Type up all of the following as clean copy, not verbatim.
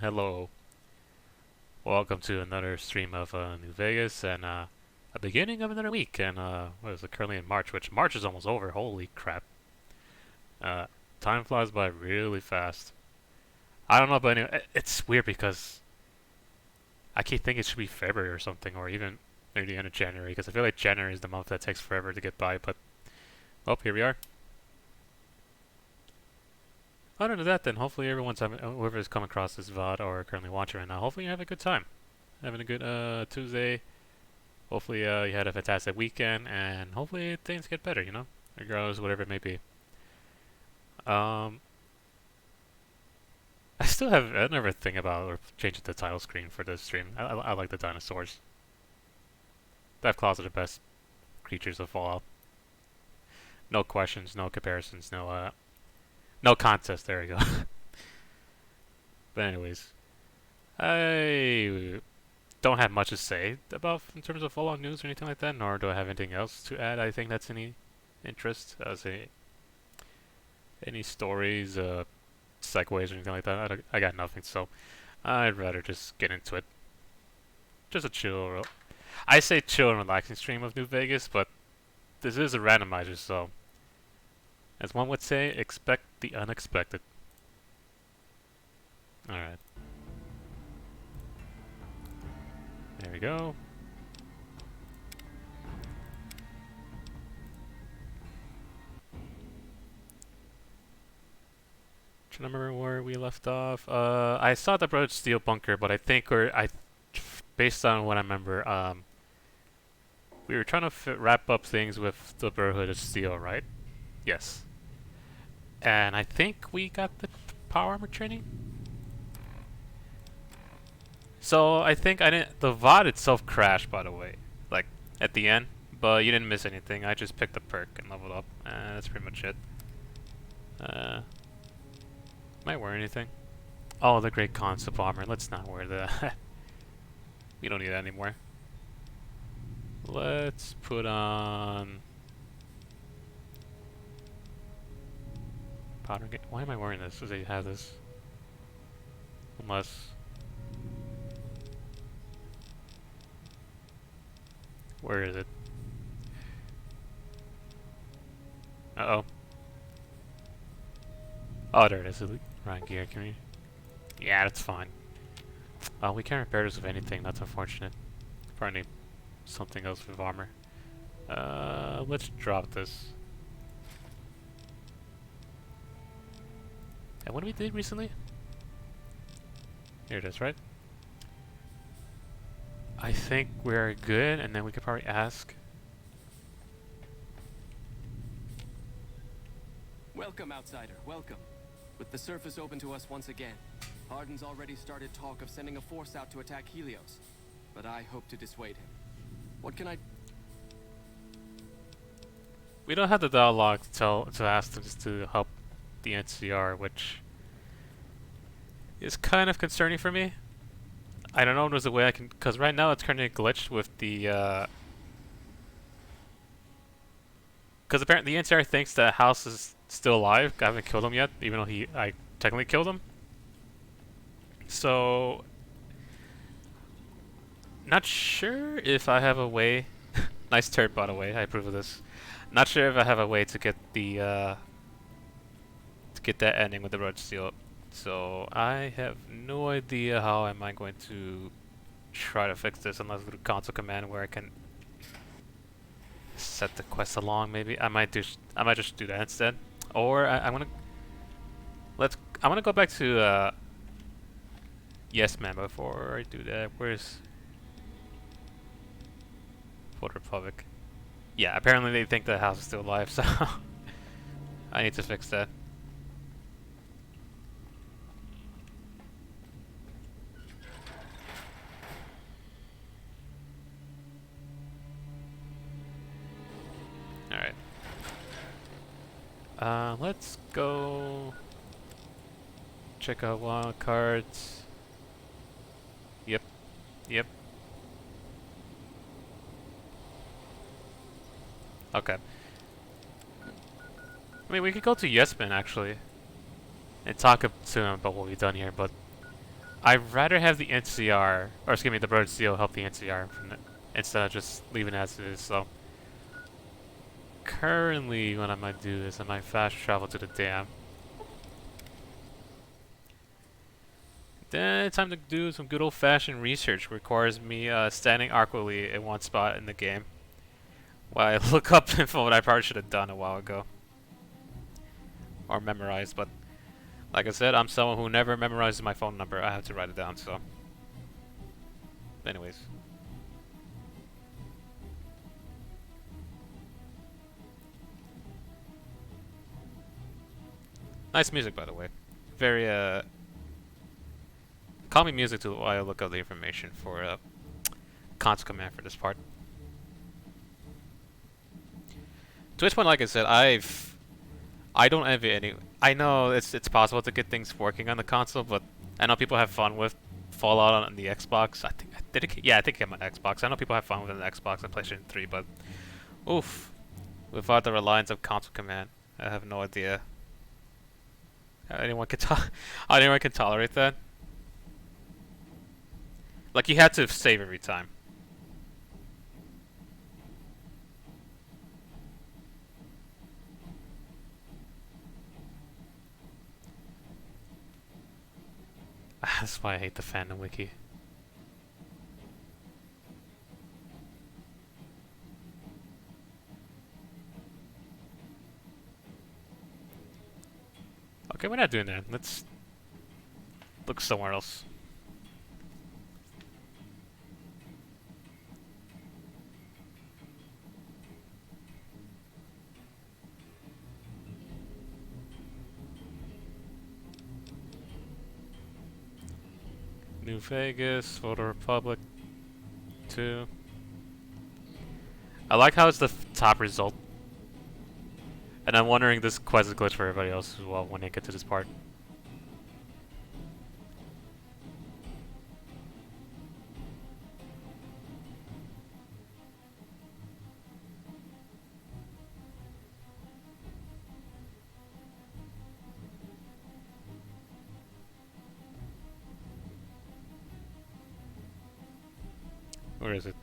Hello, welcome to another stream of New Vegas and a beginning of another week. And what is it? Currently in March, which March is almost over. Holy crap! Uh, Time flies by really fast. I don't know, but anyway, it's weird because I keep thinking it should be February or something, or even near the end of January, because I feel like January is the month that takes forever to get by. But oh, here we are. Other than that, then hopefully everyone's having, whoever's come across this VOD or currently watching right now, hopefully you have a good time, having a good Tuesday. Hopefully you had a fantastic weekend, and hopefully things get better, regardless whatever it may be. Um, I never think about or changing the title screen for this stream. I like the dinosaurs. That claws are the best creatures of Fallout. No questions, no comparisons, no contest. There we go. But anyways, I don't have much to say about in terms of Fallout news or anything like that, nor do I have anything else to add. I think that's any interest. Any stories, segues, or anything like that. I got nothing, so I'd rather just get into it. Just a chill. I say chill and relaxing stream of New Vegas, but this is a randomizer, so as one would say, expect the unexpected. All right. There we go. Trying to remember where we left off. I saw the Brotherhood Steel bunker, but I think based on what I remember, we were trying to wrap up things with the Brotherhood of Steel, right? Yes. And I think we got the power armor training. So I think I didn't. The VOD itself crashed, by the way, like at the end. But you didn't miss anything. I just picked a perk and leveled up, and that's pretty much it. Might wear anything. Oh, the Great Concept armor. Let's not wear that. We don't need that anymore. Let's put on powder. Why am I wearing this? Does it have this? Unless. Where is it? Uh-oh. Oh, there it is. Right gear, can we? Yeah, that's fine. We can't repair this with anything. That's unfortunate. Probably need something else with armor. Let's drop this. And what did we do recently? Here it is, right? I think we're good, and then we could probably ask. Welcome, outsider. Welcome. With the surface open to us once again, Hardin's already started talk of sending a force out to attack Helios, but I hope to dissuade him. What can I... We don't have the dialogue to ask them just to help the NCR, which is kind of concerning for me. I don't know if there's a way I can, because right now it's currently glitched with the, because apparently the NCR thinks that House is still alive. I haven't killed him yet, even though I technically killed him. So, not sure if I have a way. Nice turret, by the way. I approve of this. Not sure if I have a way to get the to get that ending with the Road Steel. So I have no idea how am I going to try to fix this unless with a console command where I can set the quest along. Maybe I might just do that instead. Or I'm gonna go back to Yes Man before I do that. Where's Port Republic? Yeah, apparently they think the house is still alive, so I need to fix that. Alright. Let's go check out wild cards. Yep. Yep. Okay. I mean, we could go to Yesman, actually, and talk to him about what we've done here, but I'd rather have the NCR, or excuse me, the Bird Seal help the NCR instead of just leaving it as it is. So currently, what I might do is I might fast travel to the dam. Then it's time to do some good old-fashioned research. Requires me standing awkwardly in one spot in the game while I look up info that I probably should have done a while ago or memorized. But like I said, I'm someone who never memorizes my phone number. I have to write it down. So, anyways, nice music by the way. Very calming music to while I look up the information for console command for this part. To which point, like I said, I don't envy any. I know it's possible to get things working on the console, but I know people have fun with Fallout on the Xbox. I think I think it came on Xbox. I know people have fun with the Xbox and PlayStation 3, but oof, without the reliance of console command, I have no idea how anyone can how anyone can tolerate that. Like you had to save every time. That's why I hate the fandom wiki. Okay, we're not doing that. Let's look somewhere else. New Vegas, Photo Republic 2. I like how it's the top result. And I'm wondering this quest is a glitch for everybody else as well when they get to this part. Where is it?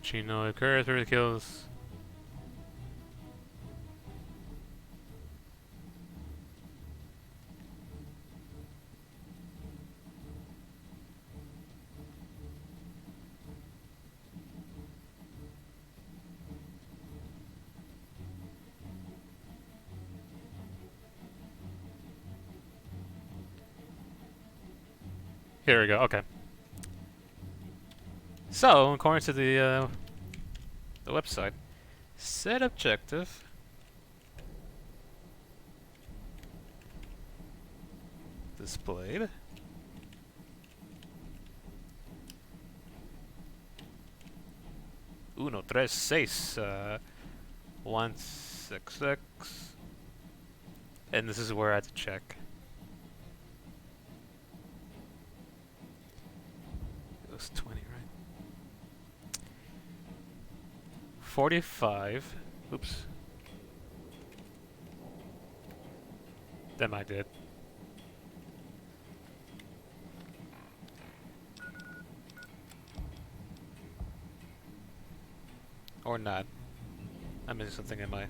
Cappuccino occurs, 30 kills. Here we go, okay. So, according to the website, set objective. Displayed. Uno, tres, seis. 166. And this is where I had to check. It was 20, right? 45. Oops. Them I did. Or not. I'm missing something in my...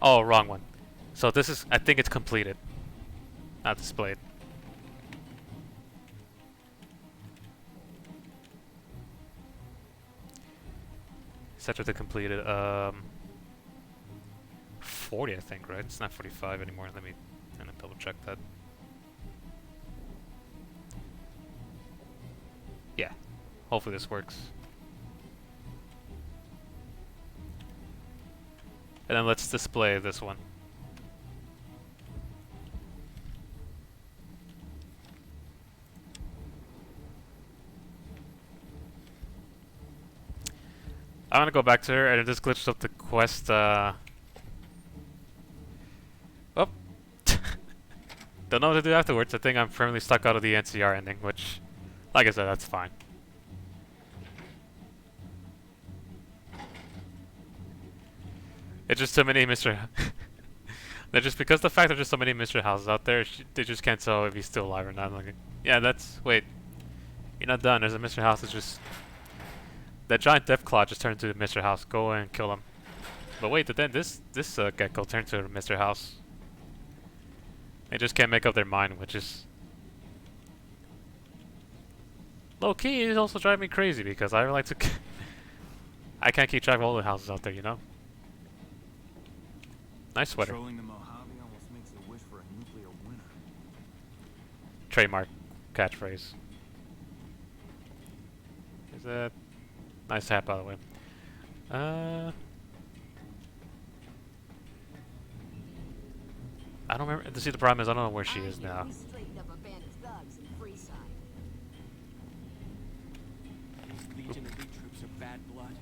Oh, wrong one. So this is... I think it's completed. Not displayed. Set to completed. 40, I think, right? It's not 45 anymore. Let me double check that. Yeah. Hopefully this works. And then let's display this one. I'm gonna go back to her, and it just glitched up the quest. Oh, don't know what to do afterwards. I think I'm firmly stuck out of the NCR ending, which, like I said, that's fine. It's just too many Mr. They're just because the fact there's just so many Mr. Houses out there, they just can't tell if he's still alive or not. Like, yeah, that's wait, you're not done. There's a Mr. House that's just that giant Death Claw just turned into Mr. House. Go and kill him. But wait, then this gecko turned to Mr. House. They just can't make up their mind, which is low key. It also driving me crazy because I like to. I can't keep track of all the houses out there, you know. Nice sweater. Controlling the Mojave almost makes you wish for a nuclear winter. Trademark catchphrase. Is that nice hat, by the way? I don't remember. See, the problem is I don't know where she is now. Legion elite troops are bad blood.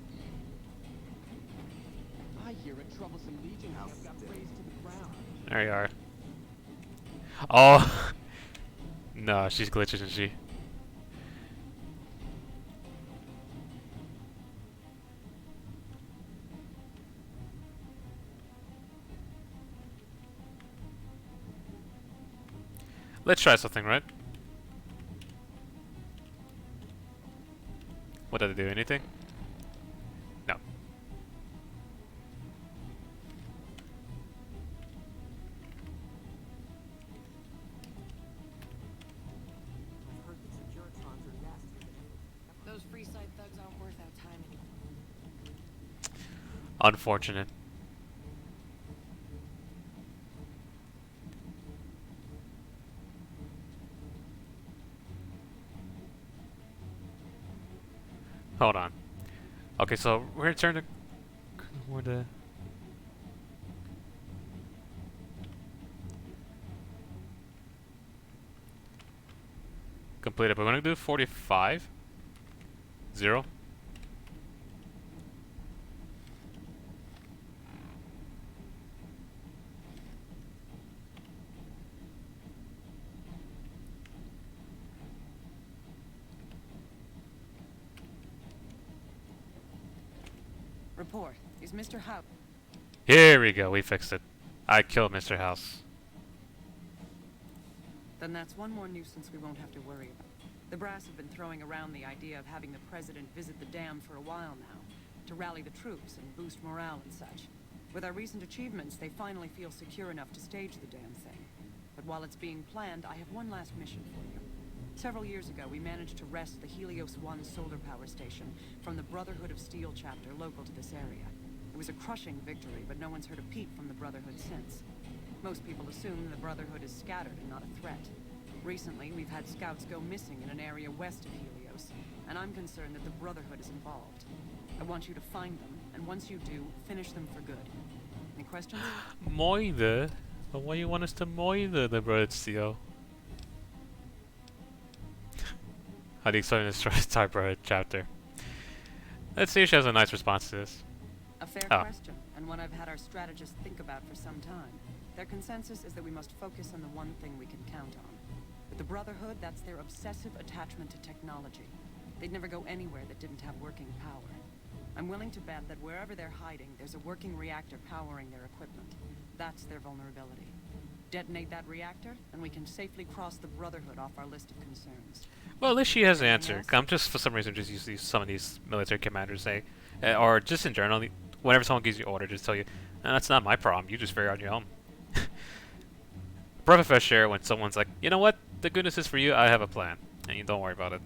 I hear a troublesome Legion have got razed to the ground. There you are. Oh! No, she's glitched, isn't she? Let's try something, right? What did it do? Anything? No. Those free side thugs aren't worth our time anymore. Unfortunate. Hold on. Okay, so we're gonna turn to where the completed, but we're gonna do 45. 0. Report. Is Mr. House? Here we go. We fixed it. I killed Mr. House. Then that's one more nuisance we won't have to worry about. The brass have been throwing around the idea of having the president visit the dam for a while now, to rally the troops and boost morale and such. With our recent achievements, they finally feel secure enough to stage the damn thing. But while it's being planned, I have one last mission for you. Several years ago, we managed to wrest the Helios 1 solar power station from the Brotherhood of Steel chapter local to this area. It was a crushing victory, but no one's heard a peep from the Brotherhood since. Most people assume the Brotherhood is scattered and not a threat. Recently, we've had scouts go missing in an area west of Helios, and I'm concerned that the Brotherhood is involved. I want you to find them, and once you do, finish them for good. Any questions? Moide? But why you want us to moide the Brotherhood Steel? How do you explain this Brotherhood chapter? Let's see if she has a nice response to this. A fair question, and one I've had our strategists think about for some time. Their consensus is that we must focus on the one thing we can count on. With the Brotherhood, that's their obsessive attachment to technology. They'd never go anywhere that didn't have working power. I'm willing to bet that wherever they're hiding, there's a working reactor powering their equipment. That's their vulnerability. Detonate that reactor, and we can safely cross the Brotherhood off our list of concerns. Well, at least she has an answer. I'm just, for some reason, just used to some of these military commanders say, or just in general, whenever someone gives you an order, just tell you, that's not my problem, you just figure it out on your own. Breath of fresh air when someone's like, you know what, the goodness is for you, I have a plan, and you don't worry about it.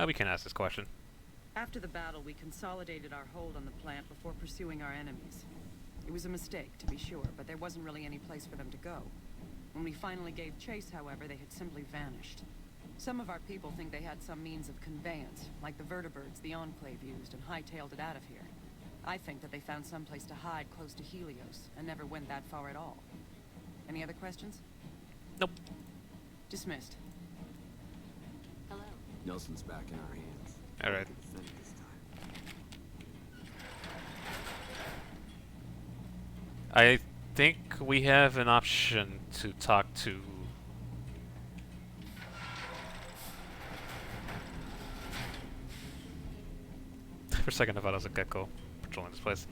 We can ask this question. After the battle, we consolidated our hold on the plant before pursuing our enemies. It was a mistake, to be sure, but there wasn't really any place for them to go. When we finally gave chase, however, they had simply vanished. Some of our people think they had some means of conveyance, like the vertibirds the Enclave used, and hightailed it out of here. I think that they found some place to hide close to Helios, and never went that far at all. Any other questions? Nope. Dismissed. Nelson's back in our hands. All right. I think we have an option to talk to. For a second, I thought it was a gecko patrolling this place.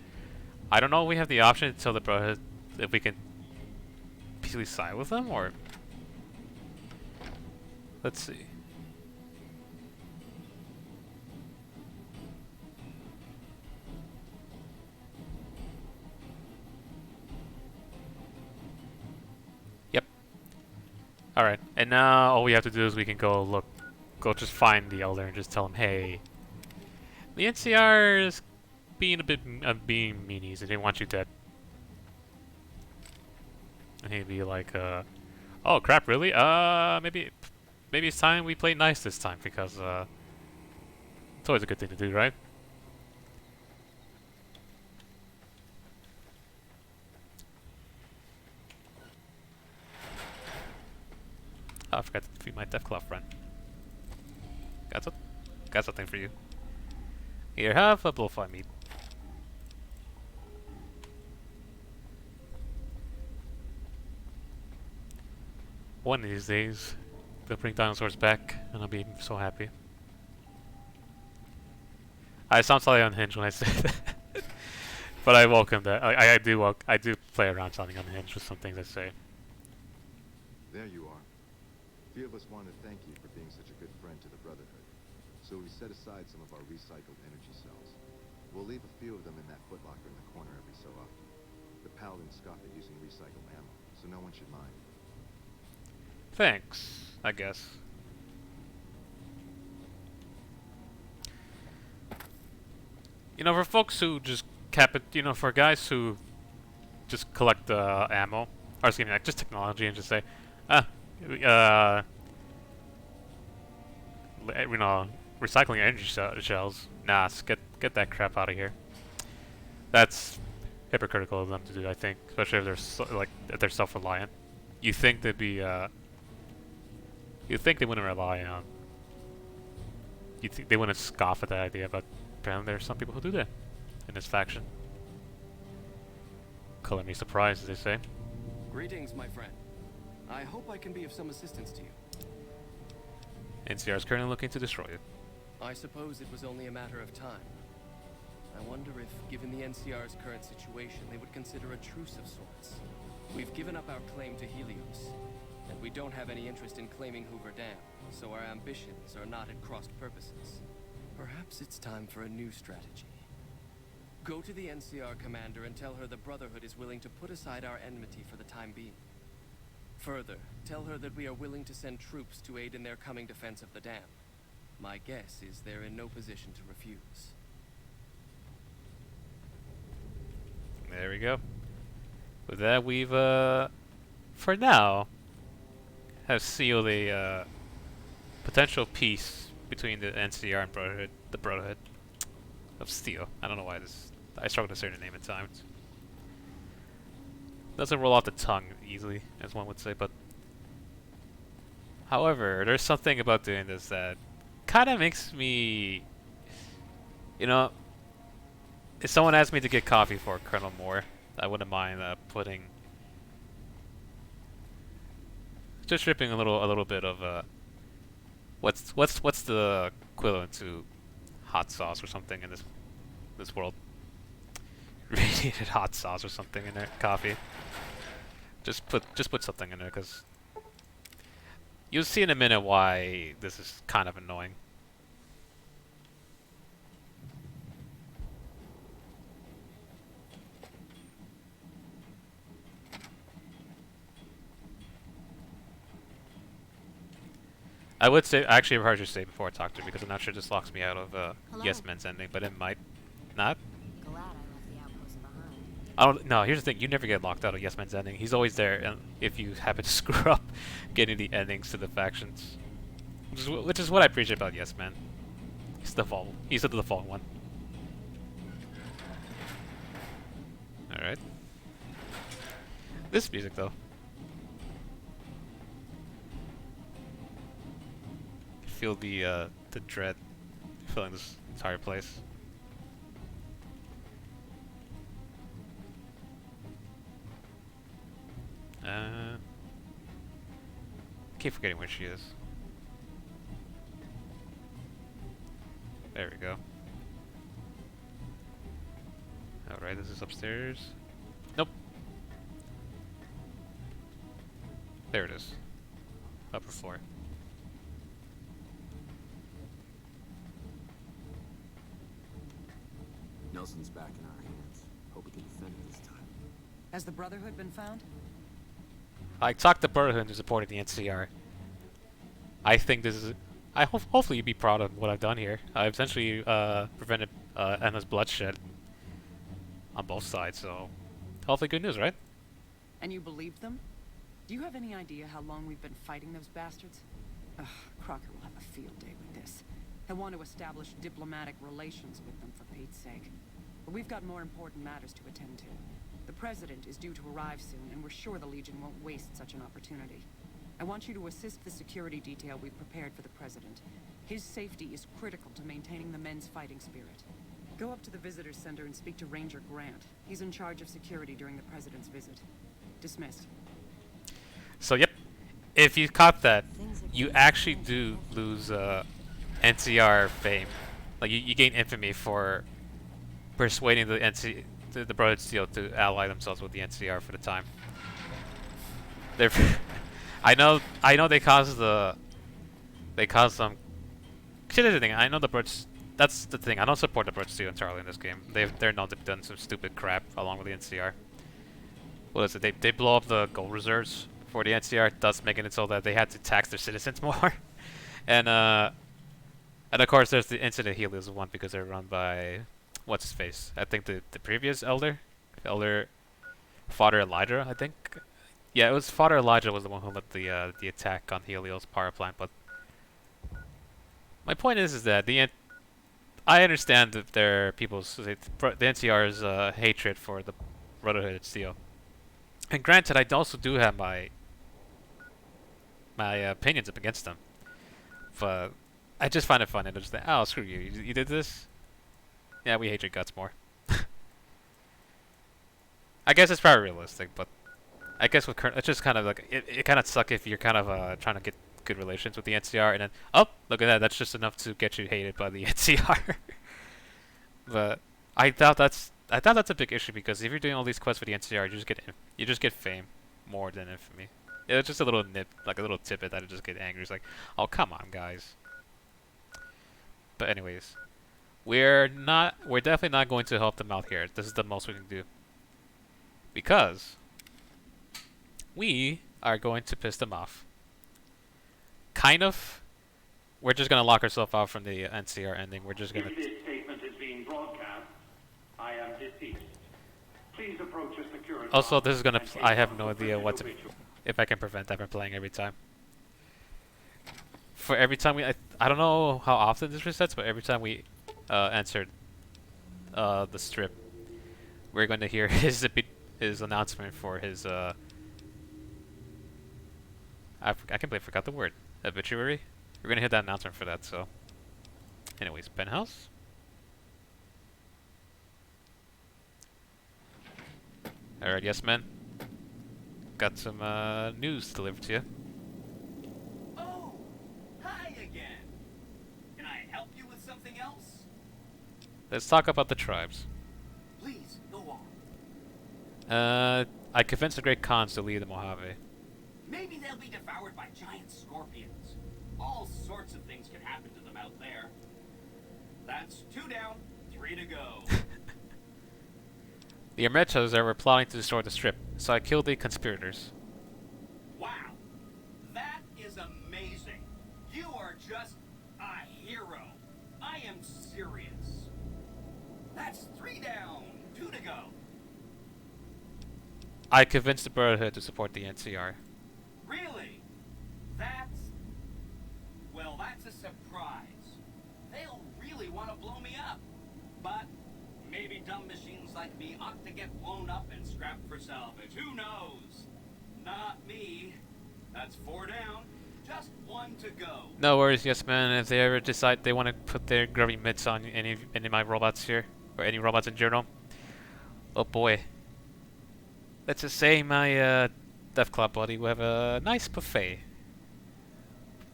I don't know. We have the option to tell the Brotherhood if we can peacefully side with them, or let's see. Yep. All right. And now all we have to do is we can go just find the Elder and just tell him, hey, the NCR is being a bit being meanies, and they want you dead. And he'd be like, oh crap, really? Maybe it's time we play nice this time, because it's always a good thing to do, right? Oh, I forgot to feed my Deathclaw friend. Got something for you. Here, have a blowfly meat. One of these days, they'll bring dinosaurs back, and I'll be so happy. I sound slightly unhinged when I say that, but I welcome that. I do play around sounding unhinged with some things I say. There you are. A few of us want to thank you for being such a good friend to the Brotherhood. So we set aside some of our recycled energy cells. We'll leave a few of them in that footlocker in the corner every so often. The Paladins scoff at using recycled ammo, so no one should mind. Thanks, I guess. You know, for folks who just cap it, you know, for guys who just collect ammo, or excuse me, like just technology, and just say, you know, recycling energy shells. Nah, get that crap out of here. That's hypocritical of them to do, I think, especially if they're if they're self-reliant. You think they'd be you think they wouldn't rely on. You think they wouldn't scoff at that idea, but apparently there are some people who do that in this faction. Color me surprised, as they say. Greetings, my friend. I hope I can be of some assistance to you. NCR is currently looking to destroy it. I suppose it was only a matter of time. I wonder if, given the NCR's current situation, they would consider a truce of sorts. We've given up our claim to Helios, and we don't have any interest in claiming Hoover Dam, so our ambitions are not at crossed purposes. Perhaps it's time for a new strategy. Go to the NCR commander and tell her the Brotherhood is willing to put aside our enmity for the time being. Further, tell her that we are willing to send troops to aid in their coming defense of the dam. My guess is they're in no position to refuse. There we go. With that, we've, for now, have sealed a, potential peace between the NCR and Brotherhood, the Brotherhood of Steel. I don't know why I struggle to say the name at times. Doesn't roll off the tongue easily, as one would say, but however, there's something about doing this that kind of makes me, you know, if someone asked me to get coffee for Colonel Moore, I wouldn't mind putting, just dripping a little bit of what's the equivalent to hot sauce or something in this world? Radiated hot sauce or something in there, coffee. Just put something in there, because you'll see in a minute why this is kind of annoying. I would say, actually, I've heard you say before I talk to her, because I'm not sure this locks me out of Yes Men's ending, but it might not. Glad I left the outpost behind. I don't. No, here's the thing: you never get locked out of Yes Men's ending. He's always there, and if you happen to screw up getting the endings to the factions, which is what I appreciate about Yes Man. He's the default. He's the default one. All right. This music, though. Feel the dread filling this entire place. Keep forgetting where she is. There we go. Alright, this is upstairs. Nope. There it is. Upper floor. Nelson's back in our hands. Hope we can defend it this time. Has the Brotherhood been found? I talked to Brotherhood who supported the NCR. I think this is... hopefully you'd be proud of what I've done here. I've essentially prevented endless bloodshed on both sides, so hopefully good news, right? And you believed them? Do you have any idea how long we've been fighting those bastards? Ugh, Crocker will have a field day with this. He'll want to establish diplomatic relations with them, for Pete's sake. But we've got more important matters to attend to. The President is due to arrive soon, and we're sure the Legion won't waste such an opportunity. I want you to assist the security detail we've prepared for the President. His safety is critical to maintaining the men's fighting spirit. Go up to the Visitor Center and speak to Ranger Grant. He's in charge of security during the President's visit. Dismissed. So, yep. If you caught that, you actually do lose NCR fame. Like, you gain infamy for persuading the Brotherhood Steel to ally themselves with the NCR for the time. They're I know they caused some shit is the thing. I know the Brits. That's the thing. I don't support the Brits Steel entirely in this game. They're known to have done some stupid crap along with the NCR. What is it? They blow up the gold reserves for the NCR, thus making it so that they had to tax their citizens more. And of course there's the Incident Helios one because they're run by what's his face? I think the previous elder Father Elijah, I think. Yeah, it was Father Elijah was the one who led the attack on Helios power plant. But my point is that I understand that there are people's the NCR's hatred for the Brotherhood Steel. And granted, I also do have my opinions up against them, but I just find it funny to just think, oh, screw you, you did this? Yeah, we hate your guts more. I guess it's probably realistic, but I guess with current, it's just kind of like, it kind of sucks if you're kind of trying to get good relations with the NCR, and then, oh, look at that, that's just enough to get you hated by the NCR. But I doubt that's a big issue, because if you're doing all these quests for the NCR, you just get fame more than infamy. It's just a little like a little tidbit that I just get angry. It's like, oh, come on, guys. But anyways, we're definitely not going to help them out here. This is the most we can do, because we are going to piss them off. Kind of. We're just gonna lock ourselves out from the NCR ending. We're just gonna. If this statement is being broadcast, I am deceased. Please approach a security. Also, this is gonna. I have no idea if I can prevent that from playing every time. For every time I don't know how often this resets, but every time we entered the strip, we're going to hear his announcement for his I completely forgot the word. Obituary? We're gonna hit that announcement for that, so. Anyways, penthouse? Alright, yes, man. Got some news delivered to you. Oh, hi again. Can I help you with something else? Let's talk about the tribes. Please, go on. I convinced the Great Khans to leave the Mojave. Maybe they'll be devoured by giant scorpions. All sorts of things can happen to them out there. That's 2 down, 3 to go. The Armetos were plotting to destroy the strip, so I killed the conspirators. Wow, that is amazing. You are just a hero. I am serious. That's 3 down, 2 to go. I convinced the Brotherhood to support the NCR. Really? That's a surprise. They'll really want to blow me up. But maybe dumb machines like me ought to get blown up and scrapped for salvage. Who knows? Not me. That's 4 down, Just one to go. No worries, yes man. If they ever decide they want to put their grubby mitts on any of my robots here, or any robots in general, oh boy. Let's just say my Death Club buddy will have a nice buffet.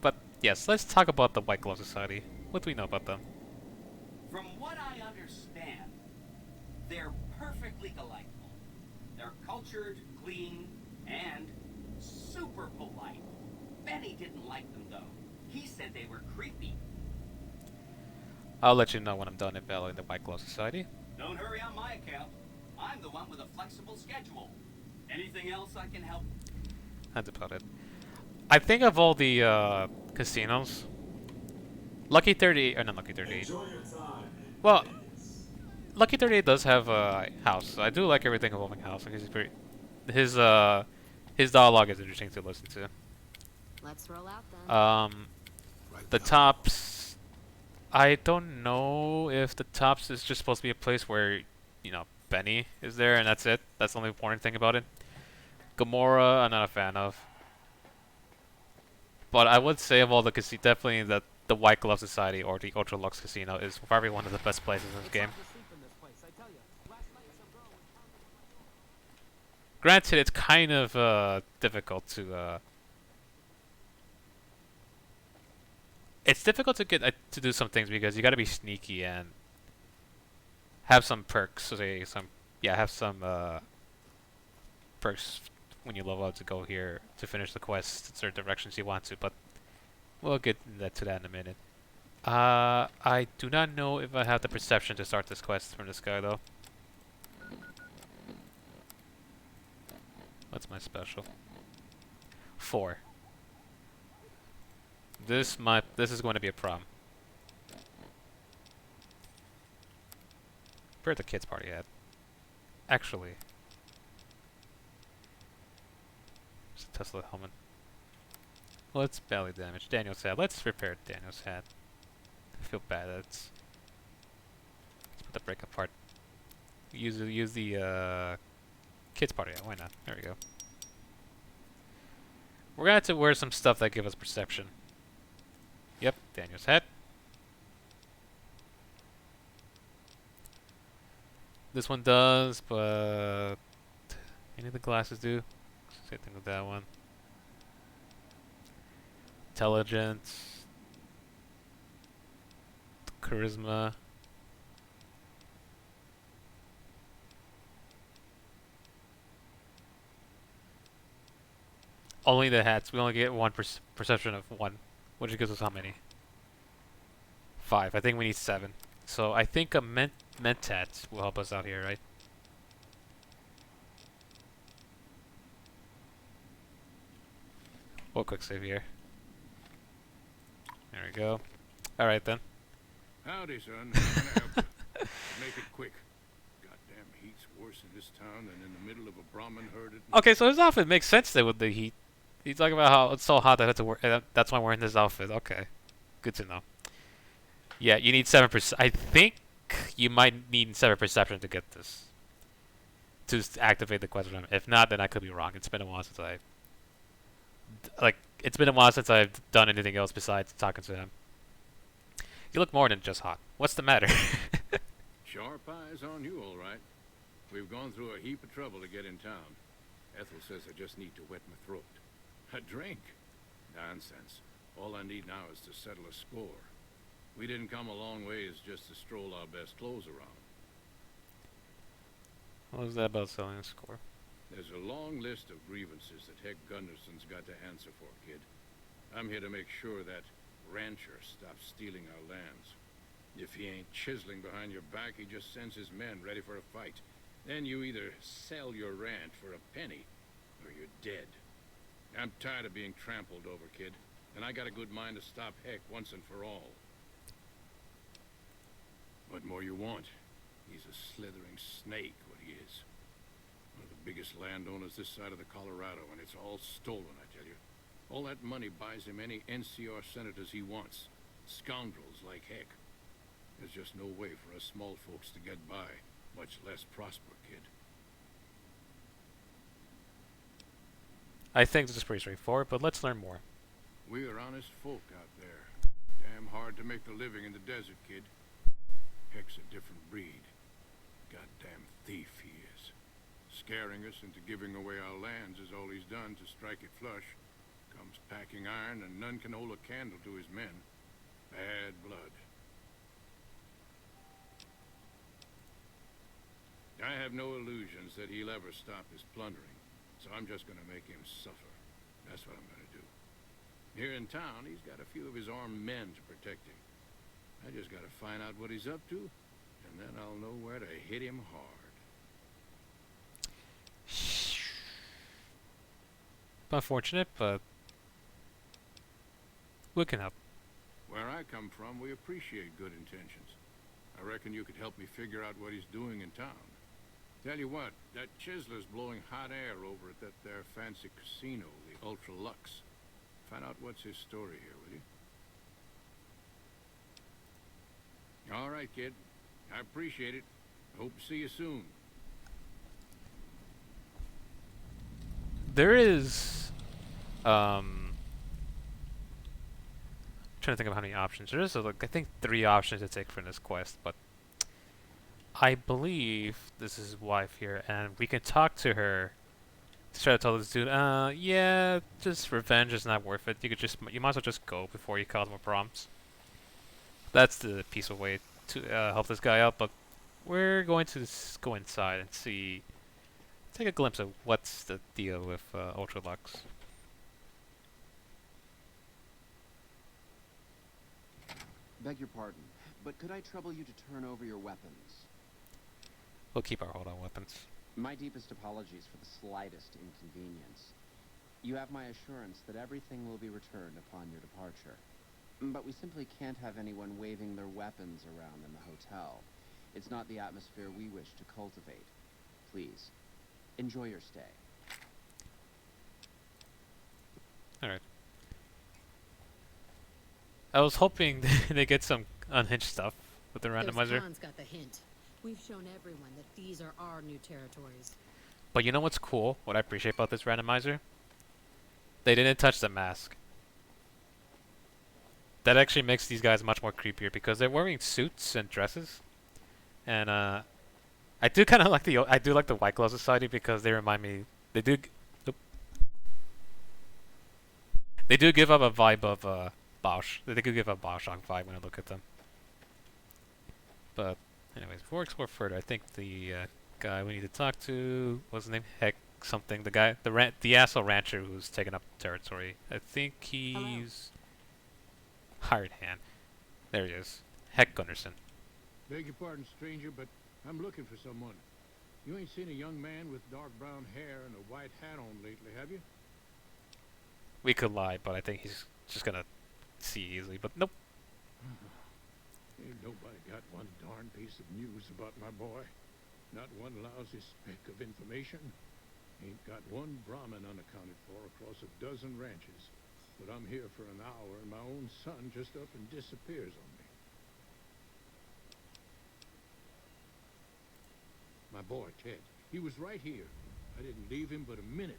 But yes, let's talk about the White Glove Society. What do we know about them? From what I understand, they're perfectly delightful. They're cultured, clean, and super polite. Benny didn't like them, though. He said they were creepy. I'll let you know when I'm done evaluating the White Glove Society. Don't hurry on my account. I'm the one with a flexible schedule. Anything else I can help? That's about it. I think of all the casinos, Lucky 38, or not Lucky 38. Well, Lucky 38 does have a house. I do like everything involving house. He's pretty, his dialogue is interesting to listen to. Let's roll out then. The Tops, I don't know if the Tops is just supposed to be a place where, you know, Benny is there and that's it. That's the only important thing about it. Gamora, I'm not a fan of. But I would say of all the casinos, definitely that the White Glove Society or the Ultra Lux Casino is probably one of the best places in this game. Granted, it's kind of difficult to it's difficult to get to do some things because you got to be sneaky and have some perks. So say have some perks when you level up to go here to finish the quest in certain directions you want to. But we'll get to that in a minute. I do not know if I have the perception to start this quest from this guy though. What's my special? 4. This is going to be a problem. Where's the kids party at? Actually, it's a Tesla helmet. Let's belly damage Daniel's hat. Let's repair Daniel's hat. I feel bad. Let's put the break apart. Use the kids party hat. Why not? There we go. We're gonna have to wear some stuff that give us perception. Yep, Daniel's hat. This one does, but any of the glasses do. Same thing with that one. Intelligence, charisma. Only the hats. We only get one perception of 1, which gives us how many? 5. I think we need 7. So I think a mentat will help us out here, right? We'll quick save here. There we go. All right then. Howdy, son. How can I help you? Make it quick. Goddamn heat's worse in this town than in the middle of a Brahmin herd at Okay, so his outfit makes sense then with the heat. He's talking about how it's so hot that I have to wear. That's why I'm wearing this outfit. Okay, good to know. Yeah, you need 7%. I think you might need 7 perception to get this. To activate the quest room. If not, then I could be wrong. It's been a while since it's been a while since I've done anything else besides talking to him. You look more than just hot. What's the matter? Sharp eyes on you, all right. We've gone through a heap of trouble to get in town. Ethel says I just need to wet my throat. A drink? Nonsense. All I need now is to settle a score. We didn't come a long ways just to stroll our best clothes around. What was that about selling a score? There's a long list of grievances that Heck Gunderson's got to answer for, kid. I'm here to make sure that rancher stops stealing our lands. If he ain't chiseling behind your back, he just sends his men ready for a fight. Then you either sell your ranch for a penny, or you're dead. I'm tired of being trampled over, kid, and I got a good mind to stop Heck once and for all. What more you want? He's a slithering snake, what he is. One of the biggest landowners this side of the Colorado, and it's all stolen, I tell you. All that money buys him any NCR senators he wants. Scoundrels like Heck. There's just no way for us small folks to get by, much less prosper, kid. I think this is pretty straightforward, but let's learn more. We are honest folk out there. Damn hard to make the living in the desert, kid. Heck's a different breed. Goddamn thief he is. Scaring us into giving away our lands is all he's done to strike it flush. Comes packing iron and none can hold a candle to his men. Bad blood. I have no illusions that he'll ever stop his plundering, so I'm just gonna make him suffer. That's what I'm gonna do. Here in town, he's got a few of his armed men to protect him. I just gotta find out what he's up to, and then I'll know where to hit him hard. Unfortunate, but we can help. Where I come from, we appreciate good intentions. I reckon you could help me figure out what he's doing in town. Tell you what, that Chisler's blowing hot air over at that there fancy casino, the Ultra Lux. Find out what's his story here, will you? All right, kid. I appreciate it. Hope to see you soon. There is, trying to think of how many options. There is, like, I think 3 options to take for this quest, but I believe this is his wife here, and we can talk to her to try to tell this dude, yeah, just revenge is not worth it. You might as well just go before you cause more problems. That's the peaceful way to help this guy out, but we're going to go inside and see, take a glimpse of what's the deal with Ultralux. Beg your pardon, but could I trouble you to turn over your weapons? We'll keep our hold on weapons. My deepest apologies for the slightest inconvenience. You have my assurance that everything will be returned upon your departure. But we simply can't have anyone waving their weapons around in the hotel. It's not the atmosphere we wish to cultivate. Please, enjoy your stay. Alright. I was hoping they get some unhinged stuff with the randomizer. Those cons got the hint. We've shown everyone that these are our new territories. But you know what's cool? What I appreciate about this randomizer? They didn't touch the mask. That actually makes these guys much more creepier because they're wearing suits and dresses. And I do kind of like the White Glove Society because they remind me they do give up a vibe of Bosch. They do give a Bioshock vibe when I look at them. But anyways, before we explore further, I think the guy we need to talk to, what's his name? Heck something. The guy, the asshole rancher who's taking up territory. I think he's hired hand. There he is. Heck Gunderson. Beg your pardon, stranger, but I'm looking for someone. You ain't seen a young man with dark brown hair and a white hat on lately, have you? We could lie, but I think he's just gonna see easily. But nope. Ain't nobody got one darn piece of news about my boy. Not one lousy speck of information. Ain't got one Brahmin unaccounted for across a dozen ranches. But I'm here for an hour and my own son just up and disappears on me. My boy, Ted, he was right here. I didn't leave him but a minute.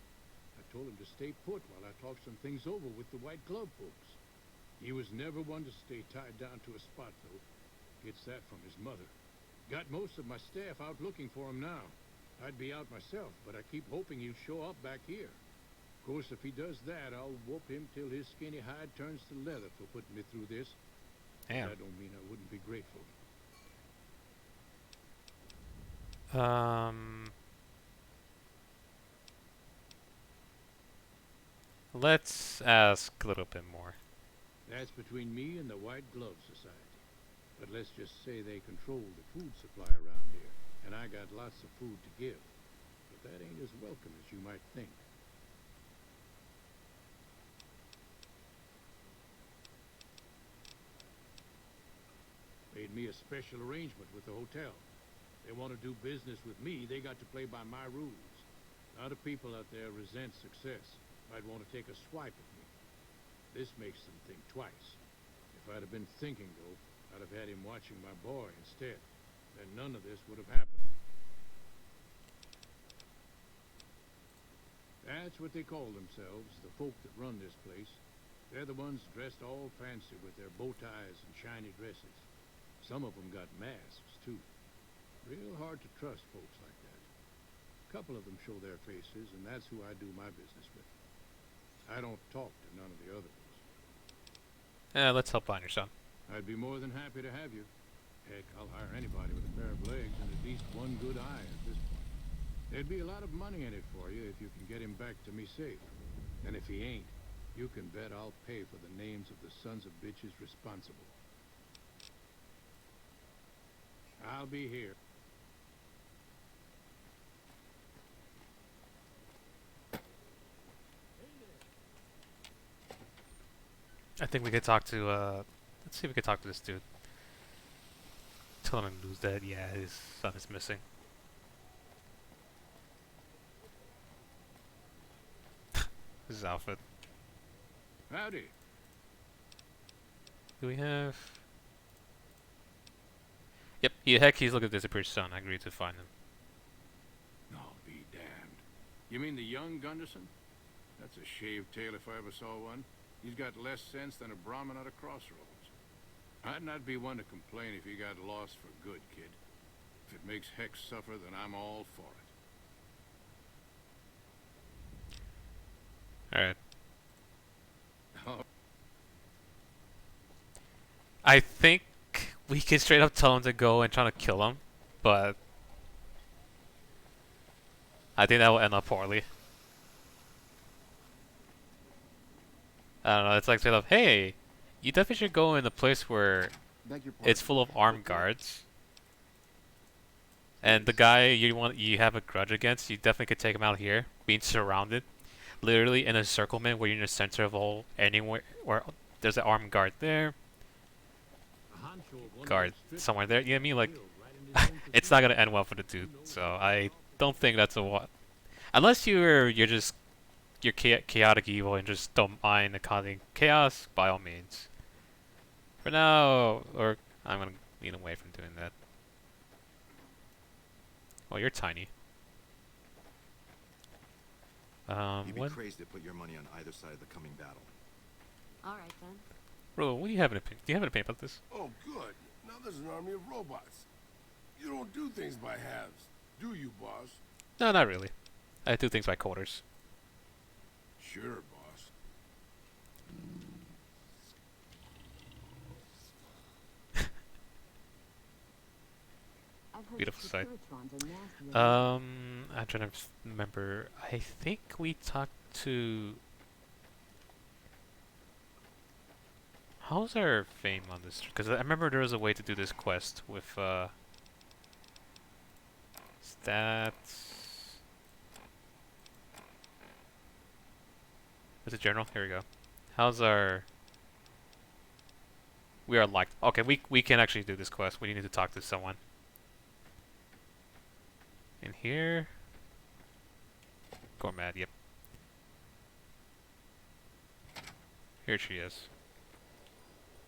I told him to stay put while I talked some things over with the White Glove folks. He was never one to stay tied down to a spot, though. Gets that from his mother. Got most of my staff out looking for him now. I'd be out myself, but I keep hoping he'll show up back here. Of course, if he does that, I'll whoop him till his skinny hide turns to leather for putting me through this. Damn. That don't mean I wouldn't be grateful. Let's ask a little bit more. That's between me and the White Glove Society. But let's just say they control the food supply around here, and I got lots of food to give. But that ain't as welcome as you might think. Made me a special arrangement with the hotel. They want to do business with me, they got to play by my rules. A lot of people out there resent success. Might want to take a swipe at me. This makes them think twice. If I'd have been thinking, though, I'd have had him watching my boy instead. Then none of this would have happened. That's what they call themselves, the folk that run this place. They're the ones dressed all fancy with their bow ties and shiny dresses. Some of them got masks, too. Real hard to trust folks like that. A couple of them show their faces, and that's who I do my business with. I don't talk to none of the other ones. Let's help find your son. I'd be more than happy to have you. Heck, I'll hire anybody with a pair of legs and at least one good eye at this point. There'd be a lot of money in it for you if you can get him back to me safe. And if he ain't, you can bet I'll pay for the names of the sons of bitches responsible. I'll be here. I think we could talk to, let's see if we could talk to this dude. Tell him who's dead. Yeah, his son is missing. His outfit. Howdy. Do we have... Yep, yeah, heck, he's looking at disappeared son. I agreed to find him. I'll be damned. You mean the young Gunderson? That's a shaved tail if I ever saw one. He's got less sense than a Brahmin at a crossroads. I'd not be one to complain if he got lost for good, kid. If it makes Hex suffer, then I'm all for it. Alright. Oh. I think we can straight up tell him to go and try to kill him, but I think that will end up poorly. I don't know, it's like straight up, hey, you definitely should go in a place where it's full of armed guards. And the guy you have a grudge against, you definitely could take him out here, being surrounded. Literally in a circlement where you're in the center of all anywhere where there's an armed guard there. Guard somewhere there. You know what I mean? Like it's not gonna end well for the dude. So I don't think that's a what. Unless you're chaotic evil and just don't mind causing chaos, by all means. For now, or I'm gonna lean away from doing that. Oh, you're tiny. You'd be crazy to put your money on either side of the coming battle. All right, then. Bro, what do you have an opinion? Do you have an opinion about this? Oh, good. Now there's an army of robots. You don't do things by halves, do you, boss? No, not really. I do things by quarters. Sure, boss. Beautiful sight. I'm trying to remember. I think we talked to... How's our fame on this? Because I remember there was a way to do this quest with, stats... Is it general? Here we go. How's our... We are liked. Okay, we can actually do this quest. We need to talk to someone. In here... Gourmet, yep. Here she is.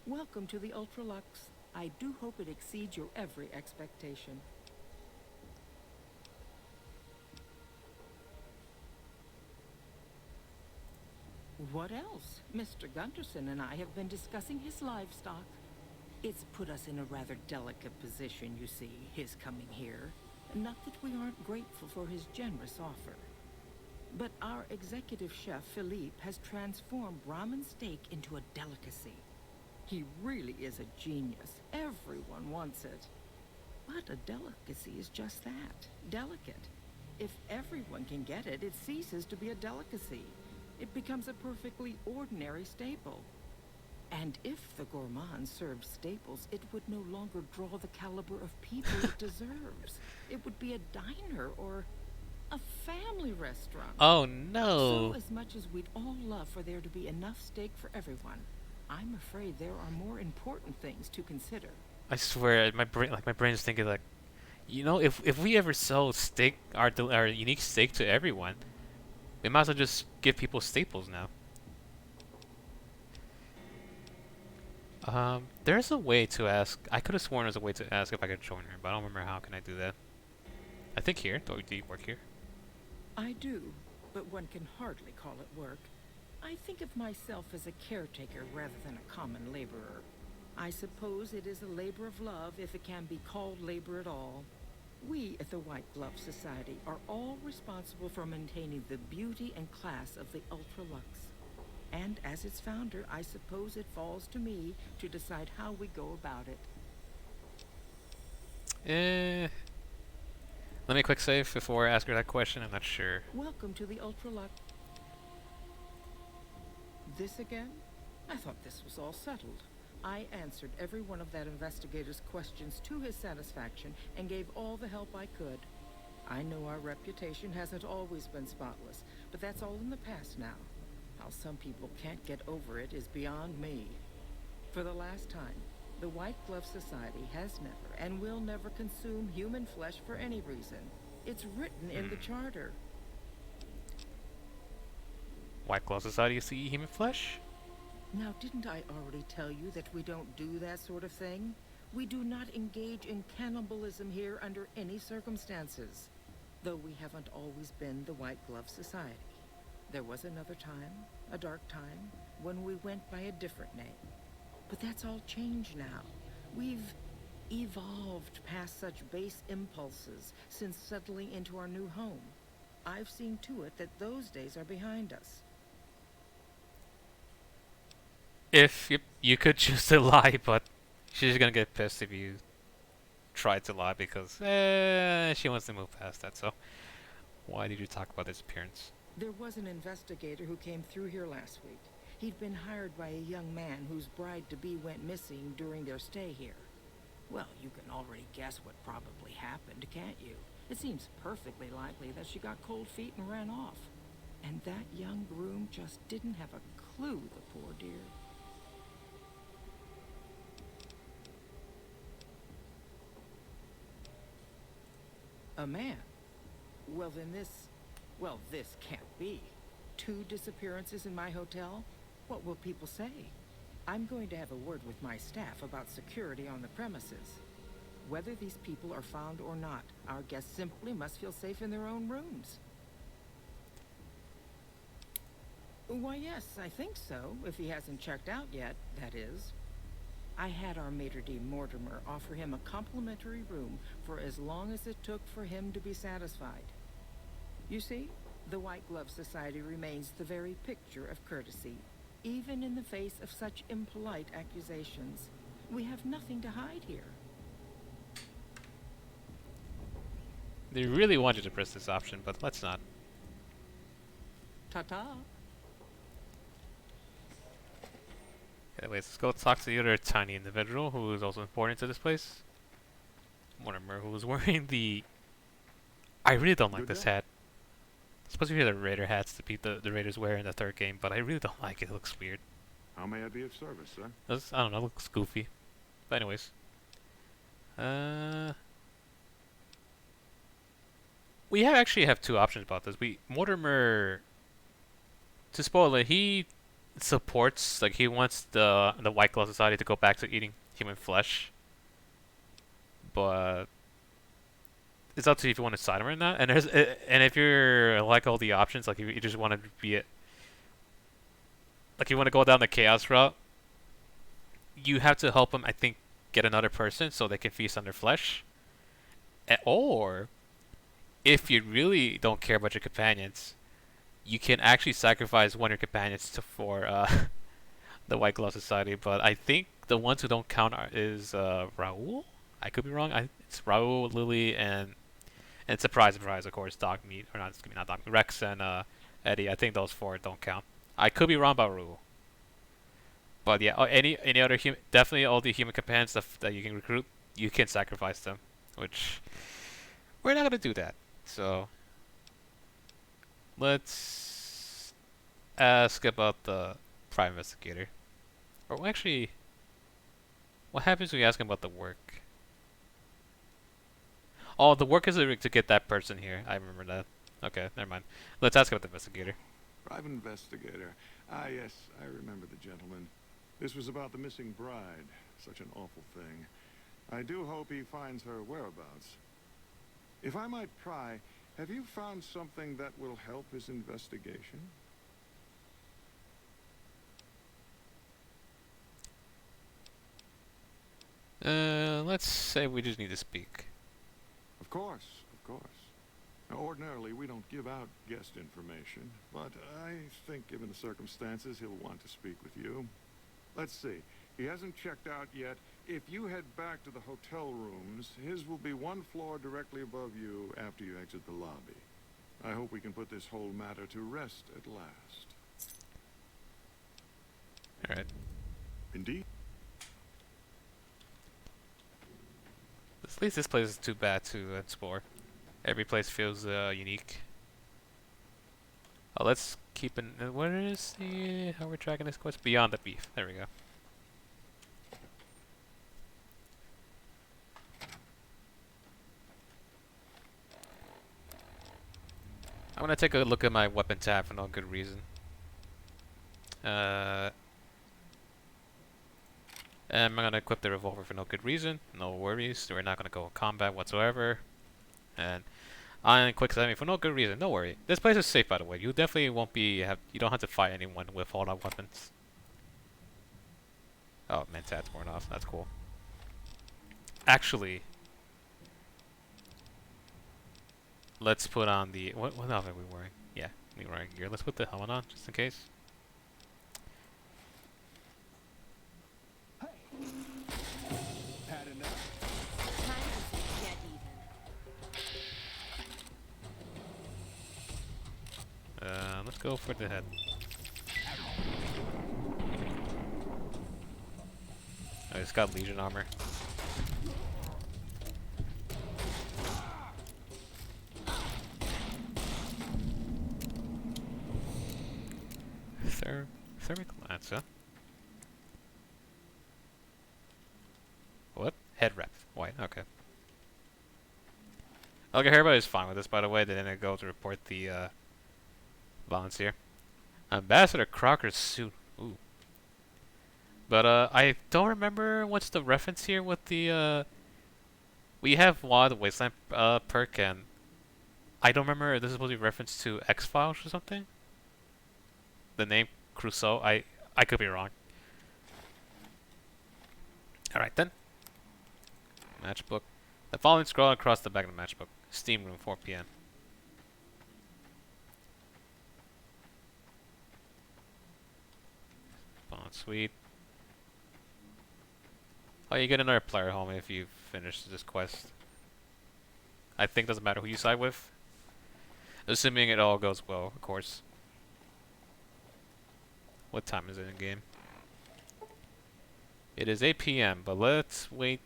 Welcome to the Ultralux. I do hope it exceeds your every expectation. What else? Mr. Gunderson and I have been discussing his livestock. It's put us in a rather delicate position, you see, his coming here. Not that we aren't grateful for his generous offer. But our executive chef, Philippe, has transformed Brahmin steak into a delicacy. He really is a genius. Everyone wants it. But a delicacy is just that, delicate. If everyone can get it, it ceases to be a delicacy. It becomes a perfectly ordinary staple. And if the gourmand served staples, it would no longer draw the caliber of people it deserves. It would be a diner or a family restaurant. Oh no! So as much as we'd all love for there to be enough steak for everyone, I'm afraid there are more important things to consider. I swear, my brain's thinking like, you know, if we ever sell steak, our unique steak to everyone, we might as well just give people staples now. There's a way to ask. I could have sworn there's a way to ask if I could join her, but I don't remember how can I do that. I think here. Do you work here? I do, but one can hardly call it work. I think of myself as a caretaker rather than a common laborer. I suppose it is a labor of love if it can be called labor at all. We at the White Glove Society are all responsible for maintaining the beauty and class of the Ultralux. And as its founder, I suppose it falls to me to decide how we go about it. Let me quick save before I ask her that question. I'm not sure. Welcome to the Ultralux. This again? I thought this was all settled. I answered every one of that investigator's questions to his satisfaction and gave all the help I could. I know our reputation hasn't always been spotless, but that's all in the past now. How some people can't get over it is beyond me. For the last time, the White Glove Society has never and will never consume human flesh for any reason. It's written in the charter. White Glove Society, you see human flesh? Now, didn't I already tell you that we don't do that sort of thing? We do not engage in cannibalism here under any circumstances. Though we haven't always been the White Glove Society. There was another time, a dark time, when we went by a different name. But that's all changed now. We've evolved past such base impulses since settling into our new home. I've seen to it that those days are behind us. If you could choose to lie, but she's gonna get pissed if you try to lie because she wants to move past that. So why did you talk about this appearance? There was an investigator who came through here last week. He'd been hired by a young man whose bride-to-be went missing during their stay here. Well, you can already guess what probably happened, can't you? It seems perfectly likely that she got cold feet and ran off. And that young groom just didn't have a clue, the poor dear. A man? Well, then this can't be. 2 disappearances in my hotel? What will people say? I'm going to have a word with my staff about security on the premises. Whether these people are found or not, our guests simply must feel safe in their own rooms. Why, yes, I think so, if he hasn't checked out yet, that is. I had our maitre d' Mortimer offer him a complimentary room for as long as it took for him to be satisfied. You see, the White Glove Society remains the very picture of courtesy, even in the face of such impolite accusations. We have nothing to hide here. They really want you to press this option, but let's not. Ta-ta. Anyways, let's go talk to the other tiny individual who is also important to this place. Mortimer, who is wearing the... I really don't like this hat. It's supposed to be the Raider hats the Raiders wear in the 3rd game, but I really don't like it. It looks weird. How may I be of service, sir? I don't know, it looks goofy. But anyways. We actually have 2 options about this. Mortimer... To spoil it, he supports, like, he wants the White Glove Society to go back to eating human flesh. But... it's up to you if you want to side him or not. And if you're like all the options, like if you just want to be it, like you want to go down the chaos route, you have to help him, I think, get another person so they can feast on their flesh. Or if you really don't care about your companions, you can actually sacrifice one of your companions for the White Glove Society. But I think the ones who don't count is Raul. I could be wrong. It's Raul, Lily, and surprise, of course, Dogmeat, or not, excuse me, not Dogmeat, Rex and Eddie. I think those 4 don't count. I could be wrong about Rule. But yeah, any other definitely all the human companions that you can recruit, you can sacrifice them, which we're not gonna do that. So let's ask about the private investigator. Or actually, what happens when you ask him about the work? Oh, the work is to get that person here. I remember that. Okay, never mind. Let's ask about the investigator. Private investigator. Ah, yes, I remember the gentleman. This was about the missing bride. Such an awful thing. I do hope he finds her whereabouts. If I might pry, have you found something that will help his investigation? Let's say we just need to speak. Of course, of course. Now, ordinarily, we don't give out guest information, but I think given the circumstances, he'll want to speak with you. Let's see. He hasn't checked out yet. If you head back to the hotel rooms, his will be one floor directly above you after you exit the lobby. I hope we can put this whole matter to rest at last. Alright. Indeed. At least this place is too bad to explore. Every place feels unique. Oh, let's keep in. What is the how we're tracking this quest? Beyond the beef. There we go. I'm gonna take a look at my weapon tab for no good reason. And I'm gonna equip the revolver for no good reason. No worries. We're not gonna go in combat whatsoever. And on quick setting for no good reason. No worry. This place is safe, by the way. You definitely won't be. You don't have to fight anyone with all our weapons. Oh, Mentat's worn off. That's cool. Actually, let's put on the what outfit are we wearing? Yeah, we're wearing gear. Let's put the helmet on just in case. Had enough. Time to get even. Let's go for the head. Oh, it's got Legion armor. Thermic lance, huh? What? Head rep. White. Okay. Okay, everybody's fine with this, by the way. They didn't go to report the violence here. Ambassador Crocker's suit. Ooh. But I don't remember what's the reference here with the we have Wild Wasteland perk, and I don't remember if this is supposed to be reference to X-Files or something. The name Crusoe. I could be wrong. Alright then. Matchbook. The following scroll across the back of the matchbook. Steam room, 4 p.m. Bond suite. Oh, you get another player home if you finish this quest. I think it doesn't matter who you side with. Assuming it all goes well, of course. What time is it in game? It is 8 p.m., but let's wait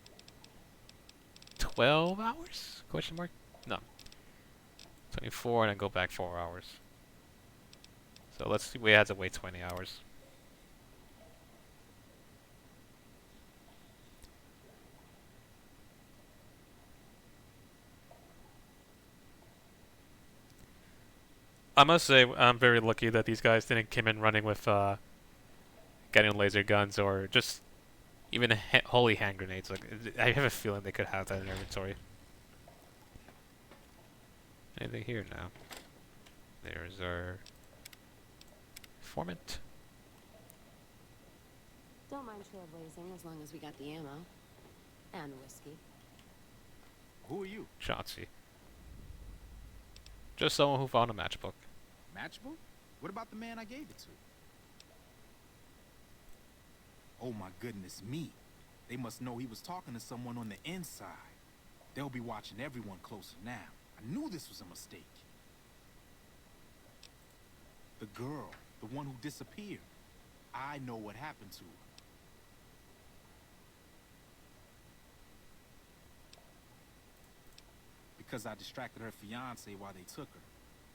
12 hours? Question mark? No. 24 and then go back 4 hours. So let's see, we had to wait 20 hours. I must say, I'm very lucky that these guys didn't come in running with getting laser guns or just even holy hand grenades. Like, I have a feeling they could have that in their inventory. Anything here now? There's our informant. Don't mind trailblazing as long as we got the ammo. And whiskey. Who are you? Shotzi. Just someone who found a matchbook. Matchbook? What about the man I gave it to? Oh my goodness me. They must know he was talking to someone on the inside. They'll be watching everyone closer now. I knew this was a mistake. The girl, the one who disappeared. I know what happened to her. Because I distracted her fiance while they took her.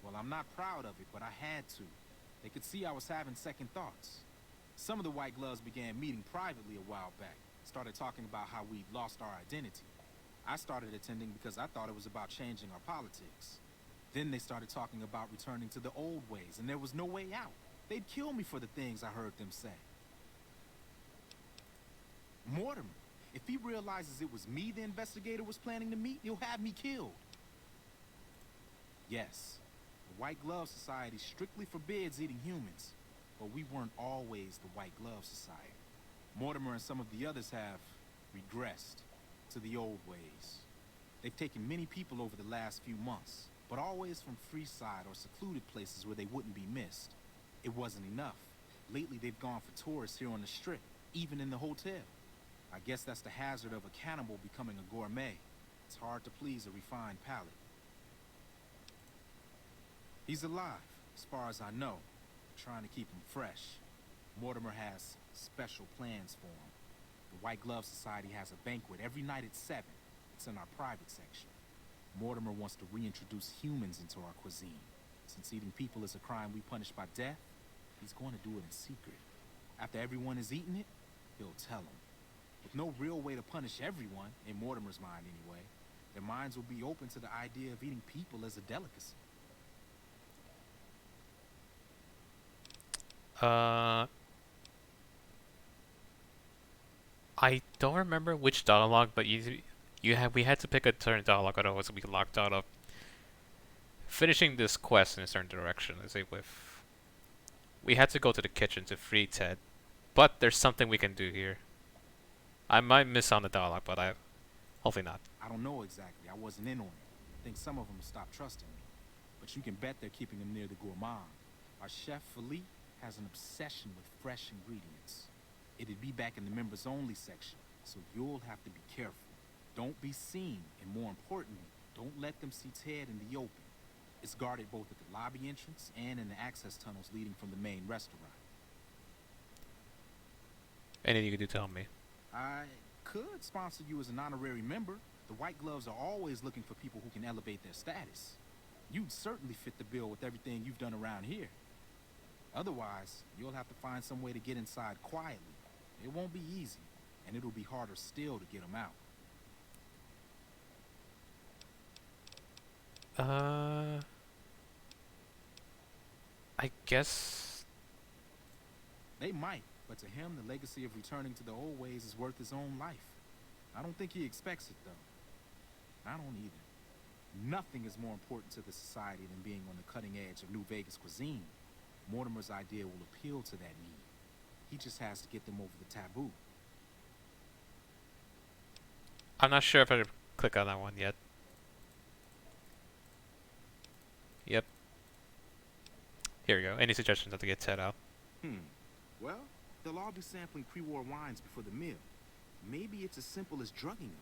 Well, I'm not proud of it, but I had to. They could see I was having second thoughts. Some of the White Gloves began meeting privately a while back. Started talking about how we'd lost our identity. I started attending because I thought it was about changing our politics. Then they started talking about returning to the old ways, and there was no way out. They'd kill me for the things I heard them say. Mortimer, if he realizes it was me the investigator was planning to meet, he'll have me killed. Yes, the White Glove Society strictly forbids eating humans, but we weren't always the White Glove Society. Mortimer and some of the others have, regressed to the old ways. They've taken many people over the last few months, but always from Freeside or secluded places where they wouldn't be missed. It wasn't enough. Lately, they've gone for tourists here on the Strip, even in the hotel. I guess that's the hazard of a cannibal becoming a gourmet. It's hard to please a refined palate. He's alive, as far as I know. Trying to keep him fresh. Mortimer has special plans for him. The White Glove Society has a banquet every night at 7. It's in our private section. Mortimer wants to reintroduce humans into our cuisine. Since eating people is a crime we punish by death, he's going to do it in secret. After everyone has eaten it, he'll tell them. With no real way to punish everyone, in Mortimer's mind anyway, their minds will be open to the idea of eating people as a delicacy. I don't remember which dialogue, but we had to pick a certain dialogue, otherwise we locked out of finishing this quest in a certain direction. Let's say we had to go to the kitchen to free Ted, but there's something we can do here. I might miss on the dialogue, but hopefully not. I don't know exactly. I wasn't in on it. I think some of them stopped trusting me. But you can bet they're keeping him near the gourmand. Our chef, Philippe, has an obsession with fresh ingredients. It'd be back in the members-only section, so you'll have to be careful. Don't be seen, and more importantly, don't let them see Ted in the open. It's guarded both at the lobby entrance and in the access tunnels leading from the main restaurant. Anything you can do to help me? I could sponsor you as an honorary member. The White Gloves are always looking for people who can elevate their status. You'd certainly fit the bill with everything you've done around here. Otherwise, you'll have to find some way to get inside quietly. It won't be easy, and it'll be harder still to get them out. I guess They might, but to him, the legacy of returning to the old ways is worth his own life. I don't think he expects it, though. I don't either. Nothing is more important to the society than being on the cutting edge of New Vegas cuisine. Mortimer's idea will appeal to that need. He just has to get them over the taboo. I'm not sure if I click on that one yet. Yep. Here we go. Any suggestions how to get Ted out? Well, they'll all be sampling pre-war wines before the meal. Maybe it's as simple as drugging them.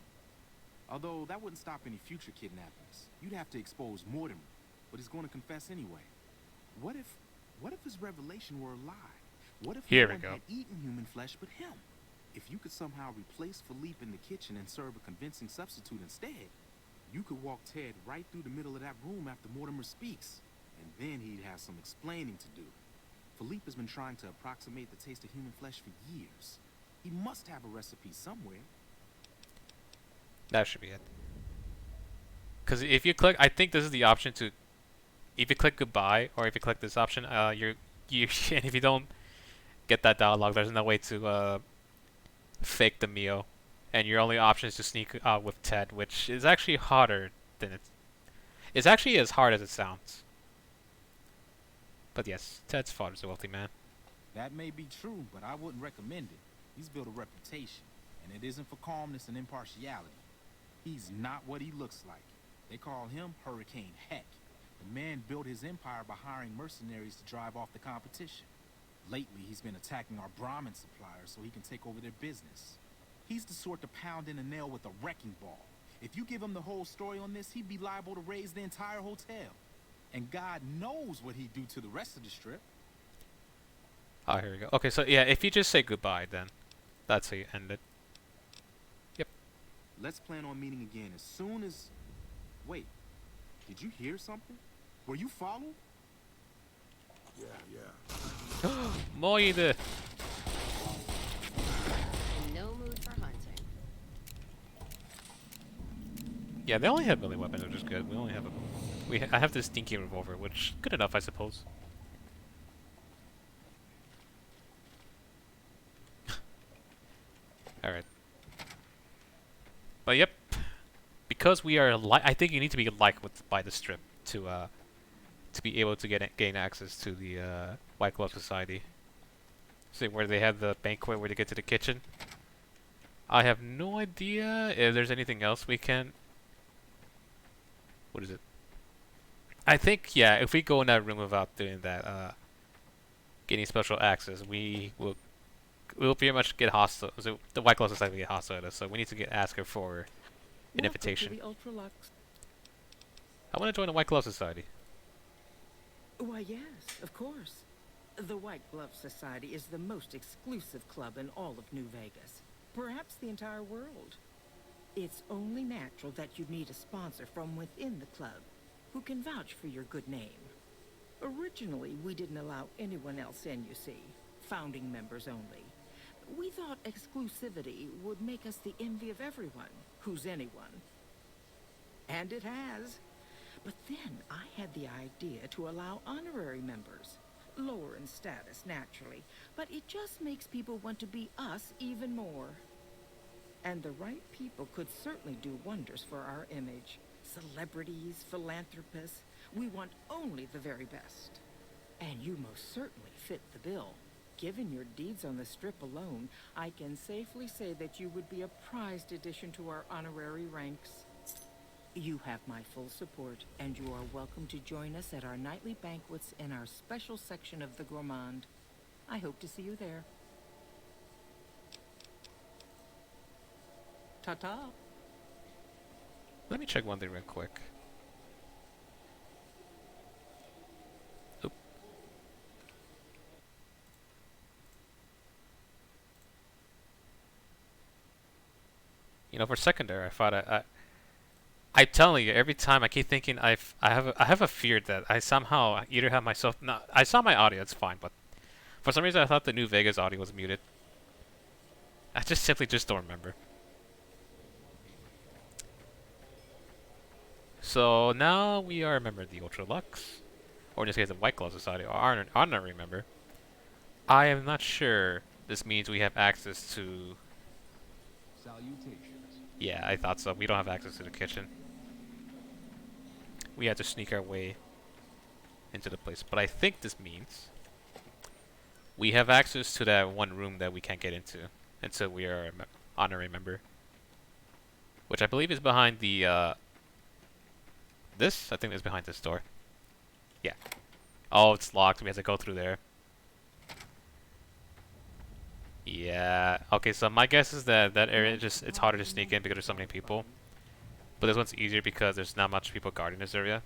Although that wouldn't stop any future kidnappings. You'd have to expose Mortimer, but he's going to confess anyway. What if his revelation were a lie? What if no one had eaten human flesh but him? If you could somehow replace Philippe in the kitchen and serve a convincing substitute instead, you could walk Ted right through the middle of that room after Mortimer speaks, and then he'd have some explaining to do. Philippe has been trying to approximate the taste of human flesh for years. He must have a recipe somewhere. That should be it. Because if you click, I think this is the option to, if you click goodbye, or if you click this option, and if you don't get that dialogue, there's no way to fake the meal, and your only option is to sneak out with Ted, which is actually harder than it's actually as hard as it sounds. But yes, Ted's father's a wealthy man. That may be true, but I wouldn't recommend it. He's built a reputation, and it isn't for calmness and impartiality. He's not what he looks like. They call him Hurricane Heck. The man built his empire by hiring mercenaries to drive off the competition. Lately, he's been attacking our Brahmin suppliers so he can take over their business. He's the sort to pound in a nail with a wrecking ball. If you give him the whole story on this, he'd be liable to raise the entire hotel. And God knows what he'd do to the rest of the Strip. Oh, here we go. Okay, so yeah, if you just say goodbye, then that's how you end it. Yep. Let's plan on meeting again as soon as... Wait, did you hear something? Were you followed? Yeah. Moide. In no mood for hunting. Yeah, they only have melee weapons, which is good. We only have I have this stinky revolver, which is good enough, I suppose. Alright. But yep, because we are I think you need to be liked by the Strip to be able to gain access to the White Glove Society. See where they have the banquet where they get to the kitchen. I have no idea if there's anything else we can... What is it? I think, yeah, if we go in that room without doing that, getting special access, we'll pretty much get hostile. So the White Claw Society will get hostile at us, so we need to ask her for an invitation. To the Ultralux. I want to join the White Claw Society. Why, yes, of course. The White Glove Society is the most exclusive club in all of New Vegas. Perhaps the entire world. It's only natural that you need a sponsor from within the club who can vouch for your good name. Originally, we didn't allow anyone else in, you see. Founding members only. We thought exclusivity would make us the envy of everyone who's anyone. And it has. But then I had the idea to allow honorary members. Lower in status, naturally, but it just makes people want to be us even more. And the right people could certainly do wonders for our image. Celebrities, philanthropists, we want only the very best. And you most certainly fit the bill. Given your deeds on the Strip alone, I can safely say that you would be a prized addition to our honorary ranks. You have my full support, and you are welcome to join us at our nightly banquets in our special section of the Gourmand. I hope to see you there. Ta-ta. Let me check one thing real quick. Oop. You know, for a second there, I thought I'm telling you, every time I keep thinking I have a fear that I somehow either have myself. No, I saw my audio. It's fine, but for some reason I thought the New Vegas audio was muted. I simply don't remember. So now we are a member of the Ultralux, or in this case, the White Claw Society, or honorary member. I am not sure this means we have access to. Salutations. Yeah, I thought so. We don't have access to the kitchen. We had to sneak our way into the place. But I think this means we have access to that one room that we can't get into until we are an honorary member. Which I believe is behind the, this? I think it's behind this door. Yeah. Oh, it's locked. We have to go through there. Yeah. Okay, so my guess is that that area it's harder to sneak in because there's so many people. But this one's easier because there's not much people guarding this area.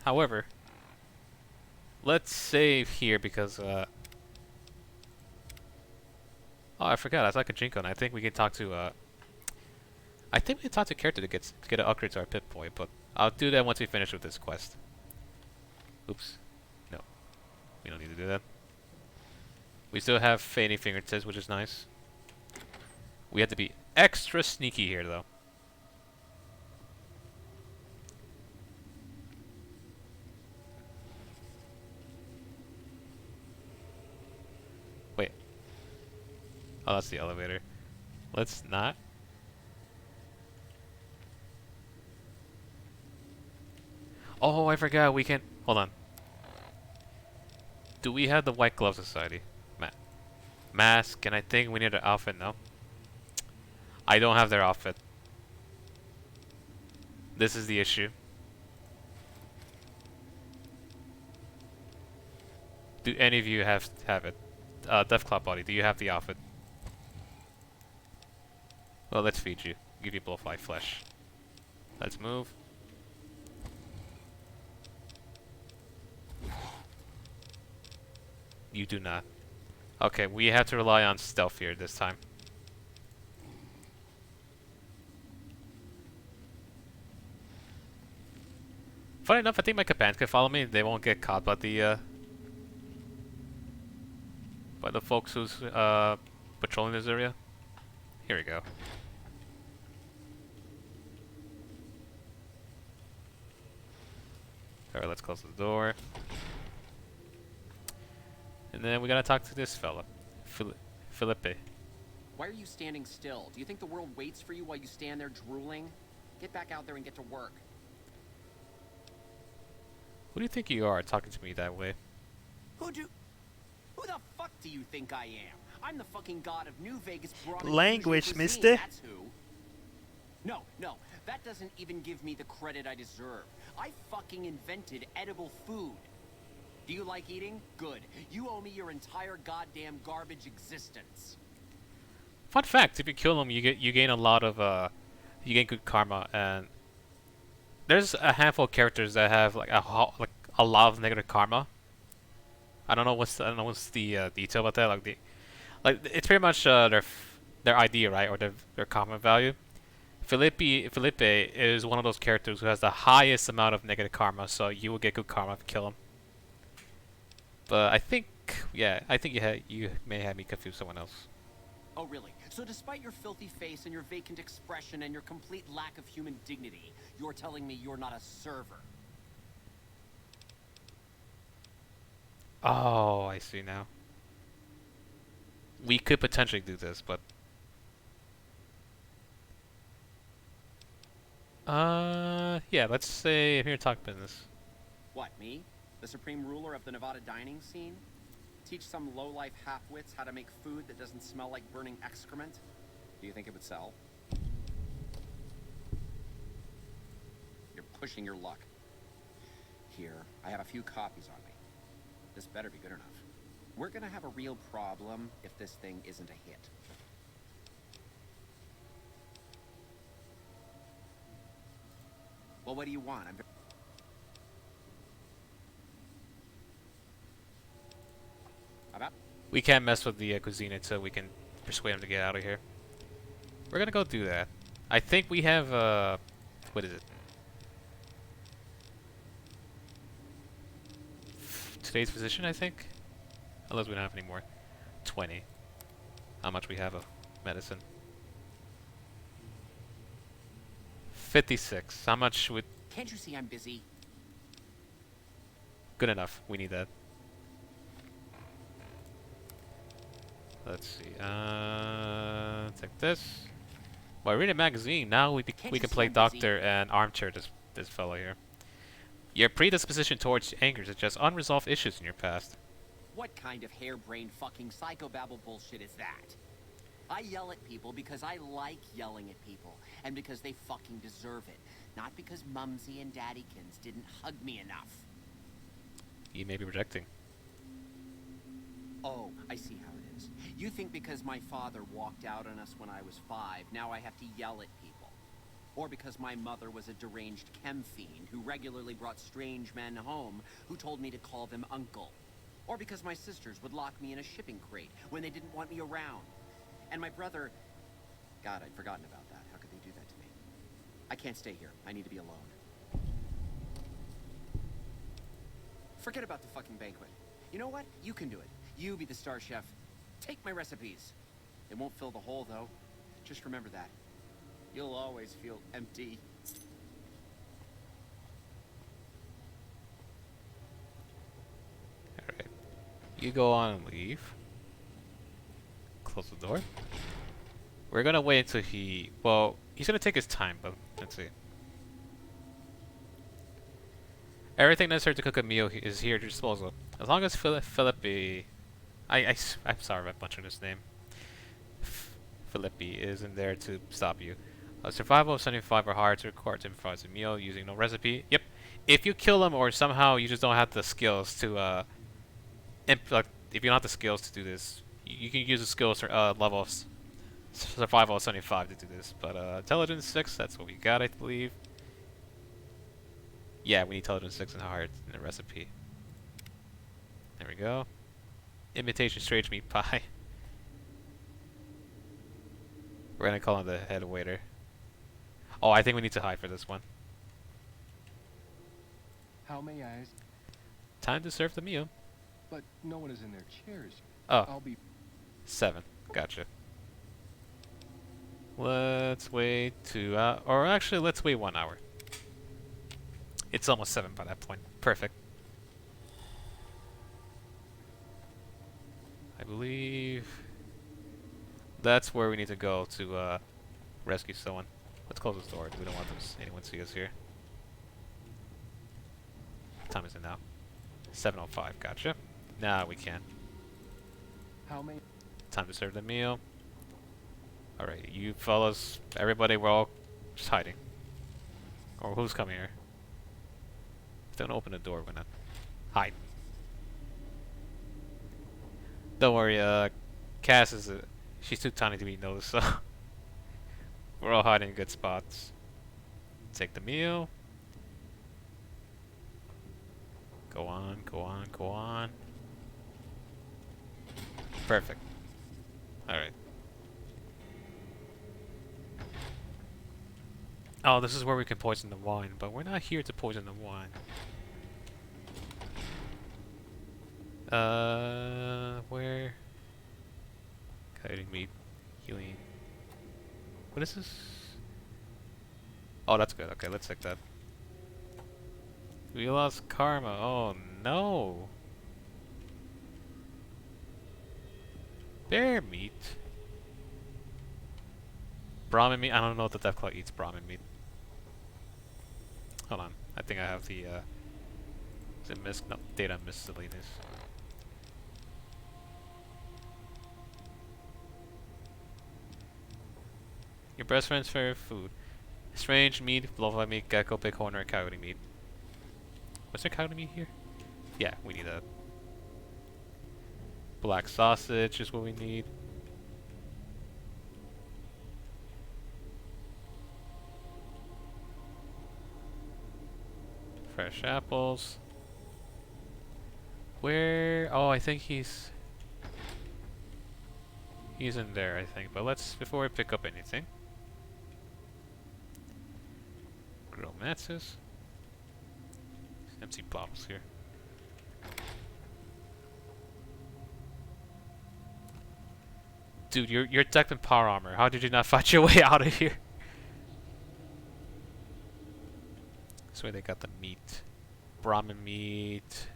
However, let's save here because oh, I forgot. I was like a Jinko, and I think we can talk to I think we can talk to a character to get an upgrade to our Pip-Boy, but I'll do that once we finish with this quest. Oops. No. We don't need to do that. We still have fading fingertips, which is nice. We have to be extra sneaky here, though. Wait. Oh, that's the elevator. Let's not. Oh, I forgot. We can. Hold on. Do we have the White Glove Society? Mask, and I think we need their outfit, no? I don't have their outfit. This is the issue. Do any of you have it? Deathclaw Body, do you have the outfit? Well, let's feed you. Give you blowfly flesh. Let's move. You do not. Okay, we have to rely on stealth here this time. Funny enough, I think my companions can follow me. They won't get caught by the folks who's patrolling this area. Here we go. Alright, let's close the door. And then we gotta talk to this fella, Felipe. Why are you standing still? Do you think the world waits for you while you stand there drooling? Get back out there and get to work. Who do you think you are talking to me that way? Who the fuck do you think I am? I'm the fucking god of New Vegas broad Language, cuisine, mister. that's who. No, that doesn't even give me the credit I deserve. I fucking invented edible food. Do you like eating? Good. You owe me your entire goddamn garbage existence. Fun fact: if you kill them, you gain a lot of you gain good karma, and there's a handful of characters that have like a lot of negative karma. I don't know what's the detail about that. Like it's pretty much their ID, right, or their karma value. Felipe is one of those characters who has the highest amount of negative karma, so you will get good karma if you kill him. But I think you may have me confuse someone else. Oh, really? So despite your filthy face and your vacant expression and your complete lack of human dignity, you're telling me you're not a server? Oh, I see now. We could potentially do this, but yeah, let's say I'm here to talk business. What, me? The supreme ruler of the Nevada dining scene? Teach some low-life half-wits how to make food that doesn't smell like burning excrement? Do you think it would sell? You're pushing your luck. Here, I have a few copies on me. This better be good enough. We're gonna have a real problem if this thing isn't a hit. Well, what do you want? We can't mess with the cuisine until we can persuade him to get out of here. We're gonna go do that. I think we have what is it? Today's position, I think. Unless we don't have any more. 20. How much we have of medicine? 56. How much would... Can't you see I'm busy? Good enough. We need that. Let's see. Take this. Well, I read a magazine. Now we can play doctor and armchair this fellow here. Your predisposition towards anger suggests unresolved issues in your past. What kind of harebrained fucking psychobabble bullshit is that? I yell at people because I like yelling at people, and because they fucking deserve it. Not because Mumsy and Daddykins didn't hug me enough. You may be rejecting. Oh, I see how it is. You think because my father walked out on us when I was 5, now I have to yell at people. Or because my mother was a deranged chem fiend who regularly brought strange men home who told me to call them uncle. Or because my sisters would lock me in a shipping crate when they didn't want me around. And my brother... God, I'd forgotten about that. How could they do that to me? I can't stay here. I need to be alone. Forget about the fucking banquet. You know what? You can do it. You be the star chef. Take my recipes. It won't fill the hole, though. Just remember that. You'll always feel empty. Alright. You go on and leave. Close the door. We're gonna wait until he... Well, he's gonna take his time, but let's see. Everything necessary to cook a meal is here at your disposal. As long as Philippi... I'm sorry if I butchered his name. Philippi is in there to stop you. A survival of 75 or higher to require to improvise a meal using no recipe. Yep. If you kill him or somehow you just don't have the skills to, if you don't have the skills to do this, you can use the skills level of survival of 75 to do this. But intelligence 6, that's what we got, I believe. Yeah, we need intelligence 6 and higher in the recipe. There we go. Imitation strange meat pie. We're gonna call him the head waiter. Oh, I think we need to hide for this one. How may I ask? Time to serve the meal. But no one is in their chairs. Oh. I'll be... 7. Gotcha. Let's wait 2 hours. Or actually, let's wait 1 hour. It's almost 7 by that point. Perfect. I believe that's where we need to go to rescue someone. Let's close this door. We don't want anyone to see us here. What time is it now? 7:05. Gotcha. Nah, we can't. How may... Time to serve the meal. Alright, you fellas, everybody, we're all just hiding. Or who's coming here? Don't open the door, we're not. Hide. Don't worry, Cass is she's too tiny to be noticed, so we're all hiding in good spots. Take the meal. Go on, go on, go on. Perfect. Alright. Oh, this is where we can poison the wine, but we're not here to poison the wine. Where? Coyote meat, healing. What is this? Oh, that's good. Okay, let's take that. We lost karma. Oh no! Bear meat. Brahmin meat. I don't know if the Deathclaw eats Brahmin meat. Hold on. I think I have the. Is it no, data miscellaneous. Your best friend's favorite food. Strange meat, blowfly meat, gecko, bighorn, or coyote meat. Was there coyote meat here? Yeah, we need that. Black sausage is what we need. Fresh apples. Where? Oh, I think he's in there, I think. But let's, before we pick up anything. Grill matzes. Empty bottles here. Dude, you're decked in power armor. How did you not fight your way out of here? This way they got the meat. Brahmin meat.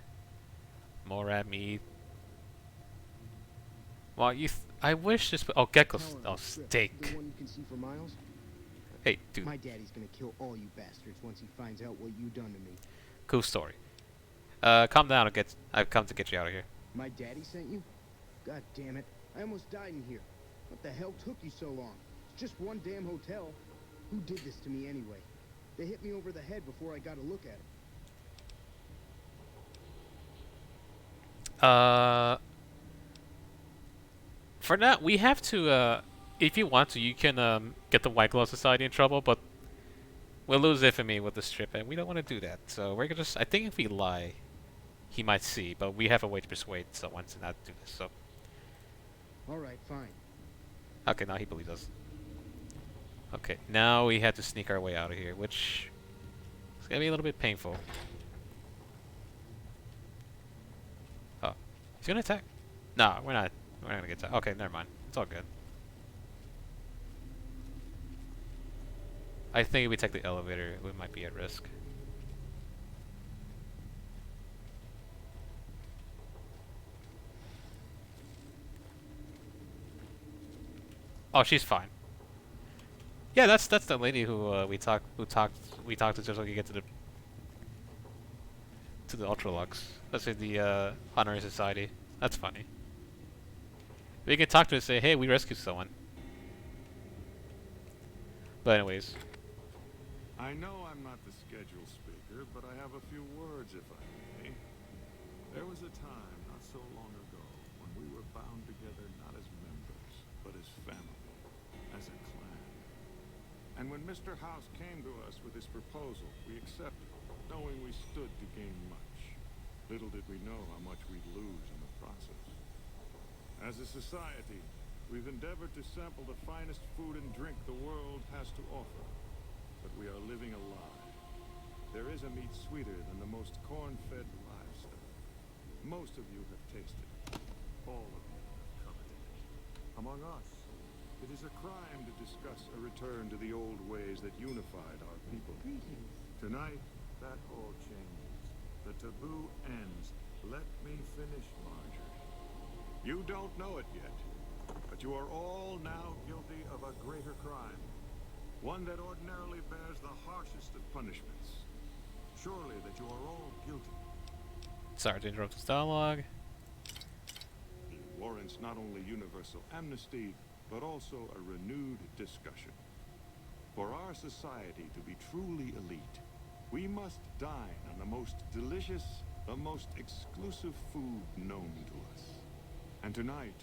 Morad meat. Well, I wish this. Oh, gecko's. Oh, steak. The one you can see for miles? Hey, dude. My daddy's gonna kill all you bastards once he finds out what you done to me. Cool story. Calm down. I've come to get you out of here. My daddy sent you? God damn it! I almost died in here. What the hell took you so long? It's just one damn hotel. Who did this to me anyway? They hit me over the head before I got a look at it. For now, we have to, if you want to, you can, get the White Glove Society in trouble, but we'll lose infamy with the strip, and we don't want to do that. So we're gonna just, I think if we lie, he might see, but we have a way to persuade someone to not do this, so. Alright, fine. Okay, now he believes us. Okay, now we have to sneak our way out of here, which is gonna be a little bit painful. Oh, he's gonna attack? No, we're not. We're not gonna get attacked. Okay, never mind. It's all good. I think if we take the elevator, we might be at risk. Oh, she's fine. Yeah, that's the lady who we talked to just so we could get to the Ultralux. Let's say the Honorary Society. That's funny. We can talk to her and say, hey, we rescued someone. But anyways. I know I'm not the scheduled speaker, but I have a few words, if I may. There was a time, not so long ago, when we were bound together not as members, but as family, as a clan. And when Mr. House came to us with his proposal, we accepted, knowing we stood to gain much. Little did we know how much we'd lose in the process. As a society, we've endeavored to sample the finest food and drink the world has to offer. But we are living a lie. There is a meat sweeter than the most corn-fed livestock. Most of you have tasted it. All of you have coveted it. Among us, it is a crime to discuss a return to the old ways that unified our people. Tonight, that all changes. The taboo ends. Let me finish, Marjorie. You don't know it yet, but you are all now guilty of a greater crime. One that ordinarily bears the harshest of punishments. Surely that you are all guilty. Sorry to interrupt this dialogue. War warrants not only universal amnesty, but also a renewed discussion. For our society to be truly elite, we must dine on the most delicious, the most exclusive food known to us. And tonight,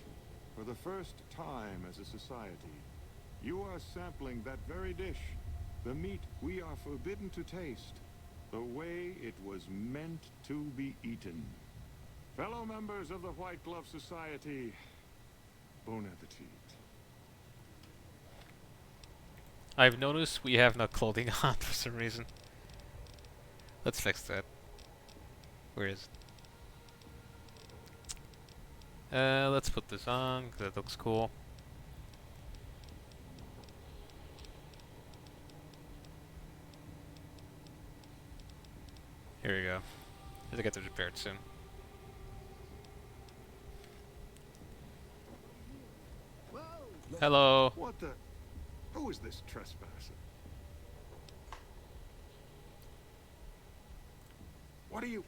for the first time as a society, you are sampling that very dish, the meat we are forbidden to taste, the way it was meant to be eaten. Fellow members of the White Glove Society, bon appetit. I've noticed we have no clothing on for some reason. Let's fix that. Where is it? Let's put this on, 'cause that looks cool. Here we go. Let's get this repaired soon. Hello. What the? Who is this trespasser? What are you?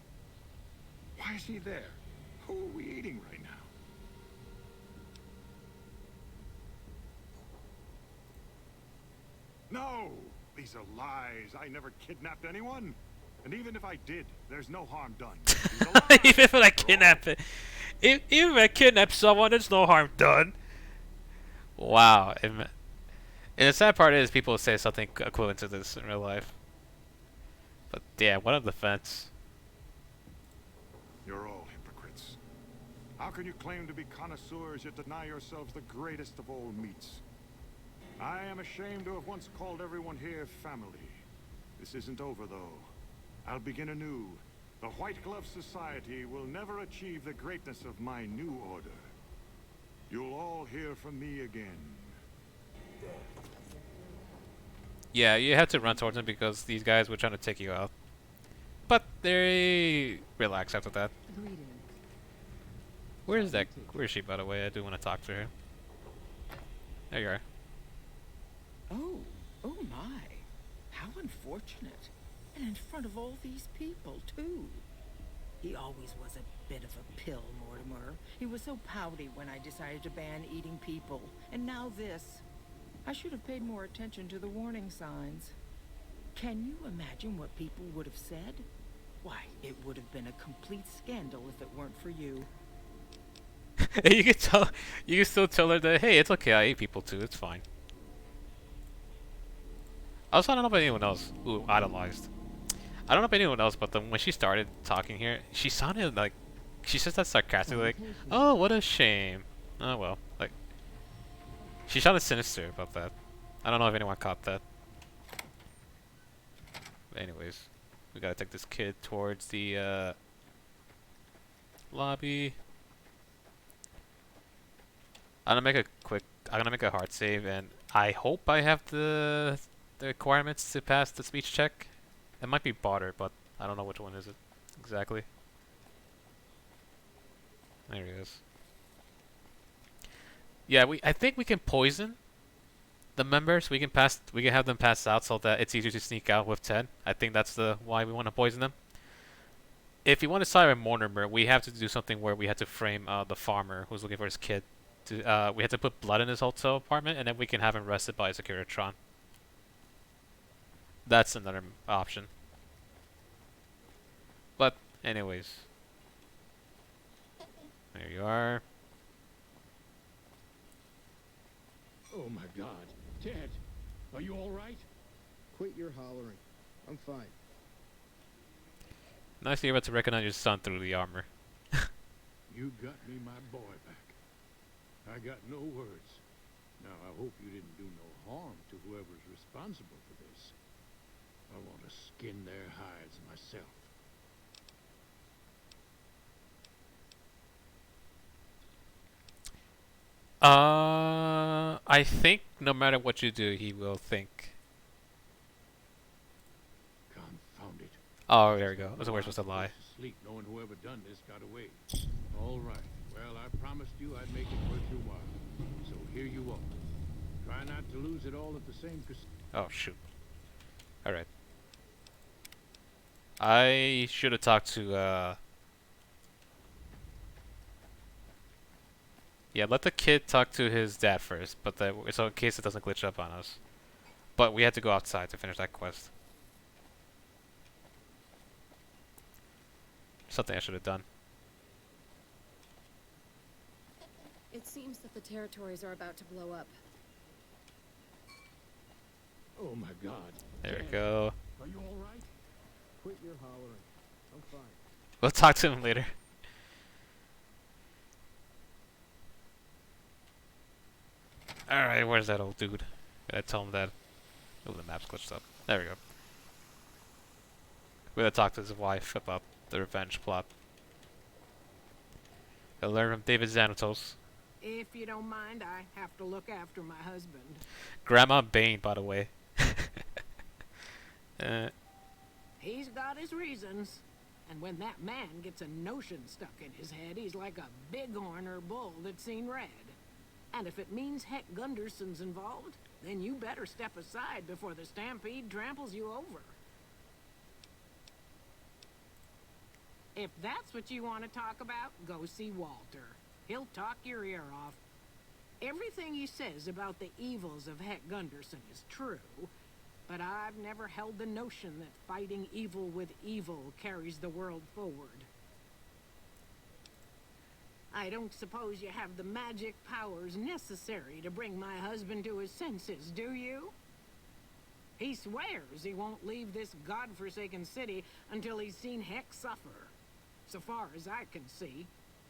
Why is he there? Who are we eating right now? No! These are lies. I never kidnapped anyone. And even if I did, there's no harm done. Even if I kidnap it. Even if I kidnap someone, there's no harm done. Wow. And the sad part is people say something equivalent to this in real life. But yeah, what a defense. You're all hypocrites. How can you claim to be connoisseurs yet deny yourselves the greatest of all meats? I am ashamed to have once called everyone here family. This isn't over, though. I'll begin anew. The White Glove Society will never achieve the greatness of my new order. You'll all hear from me again. Yeah, you had to run towards them because these guys were trying to take you out. But they relax after that. Where is that? Where is she, by the way? I do want to talk to her. There you are. Oh my. How unfortunate. And in front of all these people, too. He always was a bit of a pill, Mortimer. He was so pouty when I decided to ban eating people. And now this. I should have paid more attention to the warning signs. Can you imagine what people would have said? Why, it would have been a complete scandal if it weren't for you. You can still tell her that, hey, it's okay, I eat people too, it's fine. Also, I don't know about anyone else who idolized. I don't know about anyone else, but when she started talking here, she sounded like, she says that sarcastically, like, oh, what a shame. Oh, well, like, she sounded sinister about that. I don't know if anyone caught that. But anyways, we gotta take this kid towards the, lobby. I'm gonna make a hard save, and I hope I have the requirements to pass the speech check. It might be barter, but I don't know which one is it exactly. There he is. Yeah, I think we can poison the members. We can have them pass out so that it's easier to sneak out with Ted. I think that's why we want to poison them. If you want to side with Mortimer, we have to do something where we had to frame the farmer who's looking for his kid. We had to put blood in his hotel apartment, and then we can have him arrested by a Securitron. That's another option. But anyways, there you are. Oh my God, Ted, are you all right? Quit your hollering. I'm fine. Nice that you're about to recognize your son through the armor. You got me my boy back. I got no words. Now, I hope you didn't do no harm to whoever's responsible for this. I want to skin their hides myself. I think no matter what you do, he will think. Confound it. Oh, there we go. That's where we're supposed to lie. Sleep knowing whoever done this got away. All right. Well, I promised you I'd make it worth your while. So here you are. Try not to lose it all at the same Oh, shoot. Alright. I should have talked to, Yeah, let the kid talk to his dad first, but so in case it doesn't glitch up on us. But we had to go outside to finish that quest. Something I should have done. It seems that the territories are about to blow up. Oh my God. There we go. Are you all right? Quit your hollering. I'm fine. We'll talk to him later. Alright, where's that old dude? Gotta tell him that. Oh, the map's glitched up. There we go. We gotta talk to his wife about the revenge plot. Gotta learn from David Xanatos. If you don't mind, I have to look after my husband. Grandma Bane, by the way. He's got his reasons. And when that man gets a notion stuck in his head, he's like a bighorn or bull that's seen red. And if it means Heck Gunderson's involved, then you better step aside before the stampede tramples you over. If that's what you want to talk about, go see Walter. He'll talk your ear off. Everything he says about the evils of Heck Gunderson is true, but I've never held the notion that fighting evil with evil carries the world forward. I don't suppose you have the magic powers necessary to bring my husband to his senses, do you? He swears he won't leave this godforsaken city until he's seen Heck suffer. So far as I can see,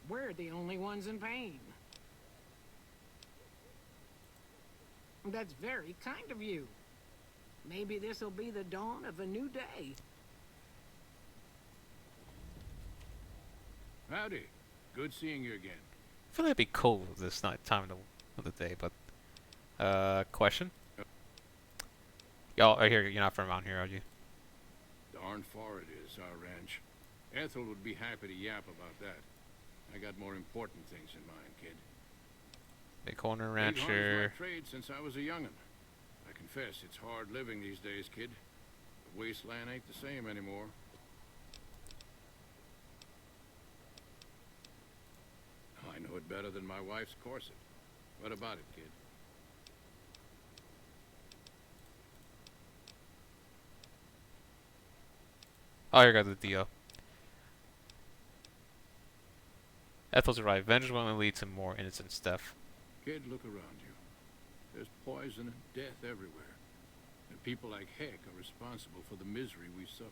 we're the only ones in pain. That's very kind of you. Maybe this'll be the dawn of a new day. Howdy. Good seeing you again. I feel like it'd be cold this night time of the day, but question? Y'all are here. You're not from around here, are you? Darn far it is, our ranch. Ethel would be happy to yap about that. I got more important things in mind, kid. Big corner Bighorn's rancher. my trade since I was a young'un. I confess it's hard living these days, kid. The wasteland ain't the same anymore. I know it better than my wife's corset. What about it, kid? Oh, here goes the deal. Ethel's right. Vengeance will only lead to more innocent death. Kid, look around you. There's poison and death everywhere. And people like Heck are responsible for the misery we suffer.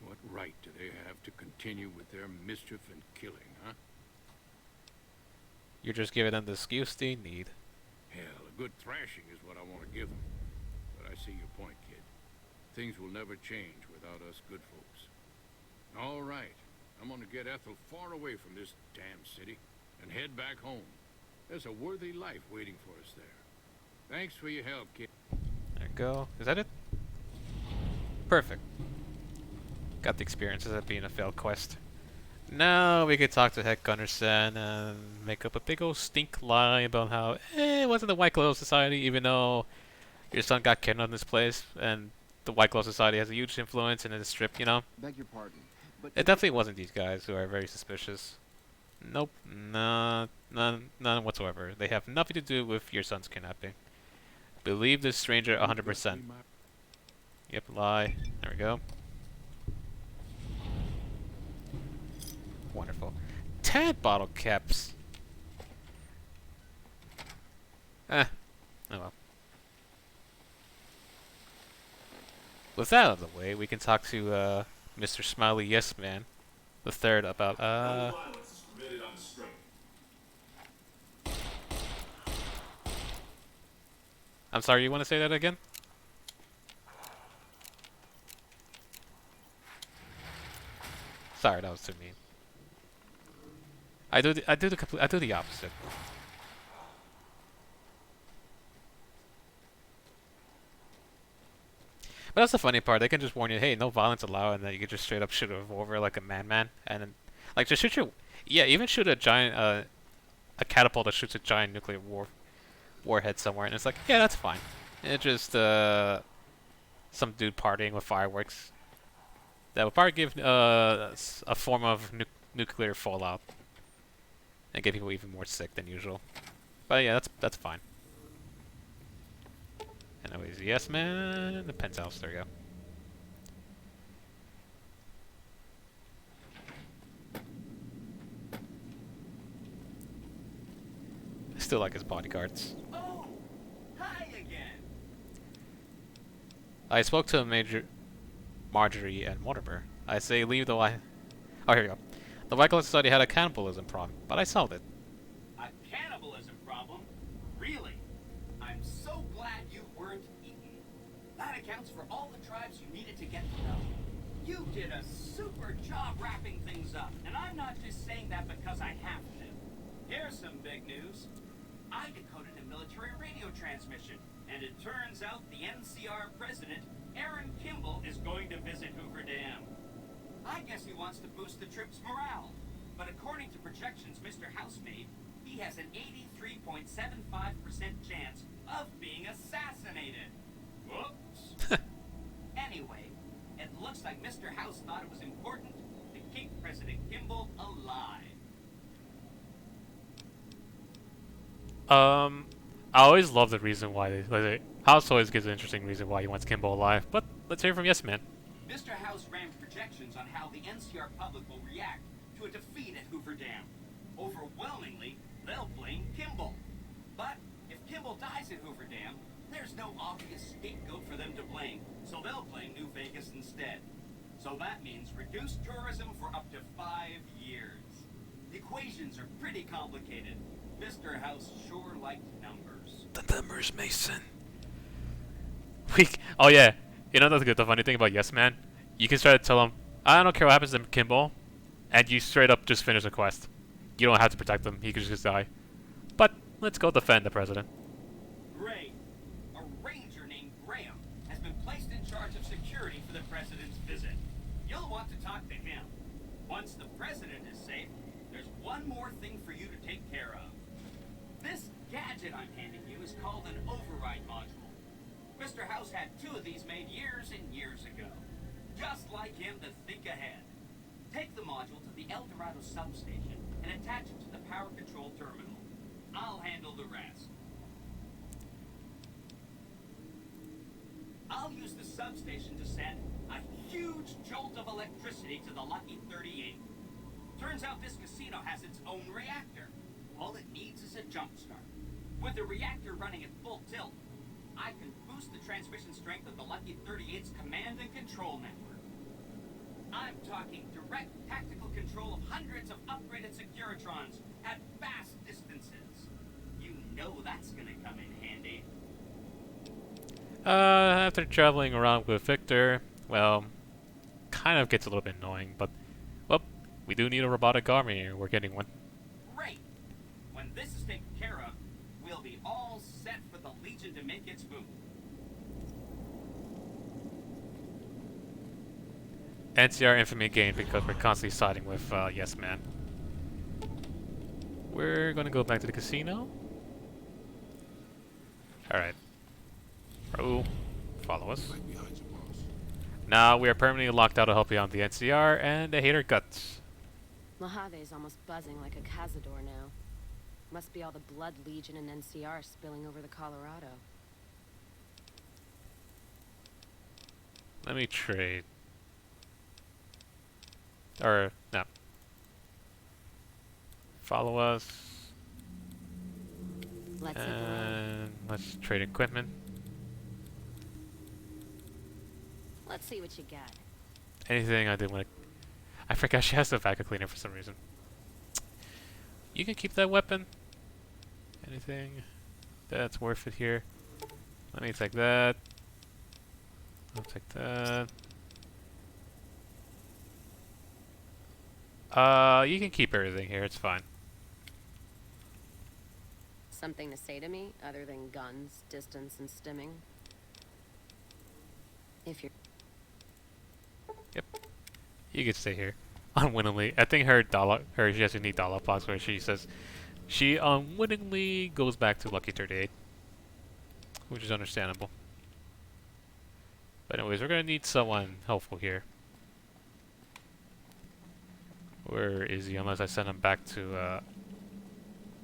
What right do they have to continue with their mischief and killing, huh? You're just giving them the excuse they need. Hell, a good thrashing is what I want to give them. But I see your point, kid. Things will never change without us good folks. All right. I'm gonna get Ethel far away from this damn city and head back home. There's a worthy life waiting for us there. Thanks for your help, kid. There we go. Is that it? Perfect. Got the experiences of being a failed quest. Now we could talk to Heck Gunderson and make up a big old stink lie about how it wasn't the White Glove Society, even though your son got kidnapped in this place, and the White Glove Society has a huge influence in this strip, you know? Beg your pardon, but It definitely wasn't these guys who are very suspicious. Nope, none whatsoever. They have nothing to do with your son's kidnapping. Believe this stranger 100%. Yep, lie. There we go. Wonderful. 10 bottle caps. Oh well. With that out of the way, we can talk to Mr. Smiley Yes Man, the third, about I'm sorry, you want to say that again? Sorry, that was too mean. I do the opposite. But that's the funny part. They can just warn you, hey, no violence allowed, and then you can just straight up shoot a revolver like a man, and then, like, just shoot your, yeah, even shoot a giant, a catapult that shoots a giant nuclear warhead somewhere, and it's like, yeah, that's fine. It's just some dude partying with fireworks. That would probably give a form of nuclear fallout. and get people even more sick than usual. But yeah, that's fine. Anyways, yes man, the penthouse, there you go. I still like his bodyguards. Oh, hi again. I spoke to Marjorie and Mortimer. I say leave the White... Oh, here we go. The White Glove Society had a cannibalism problem, but I solved it. A cannibalism problem? Really? I'm so glad you weren't eaten. That accounts for all the tribes you needed to get to know. You did a super job wrapping things up, and I'm not just saying that because I have to. Here's some big news. I decoded a military radio transmission, and it turns out the NCR president, Aaron Kimball, is going to visit Hoover Dam. I guess he wants to boost the troops' morale. But according to projections Mr. House made, he has an 83.75% chance of being assassinated. Whoops. Anyway, it looks like Mr. House thought it was important to keep President Kimball alive. I always love the reason why House always gives an interesting reason why he wants Kimball alive, but let's hear from Yes Man. Mr. House ran projections on how the NCR public will react to a defeat at Hoover Dam. Overwhelmingly, they'll blame Kimball. But if Kimball dies at Hoover Dam, there's no obvious scapegoat for them to blame, so they'll blame New Vegas instead. So that means reduced tourism for up to 5 years. The equations are pretty complicated. Mr. House sure liked numbers. The numbers, Mason. Oh yeah, you know that's good. The funny thing about Yes Man, you can try to tell him, I don't care what happens to Kimball, and you straight up just finish the quest. You don't have to protect him. He could just die. But let's go defend the president. Great. A ranger named Graham has been placed in charge of security for the president's visit. You'll want to talk to him. Once the president is safe, there's one more thing for you to take care of. This gadget I'm handing you is called an override module. Mr. House had 2 of these made years and years ago. Just like him to think ahead. Take the module to the El Dorado substation and attach it to the power control terminal. I'll handle the rest. I'll use the substation to send a huge jolt of electricity to the Lucky 38. Turns out this casino has its own reactor. All it needs is a jump start. With the reactor running at full tilt, I can boost the transmission strength of the Lucky 38's command and control network. I'm talking direct tactical control of hundreds of upgraded Securitrons at vast distances. You know that's gonna come in handy. After traveling around with Victor, well, kind of gets a little bit annoying, but, well, we do need a robotic army here. We're getting one. Great! When this is taken care of, we'll be all set for the Legion to make its move. NCR infamy gained because we're constantly siding with Yes Man. We're gonna go back to the casino. Alright. Raul, follow us. Now we are permanently locked out to help you on the NCR, and they hate our guts. Mojave's almost buzzing like a cazador now. Must be all the Blood Legion and NCR spilling over the Colorado. Let me trade. Or, no. Follow us. And let's trade equipment. Let's see what you got. Anything I did want to... I forgot she has the vacuum cleaner for some reason. You can keep that weapon. Anything that's worth it here. Let me take that. I'll take that. You can keep everything here, it's fine. Something to say to me other than guns, distance, and stimming? If you're... Yep. You can stay here. Unwittingly. I think she has a neat dialogue box where she says she unwittingly goes back to Lucky 38. Which is understandable. But anyways, we're gonna need someone helpful here. Where is he? Unless I send him back to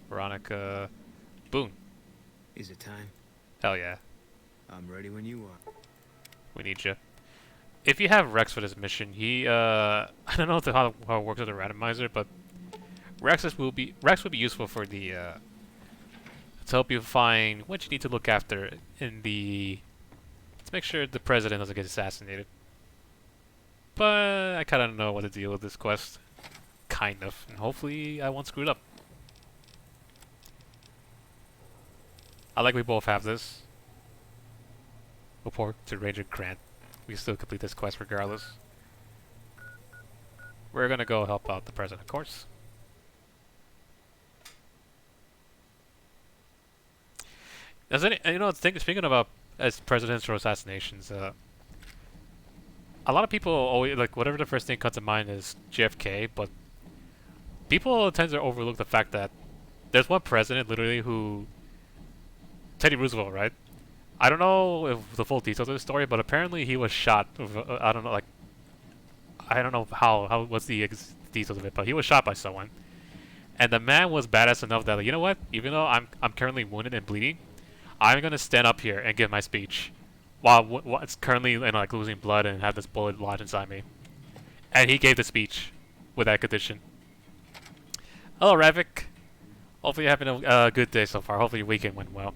Veronica Boone. Is it time? Hell yeah. I'm ready when you are. We need you. If you have Rex for this mission, he I don't know how it works with the randomizer, but Rex will be useful for the to help you find what you need to look after in the to make sure the president doesn't get assassinated. But I kind of know what to deal with this quest, kind of, and hopefully I won't screw it up. I like we both have this. Report to Ranger Grant. We can still complete this quest regardless. We're gonna go help out the president, of course. Does any, you know, speaking about as presidential assassinations, a lot of people always like whatever the first thing comes to mind is JFK, but people tend to overlook the fact that there's one president literally who Teddy Roosevelt, right? I don't know if the full details of the story, but apparently he was shot. I don't know, like I don't know how what's the details of it, but he was shot by someone, and the man was badass enough that like, you know what? Even though I'm currently wounded and bleeding, I'm gonna stand up here and give my speech, while it's currently like losing blood and have this bullet lodged inside me, and he gave the speech with that condition. Hello, Ravik. Hopefully you're having a good day so far. Hopefully your weekend went well.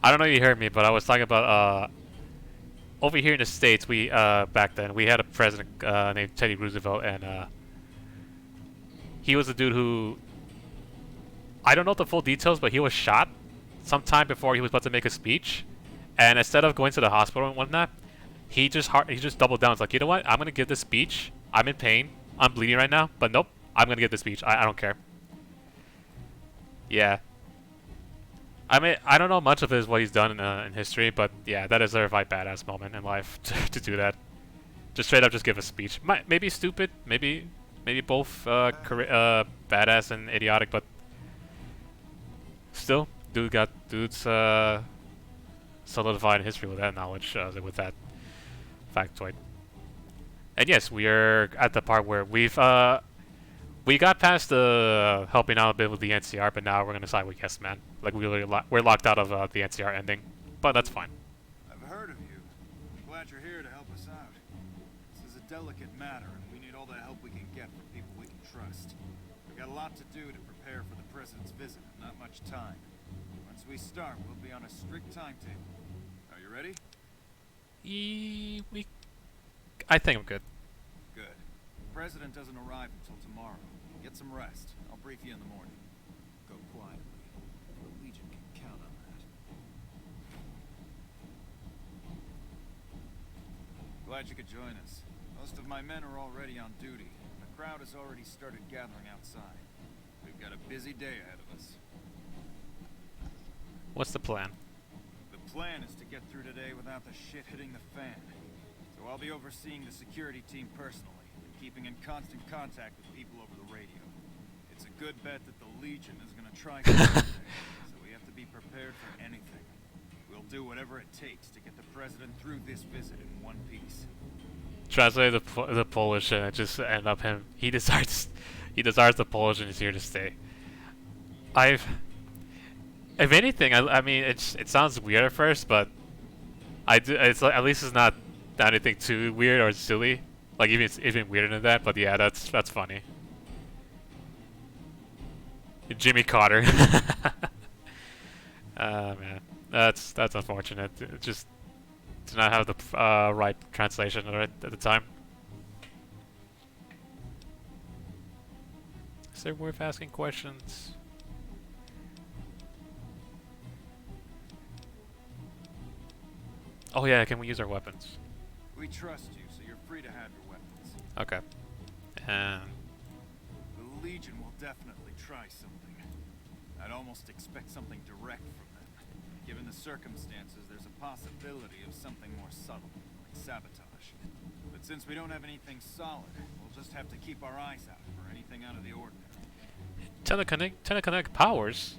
I don't know if you heard me, but I was talking about over here in the States, we back then we had a president named Teddy Roosevelt, and he was the dude who I don't know the full details, but he was shot sometime before he was about to make a speech, and instead of going to the hospital and whatnot, he just doubled down. It's like, you know what? I'm gonna give this speech. I'm in pain. I'm bleeding right now, but nope. I'm gonna give this speech. I don't care. Yeah. I mean, I don't know much of what he's done in history, but yeah, that is a very badass moment in life to do that. Just straight up, just give a speech. Maybe stupid, maybe both badass and idiotic, but still, dude's solidified in history with that knowledge, with that factoid. And yes, we are at the part where we got past the helping out a bit with the NCR, but now we're gonna side with Yes Man. Like we're locked out of the NCR ending, but that's fine. I've heard of you. I'm glad you're here to help us out. This is a delicate matter, and we need all the help we can get from people we can trust. We got a lot to do to prepare for the president's visit, and not much time. Once we start, we'll be on a strict timetable. Are you ready? I think I'm good. Good. The president doesn't arrive until tomorrow. Get some rest. I'll brief you in the morning. Go quietly. The Legion can count on that. Glad you could join us. Most of my men are already on duty. The crowd has already started gathering outside. We've got a busy day ahead of us. What's the plan? The plan is to get through today without the shit hitting the fan. So I'll be overseeing the security team personally, and keeping in constant contact with people over the radio. It's a good bet that the Legion is going to try something today, so we have to be prepared for anything. We'll do whatever it takes to get the president through this visit in one piece. Translate the Polish and it just end up him. He desires the Polish and is here to stay. If anything, I mean, it sounds weird at first, but it's like, at least it's not anything too weird or silly. Like even weirder than that. But yeah, that's funny. Jimmy Carter. Man, that's unfortunate. It just did not have the right translation right at the time. Is it worth asking questions? Oh yeah, can we use our weapons? We trust you, so you're free to have your weapons. Okay. And The Legion will definitely try something. I'd almost expect something direct from them. Given the circumstances, there's a possibility of something more subtle, like sabotage. But since we don't have anything solid, we'll just have to keep our eyes out for anything out of the ordinary. telekinetic powers.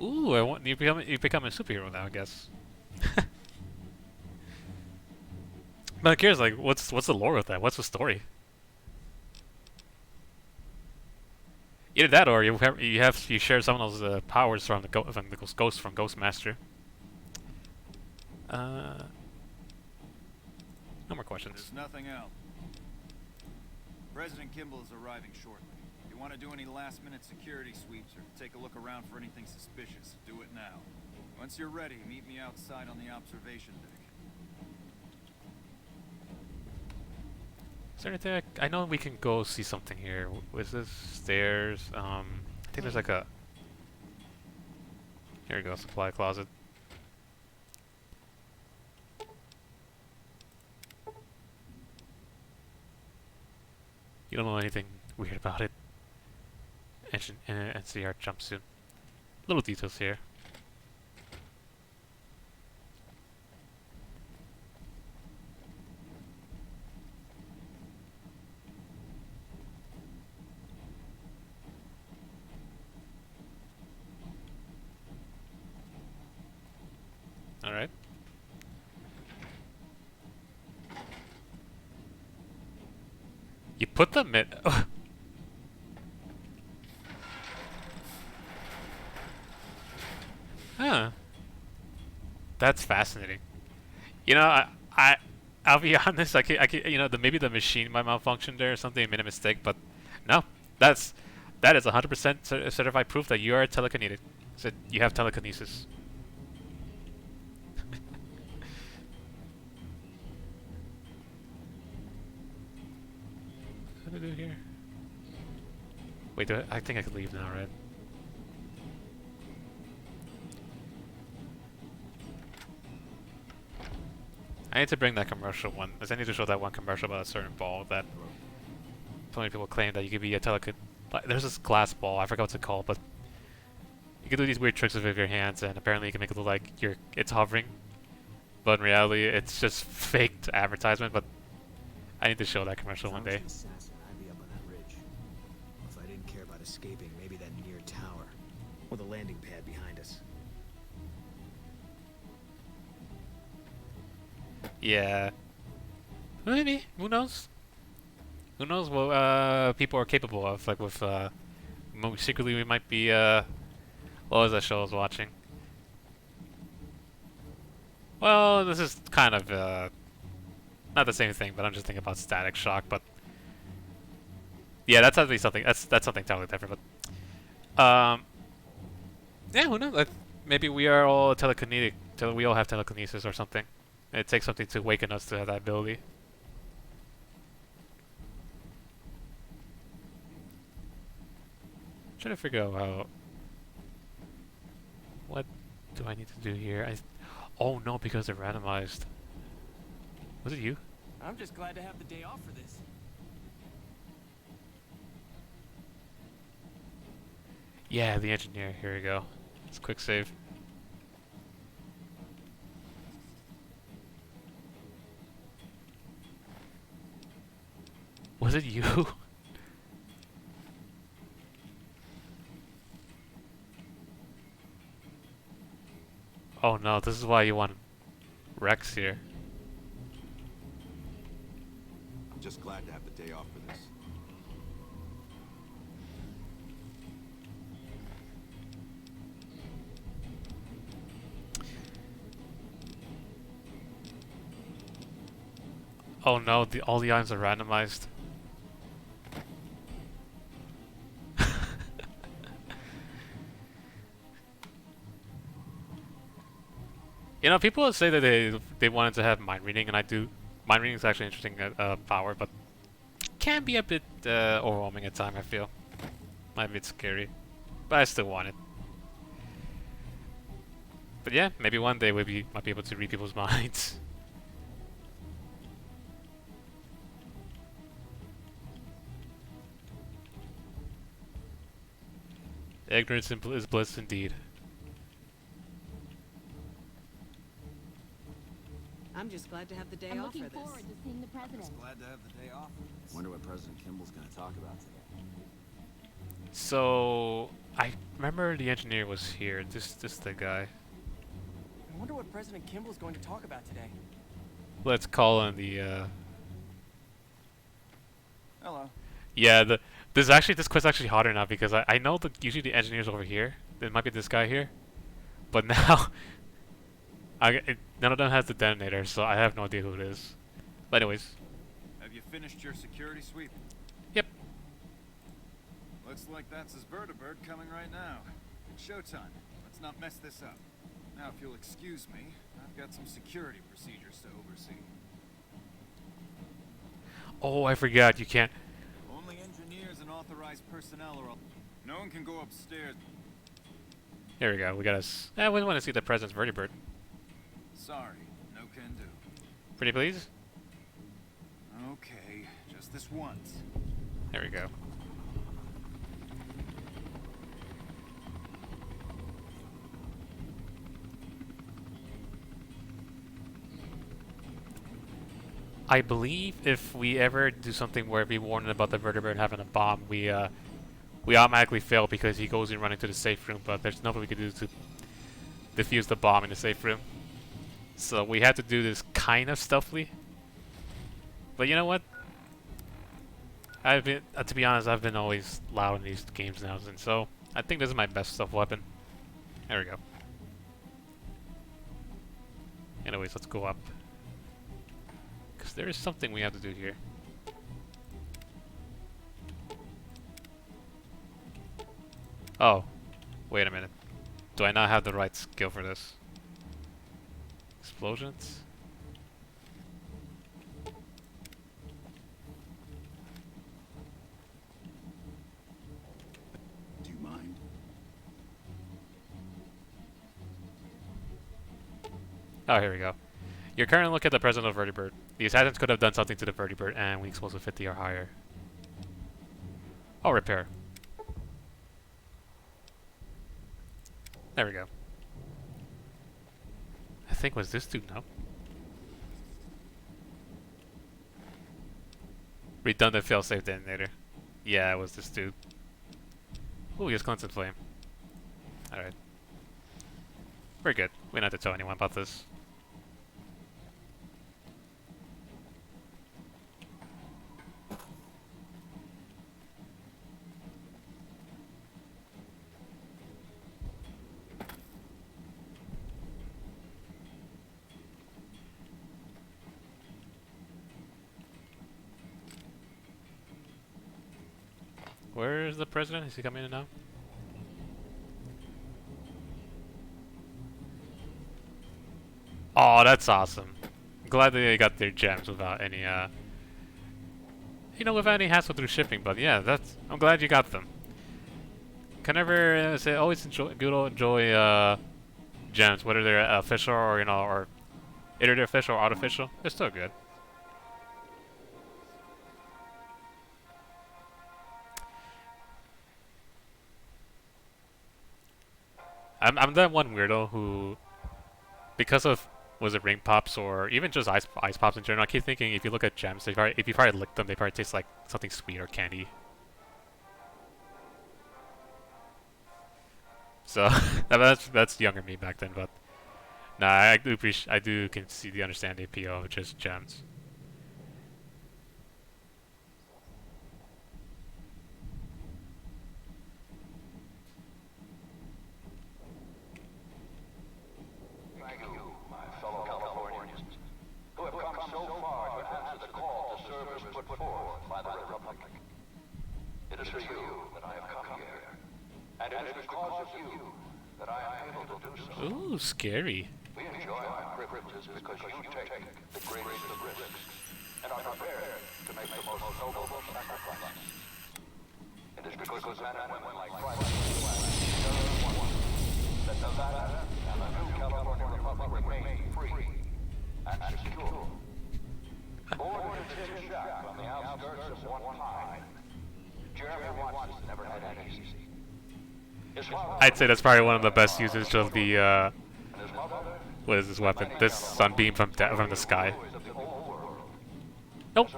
Ooh, you become a superhero now, I guess. But I'm curious, like, what's the lore with that? What's the story? Either that, or you share some of those powers from the ghost from Ghostmaster. No more questions. There's nothing else. President Kimball is arriving shortly. If you want to do any last-minute security sweeps or take a look around for anything suspicious, do it now. Once you're ready, meet me outside on the observation deck. Is there anything I know we can go see something here. Was this stairs? I think there's like a... Here we go, supply closet. You don't know anything weird about it. NCR jumpsuit. Little details here. Alright. You put them in... Huh. That's fascinating. You know, I'll be honest, you know, maybe the machine might malfunction there or something, made a mistake, but no. That is 100% certified proof that you are telekinetic. So you have telekinesis. What do I do here? Wait, I think I could leave now, right? I need to bring that commercial one. I need to show that one commercial about a certain ball that so many people claim that you could be a there's this glass ball, I forgot what's it called, but you can do these weird tricks with your hands, and apparently you can make it look like it's hovering. But in reality, it's just faked advertisement, but I need to show that commercial one day. I'd be up on that ridge. If I didn't care about escaping, maybe that near tower. Or the landing pad behind us. Yeah. Maybe. Who knows? Who knows what people are capable of? Like with secretly we might be what was that show I was watching? Well, this is kind of not the same thing, but I'm just thinking about Static Shock, but yeah, that's actually something that's something totally different, but yeah, who knows? Maybe we are all telekinetic, we all have telekinesis or something. It takes something to awaken us to have that ability. Trying to figure out how. What do I need to do here? Oh no, because they're randomized. Was it you? I'm just glad to have the day off for this. Yeah, the engineer. Here we go. Let's quick save. Was it you? Oh no, this is why you want Rex here. I'm just glad to have the day off for this. Oh no, all the items are randomized. You know, people say that they wanted to have mind reading, and I do. Mind reading is actually interesting power, but can be a bit overwhelming at times. I feel might be a bit scary, but I still want it. But yeah, maybe one day might be able to read people's minds. Ignorance is bliss indeed. I'm just glad to have the day I'm off for looking this. forward to seeing the president. Just glad to have the day off for this. Wonder what President Kimball's gonna talk about today. So I remember the engineer was here. This the guy. I wonder what President Kimball's going to talk about today. Let's call on the Hello. yeah, This quest's actually harder now because I know that usually the engineer's over here. It might be this guy here, but now none of them has the detonator, so I have no idea who it is. But anyways. Have you finished your security sweep? Yep. Looks like that's his vertibird coming right now. It's showtime. Let's not mess this up. Now, if you'll excuse me, I've got some security procedures to oversee. Oh, I forgot. You can't. Only engineers and authorized personnel are. No one can go upstairs. Here we go. We got us. We want to see the president's vertibird. Sorry, no can do. Pretty please. Okay, just this once. There we go. I believe if we ever do something where we warn about the vertibird having a bomb, we automatically fail because he goes in running to the safe room, but there's nothing we can do to defuse the bomb in the safe room. So we had to do this kind of stealthily. But you know what? I've been, to be honest, I've been always loud in these games now, and so I think this is my best stealth weapon. There we go. Anyways, let's go up. Because there is something we have to do here. Oh, wait a minute. Do I not have the right skill for this? Explosions? Do you mind? Oh, here we go. You're currently looking at the present of vertibird. The assassins could have done something to the vertibird, and we explosive 50 or higher. Oh, repair. There we go. I think was this dude, no? Redundant failsafe detonator. Yeah, it was this dude. Ooh, he has constant flame. Alright. We're good. We don't have to tell anyone about this. Where is the president? Is he coming in now? Oh, that's awesome. Glad that they got their gems without any, without any hassle through shipping, but yeah, I'm glad you got them. Can never say, always enjoy gems, whether they're official or, or either they're official or artificial. They're still good. I'm that one weirdo who, because of, was it ring pops or even just ice pops in general, I keep thinking if you look at gems, if you probably lick them, they probably taste like something sweet or candy. So that's younger me back then, but nah, I can see the understand the appeal of just gems. Thank you, my fellow Californians, who have come so far to answer the call to service put forth by the Republic. It is for you that I have come here, and it is because of you that I am able to do so. Ooh, scary. We enjoy our privileges because you take the greatest of risks and are prepared to make the most noble sacrifices. It is because men and women like Private that Nevada and the new California Republic remain free and secure. Born in a tin shack on the outskirts of one pine, Jeremy Watson never had it easy. I'd say that's probably one of the best uses of the, what is this weapon? This sunbeam from the sky. Nope.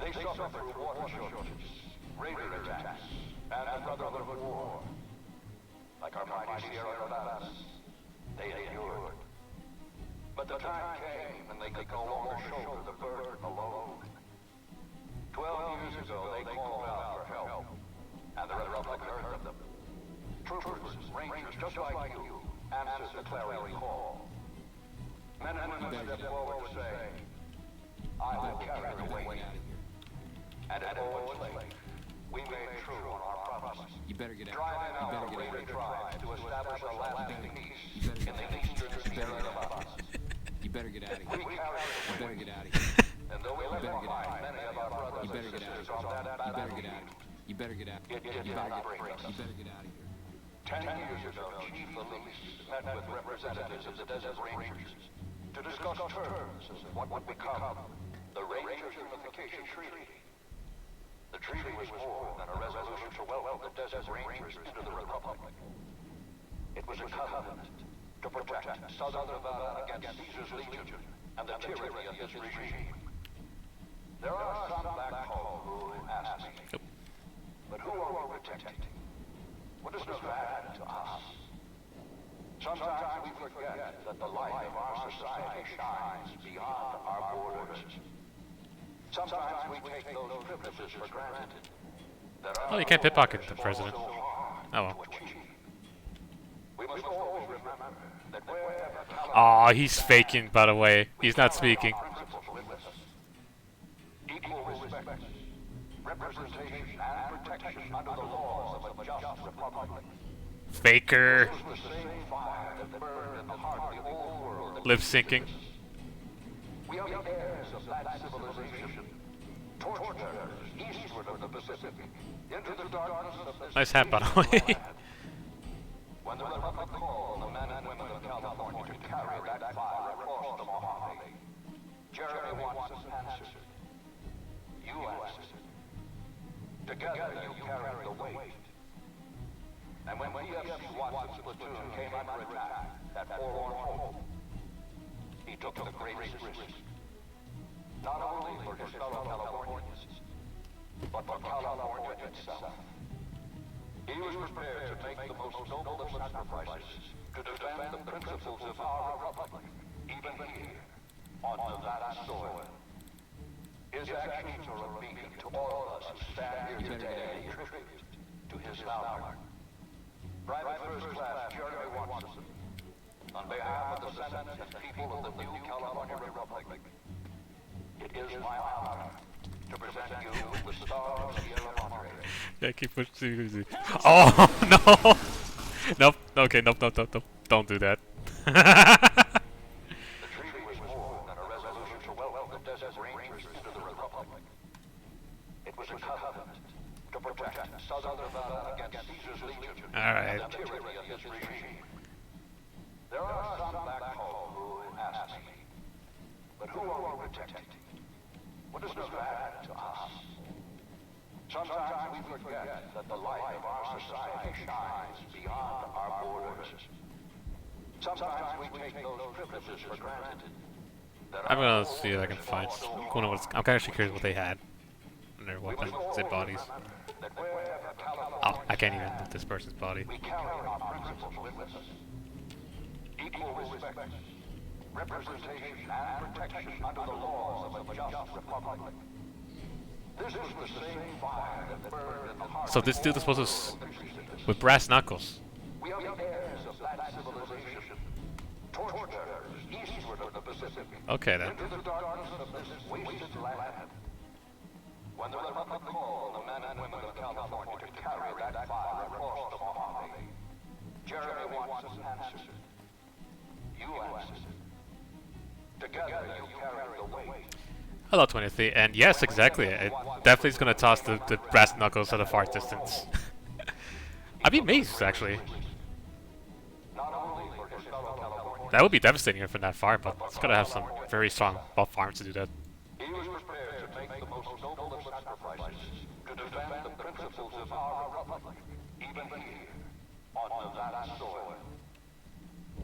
They suffered through water shortages, raider attacks, and the Brotherhood of War. Like our mighty Sierra Nevadas, they endured. But the time came when they could no longer shoulder the burden alone. 12 years ago, they step forward to say, I will carry the weight. And at Owen's Lake, we made true on our promise. You better get out. Driving out the Raider tribes to establish a lasting peace in the eastern Sierra Nevadas. You better get out of We here. carry You the better weight. get out of here. And though we left behind many of our brothers You better and get out of sisters on here. that You better get battlefield, out of here. You better get out. it did You better not get. bring us. You better get out of here. 10 years ago, Chief Elise met with representatives of the Desert Rangers to discuss terms of what would become the Rangers Unification Treaty. The treaty was more than a resolution to welcome the Desert Rangers into the Republic. It was a covenant to protect Southern Nevada against Caesar's Legion and the tyranny of this regime. There are some back home who ask me, but who are we protecting? What does Nevada to us? Sometimes we forget that the light of our society shines beyond our borders. Sometimes we take those privileges for granted. Oh, you can't pickpocket the president. Oh well. We must always remember that wherever Aw, he's faking, by the way. He's not speaking. equal respect, representation, and protection under the laws of a just republic. Faker. This was the same fire that burned in the heart of the old world. Lip syncing. We are the heirs of that civilization. Torturers eastward of the Pacific, into the darkness of this Nice hat, by the way. When the Republic called the men and women of California to carry that fire across the Mojave, Jeremy Watson answered. You answered. Together you carried the weight. And when PFC Watson's platoon came under attack at Forlorn Hope, he took the greatest risk. Not only for his fellow Californians, but for California itself. He was prepared to make the most noble of sacrifices to defend the principles of our republic, even here, on Nevada soil. His actions are a beacon to all of us who stand here today in tribute to his valor. Private First Class Jeremy Watson, on behalf of the Senate and people of the new California Republic, it is my honor to present you with the Star of Sierra Madre. Yeah, keep pushing. Oh no! Nope. Okay. Nope. Nope. Nope. Nope. Don't do that. The treaty was more than a resolution to welcome the Desert Rangers into the Republic. It was a covenant to protect Southern Nevada against Caesar's Legion Alright. and the tyranny of this regime. There are some back home who ask me, but who are we protecting? What does Nevada to us? Sometimes we forget that the light of our society shines beyond our borders. Sometimes we take those privileges for granted. I'm gonna see if I can find. I'm actually curious what they had in their weapons and bodies. Oh, I can't even look this person's body. We carry our principles with us. Equal respect, representation, and protection under the laws of a just republic. This was the same fire that burned in the heart. So this dude is supposed to with brass knuckles. We are the heirs of that civilization. Torturers eastward of the Pacific. Okay then. Into the darkness of this wasted land. When the Republic called the men and women of California to carry that fire across the Mojave, Jeremy Watson answered. You answered. Together you carry the weight. Hello, 23, and yes, exactly. It definitely is gonna toss the brass knuckles at a far distance. I'd be amazed, actually. That would be devastating from that far, but it's gotta have some very strong buff arms to do that. He was prepared to make the most noble of sacrifices to defend the principles of our republic, even here, on Nevada soil.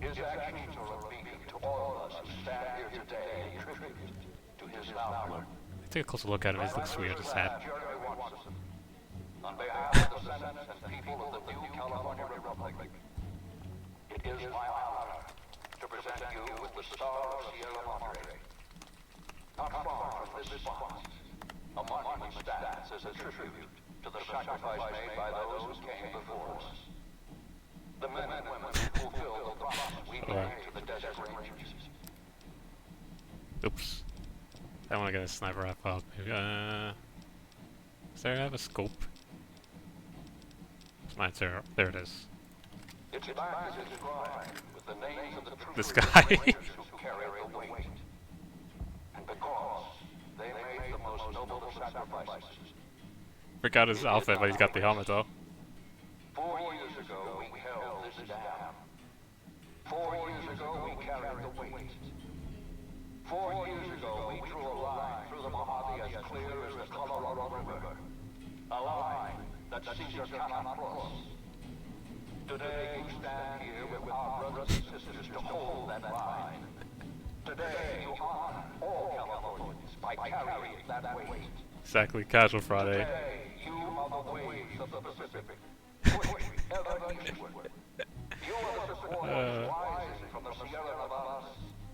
His actions are a beacon to all of us who stand here today in tribute to his valor. Take a closer look at him. He looks sweet with his hat. Jeremy Watson, on behalf of the Senate and people of the new California Republic, it is my honor to present you with the Star of Sierra Madre. Not far from this spot, a monument stands as a tribute to the sacrifice made by those who came before us. The men and women who fulfilled the promise we made to the Desert Rangers. Oops. I want to get a sniper rifle. Maybe, does there have a scope? Mine's there. There it is. Its back is inscribed with the names of the This troopers guy. and raiders who carried the weight. And because they made the most noble of sacrifices. Forgot his outfit, but he's got the helmet though. 4 years ago, we held this dam. 4 years ago, we carried the weight. 4 years ago, we drew a line through the Mojave as clear as the Colorado River. A line that Caesar cannot cross. Today, you stand here with our brothers and sisters to hold that line. Today, you honor all Californians by carrying that weight. Exactly, Casual Friday. Today, you are the waves of the Pacific, pushing ever eastward. You are the supporters rising from the Sierra Nevadas,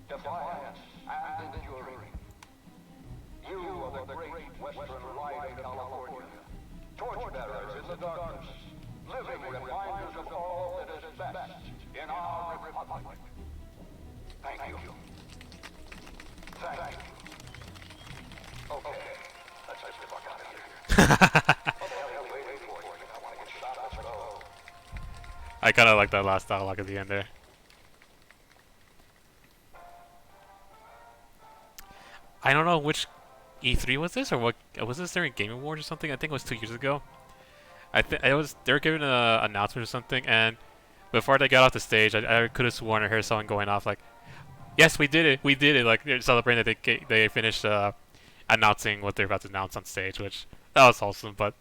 defiant and enduring. You are the great western light of California, torchbearers in the darkness, living reminders of all that is best in our republic. Thank you. Thank you. Okay, let's get the fuck out of here. What the hell are you waiting for? I want to get shot. Let's go. I kind of like that last dialogue at the end there. I don't know which E3 was this, or what was this during Game Awards or something? I think it was 2 years ago. I think it was. They were giving an announcement or something, and before they got off the stage, I could have sworn I heard someone going off like, "Yes, we did it! We did it!" Like they're celebrating that they finished announcing what they're about to announce on stage, which that was awesome, but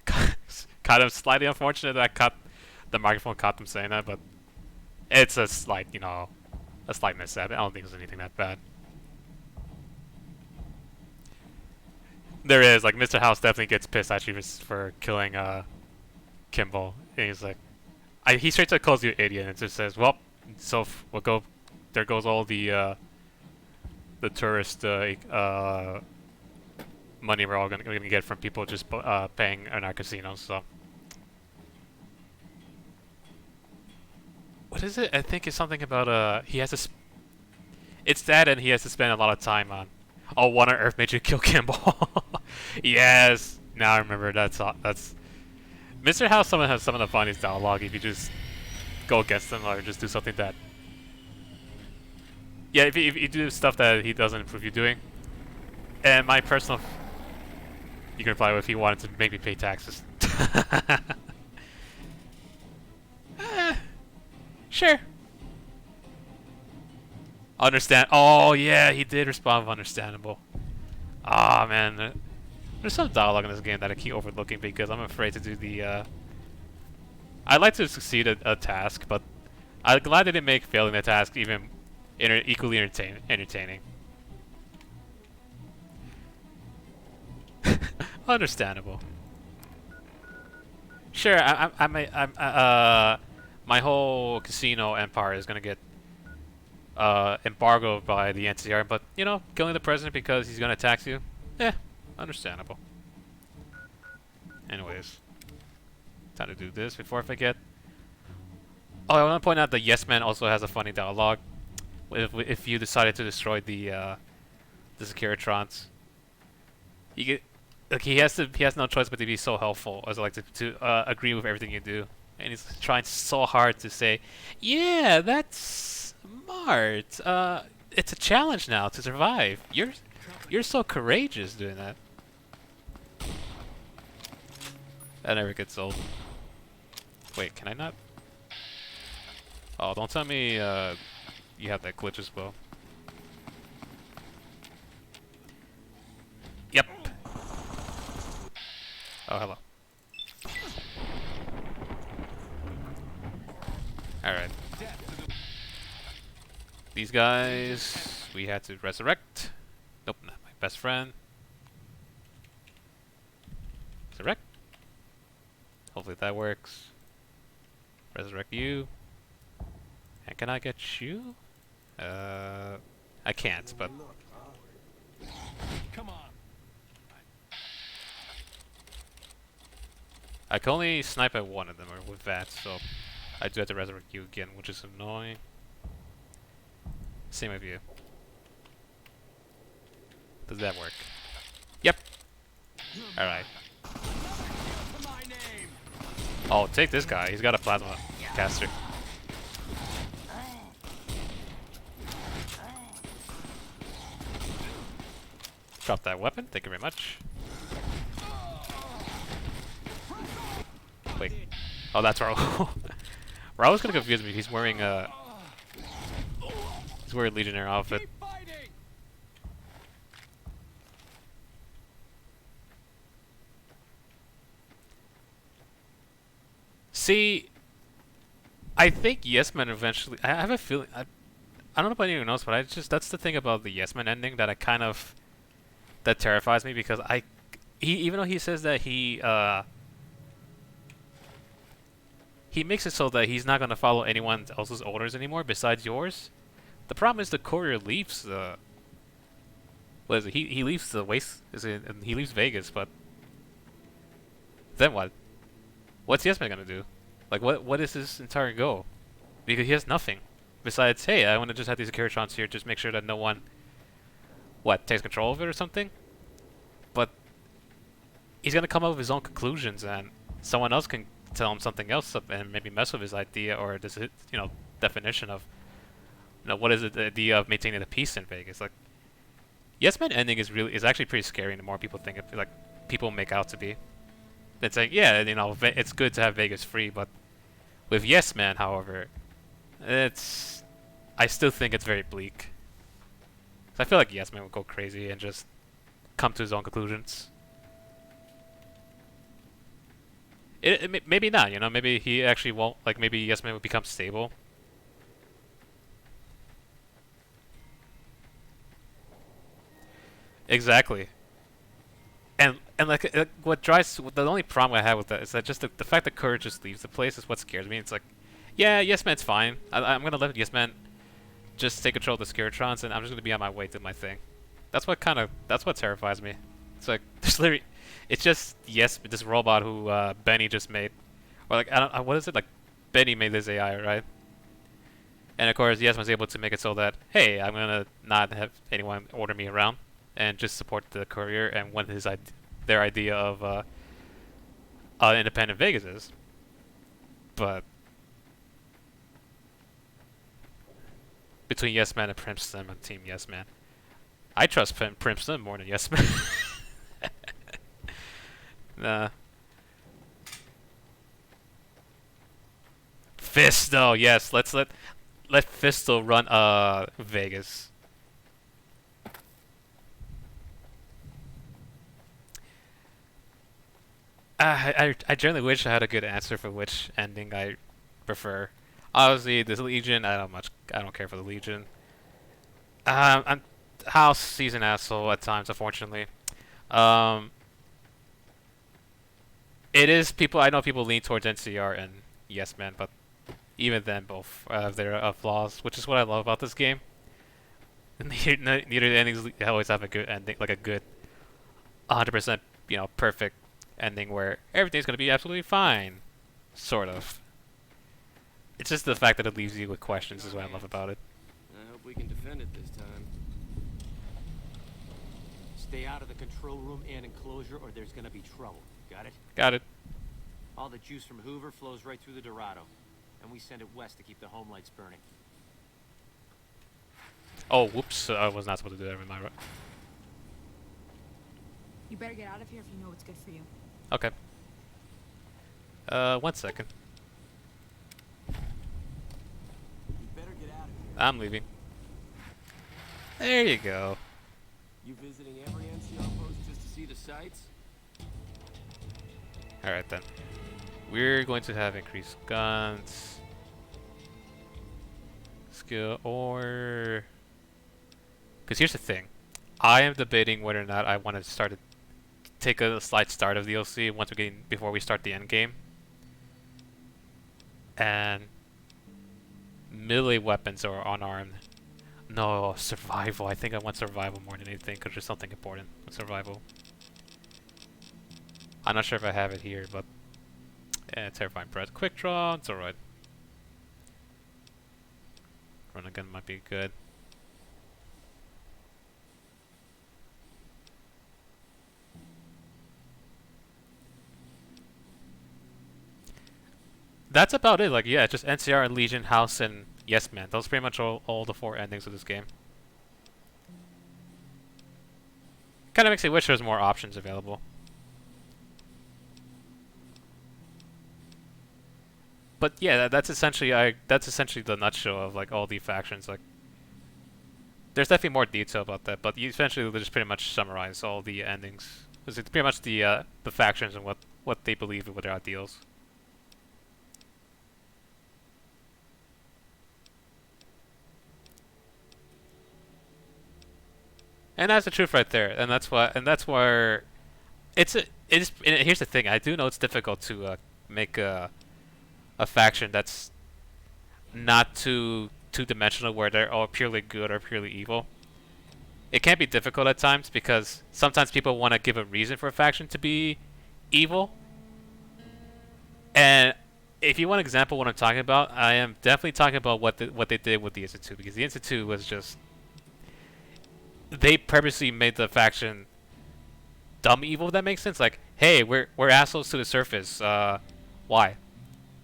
kind of slightly unfortunate that the microphone caught them saying that, but it's a slight, a slight mishap. I don't think it's anything that bad. There is, like, Mr. House definitely gets pissed at you for killing Kimball, and he's like, he straight up calls you an idiot, and just says, "Well, so we'll go. There goes all the tourist money we're all gonna get from people just paying in our casinos." So, what is it? I think it's something about he has to. It's that, and he has to spend a lot of time on. Oh, what on earth made you kill Kimball? Yes, now I remember. That's Mr. House. Someone has some of the funniest dialogue if you just go against them or just do something that. Yeah, if you do stuff that he doesn't approve you doing. And my personal. You can reply with if he wanted to make me pay taxes. Sure. Understand. Oh, yeah, he did respond with understandable. Ah, man. There's some dialogue in this game that I keep overlooking because I'm afraid to do the, I'd like to succeed at a task, but I'm glad they didn't make failing the task even equally entertaining. Understandable. Sure, my whole casino empire is gonna get embargoed by the NCR, but killing the president because he's gonna tax you, understandable. Anyways, time to do this before I forget. Oh, I want to point out that Yes Man also has a funny dialogue. If you decided to destroy the Securitrons, he has no choice but to be so helpful, as like to agree with everything you do, and he's trying so hard to say, yeah, that's smart. It's a challenge now to survive. You're so courageous doing that. That never gets old. Wait, can I not? Oh, don't tell me you have that glitch as well. Yep. Oh, hello. Alright. These guys, we had to resurrect. Nope, not my best friend. Resurrect. Hopefully that works. Resurrect you. And can I get you? I can't, but... Come on. I can only snipe at one of them or with that, so I do have to resurrect you again, which is annoying. Same with you. Does that work? Yep. Alright. Oh, take this guy. He's got a plasma caster. Drop that weapon. Thank you very much. Wait. Oh, that's Raul. Raul's gonna confuse me. He's wearing Legionnaire outfit. See, I think Yes Man eventually. I have a feeling. I don't know about anyone else, but that's the thing about the Yes Man ending that I kind of that terrifies me because even though he says that he makes it so that he's not gonna follow anyone else's orders anymore besides yours. The problem is the courier leaves what is it? He leaves the waste. He leaves Vegas, but then what? What's Yes Man gonna do? Like what is his entire goal? Because he has nothing besides, hey, I want to just have these Securitrons here, just make sure that no one takes control of it or something. But he's gonna come up with his own conclusions, and someone else can tell him something else and maybe mess with his idea or this definition of what is it, the idea of maintaining the peace in Vegas. Like Yes Man ending is actually pretty scary the more people think it, like people make out to be. It's like, yeah, it's good to have Vegas free, but with Yes Man, however, I still think it's very bleak. I feel like Yes Man would go crazy and just come to his own conclusions. Maybe not, maybe he actually won't, like maybe Yes Man would become stable. Exactly. And like what drives the only problem I have with that is that just the fact that Courage just leaves the place is what scares me. It's like, yeah, Yes Man's fine. I'm gonna let Yes Man just take control of the Skiratrons, and I'm just gonna be on my way to my thing. That's what terrifies me. It's like there's literally, it's just this robot who Benny just made, or like what is it, like Benny made this AI, right? And of course Yes Man's able to make it so that, hey, I'm gonna not have anyone order me around and just support the courier and what their idea of independent Vegas is. But between Yes Man and Princeton and Team Yes Man, I trust Princeton more than Yes Man. Nah. Fisto, yes, let's let Fisto run Vegas. I generally wish I had a good answer for which ending I prefer. Obviously, this Legion, I don't care for the Legion. I'm House, he's an asshole at times, unfortunately. It is I know people lean towards NCR and Yes Man, but even then, both have their flaws, which is what I love about this game. Neither the endings always have a good ending, like a good 100%, perfect ending where everything's gonna be absolutely fine, sort of. It's just the fact that it leaves you with questions is what I love about it. I hope we can defend it this time. Stay out of the control room and enclosure, or there's gonna be trouble. Got it? Got it. All the juice from Hoover flows right through the Dorado, and we send it west to keep the home lights burning. Oh, whoops! I was not supposed to do that with my. You better get out of here if you know what's good for you. Okay. 1 second. You better get out of here. I'm leaving. There you go. You visiting every NCR post just to see the sights? Alright then. We're going to have increased guns. Skill or... Because here's the thing. I am debating whether or not I want to take a slight start of the DLC before we start the end game. And melee weapons or unarmed. No, survival. I think I want survival more than anything because there's something important with survival. I'm not sure if I have it here, but terrifying press. Quick draw, it's alright. Run a gun might be good. that's about it. Like, yeah, just NCR, Legion, House, and Yes Man. Those are pretty much all the 4 endings of this game. Kind of makes me wish there was more options available. But yeah, that's essentially the nutshell of like all the factions. Like, there's definitely more detail about that, but you essentially just pretty much summarize all the endings. Because it's pretty much the factions and what they believe with their ideals. And that's the truth right there. And that's where it's. And here's the thing. I do know it's difficult to make a faction that's not too two-dimensional, where they're all purely good or purely evil. It can be difficult at times because sometimes people want to give a reason for a faction to be evil. And if you want an example of what I'm talking about, I am definitely talking about what they did with the Institute, because the Institute was just, they purposely made the faction dumb evil, if that makes sense. Like, hey, we're assholes to the surface. Why?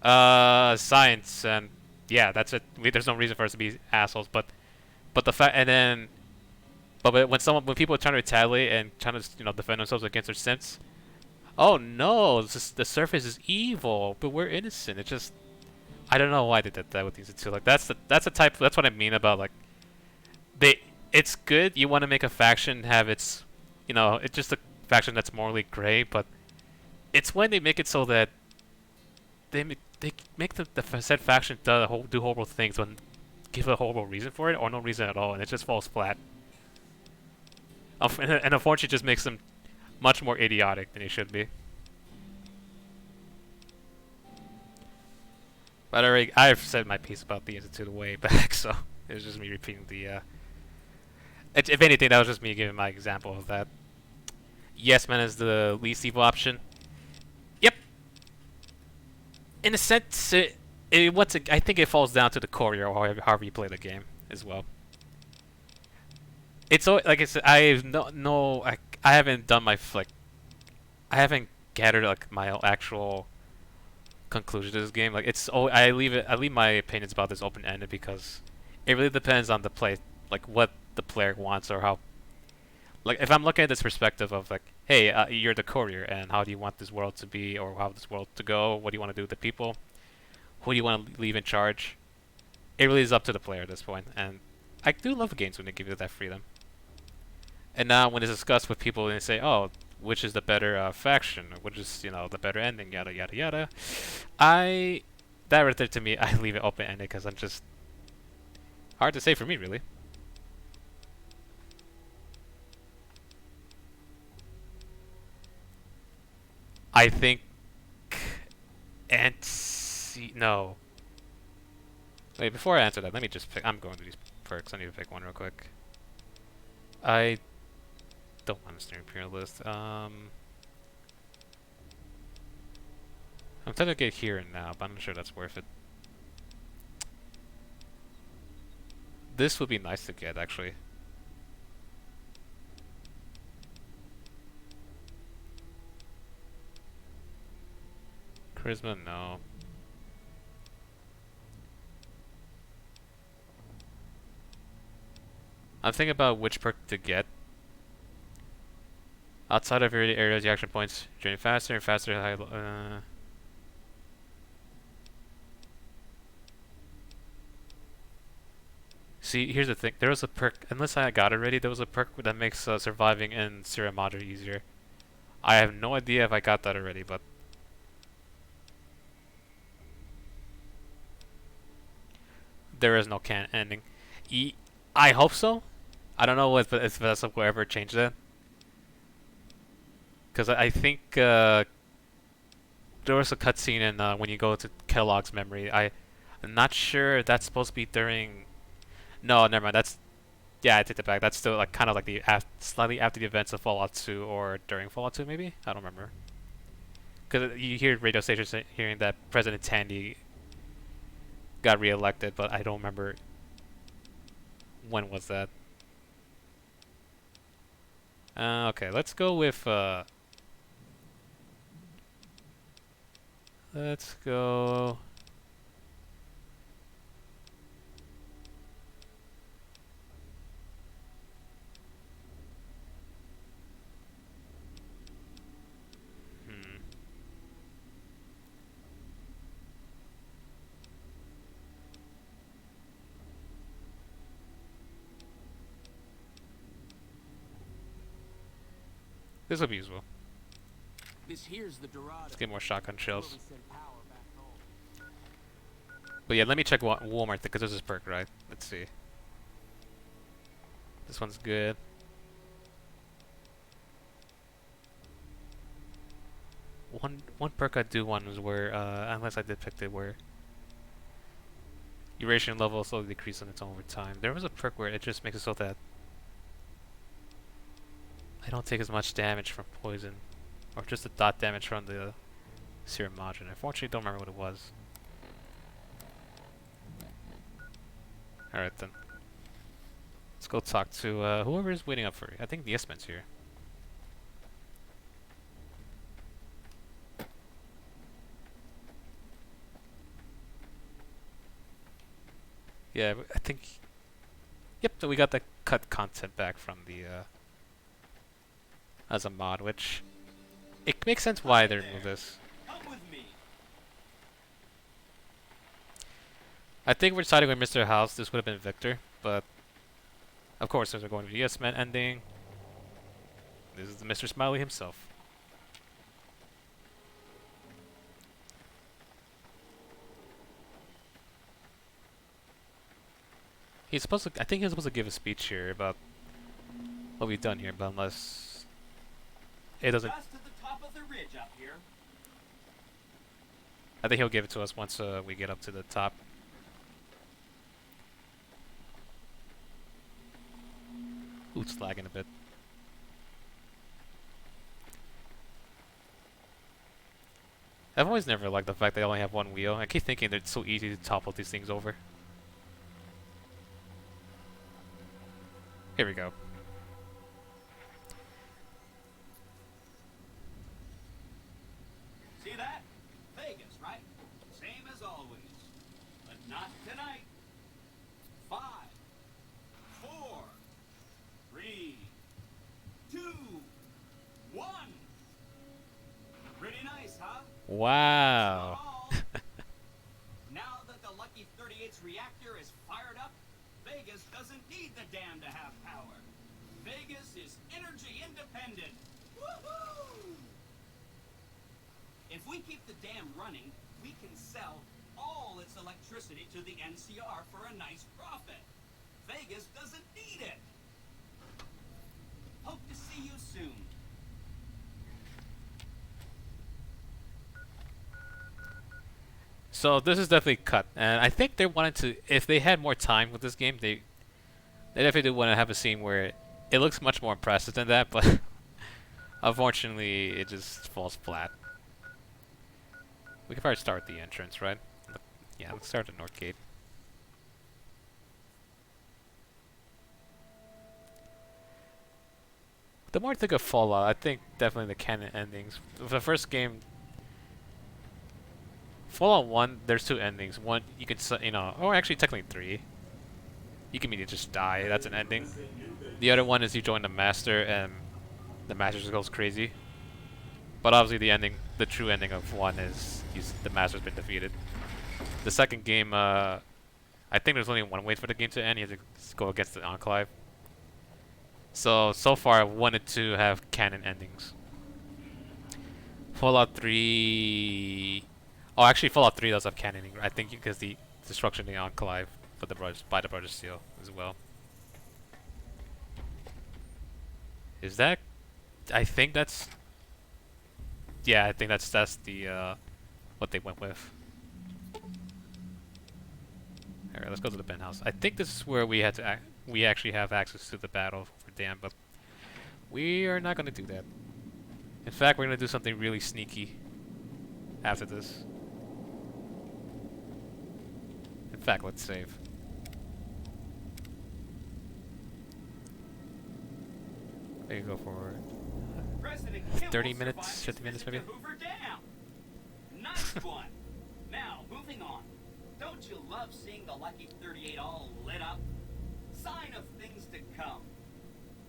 Science, and yeah, that's it. There's no reason for us to be assholes, but the fact, and then, but when people are trying to retaliate and trying to defend themselves against their sins, oh no, the surface is evil, but we're innocent. It just, I don't know why they did that with these two. Like, that's what I mean about, like, it's good. You want to make a faction have its, it's just a faction that's morally gray, but it's when they make it so that they make the said faction do horrible things when give a horrible reason for it, or no reason at all, and it just falls flat. And unfortunately, it just makes them much more idiotic than they should be. But I've said my piece about the Institute way back, so it was just me repeating the. If anything, that was just me giving my example of that. Yes Man is the least evil option. Yep. In a sense, I think it falls down to the courier, or however you play the game as well. It's like I said, I haven't done my I haven't gathered like my actual conclusion to this game. Like, I leave my opinions about this open ended because it really depends on the play, like what the player wants, or how. Like, if I'm looking at this perspective of like, hey, you're the courier, and how do you want this world to be, or how this world to go? What do you want to do with the people? Who do you want to leave in charge? It really is up to the player at this point, and I do love games when they give you that freedom. And now, when it's discussed with people and they say, "Oh, which is the better faction, or which is the better ending," yada yada yada, that right there to me, I leave it open ended because I'm just hard to say for me, really. I think no. Wait, before I answer that, let me just pick. I'm going to these perks. I need to pick one real quick. I don't want to steer imperial list. I'm tempted to get here and now, but I'm not sure that's worth it. This would be nice to get, actually. Charisma, no. I'm thinking about which perk to get. Outside of your areas, the action points drain faster and faster. See, here's the thing. There was a perk, unless I got it already, there was a perk that makes surviving in Sierra Madre easier. I have no idea if I got that already, but there is no can ending. I hope so. I don't know if Vessel will ever change that. Because I think there was a cutscene in when you go to Kellogg's memory. I'm not sure if that's supposed to be during. No, never mind. Yeah, I take that back. That's still like kind of like the slightly after the events of Fallout 2 or during Fallout 2, maybe. I don't remember. Because you hear radio stations hearing that President Tandy got reelected, but I don't remember when was that. Okay, let's go with. Let's go This will be useful. This here's the Dorado. Let's get more shotgun Where we shells. send power back home. But yeah, let me check Walmart because this is perk, right? Let's see. This one's good. One perk I do want is where, unless I did pick it, where duration level slowly decreases on its own over time. There was a perk where it just makes it so that I don't take as much damage from poison, or just a dot damage from the serum module. Unfortunately, don't remember what it was. Alright then. Let's go talk to whoever is waiting up for you. I think the S-Man's here. Yeah, I think... Yep, so we got the cut content back from the, as a mod, which... It makes sense why they removed this. Come with me. I think we're deciding with Mr. House, this would have been Victor, but... Of course, since we're going to the Yes-Man ending, this is Mr. Smiley himself. He's supposed to, I think he's supposed to give a speech here about what we've done here, but unless it doesn't, Just to the top of the ridge up here. I think he'll give it to us once we get up to the top. Ooh, it's lagging a bit. I've always never liked the fact they only have one wheel. I keep thinking that it's so easy to topple these things over. Here we go. See that? Vegas, right? Same as always. But not tonight. 5, 4, 3, 2, 1. Pretty nice, huh? Wow. Now that the Lucky 38's reactor is fired up, Vegas doesn't need the dam to have power. Vegas is energy independent. Woohoo! If we keep the dam running, we can sell all its electricity to the NCR for a nice profit. Vegas doesn't need it. Hope to see you soon. So this is definitely cut, and I think they wanted to, if they had more time with this game, they definitely did want to have a scene where it looks much more impressive than that, but unfortunately it just falls flat. We can probably start the entrance, right? Yeah, let's start at North Gate. The more I think of Fallout, I think definitely the canon endings. For the first game, Fallout 1, there's 2 endings. One, you can, you know, or actually technically 3. You can immediately just die, that's an ending. The other one is you join the Master and the Master just goes crazy. But obviously the ending, the true ending of 1 is the Master's been defeated. The second game, I think there's only one way for the game to end, you have to go against the Enclave. So far I've wanted to have canon endings. Fallout 3... Oh, actually, Fallout 3 does have canoning. I think because the destruction of the Enclave for the brothers, by the Brothers Steel as well. Is that? I think that's. Yeah, I think that's the what they went with. All right, let's go to the penthouse. I think this is where we had to. We actually have access to the battle for Dam, but we are not going to do that. In fact, we're going to do something really sneaky after this. In fact, let's save. There you go for 30 minutes, 50 minutes maybe. Hoover Dam. Nice one. Now, moving on. Don't you love seeing the Lucky 38 all lit up? Sign of things to come.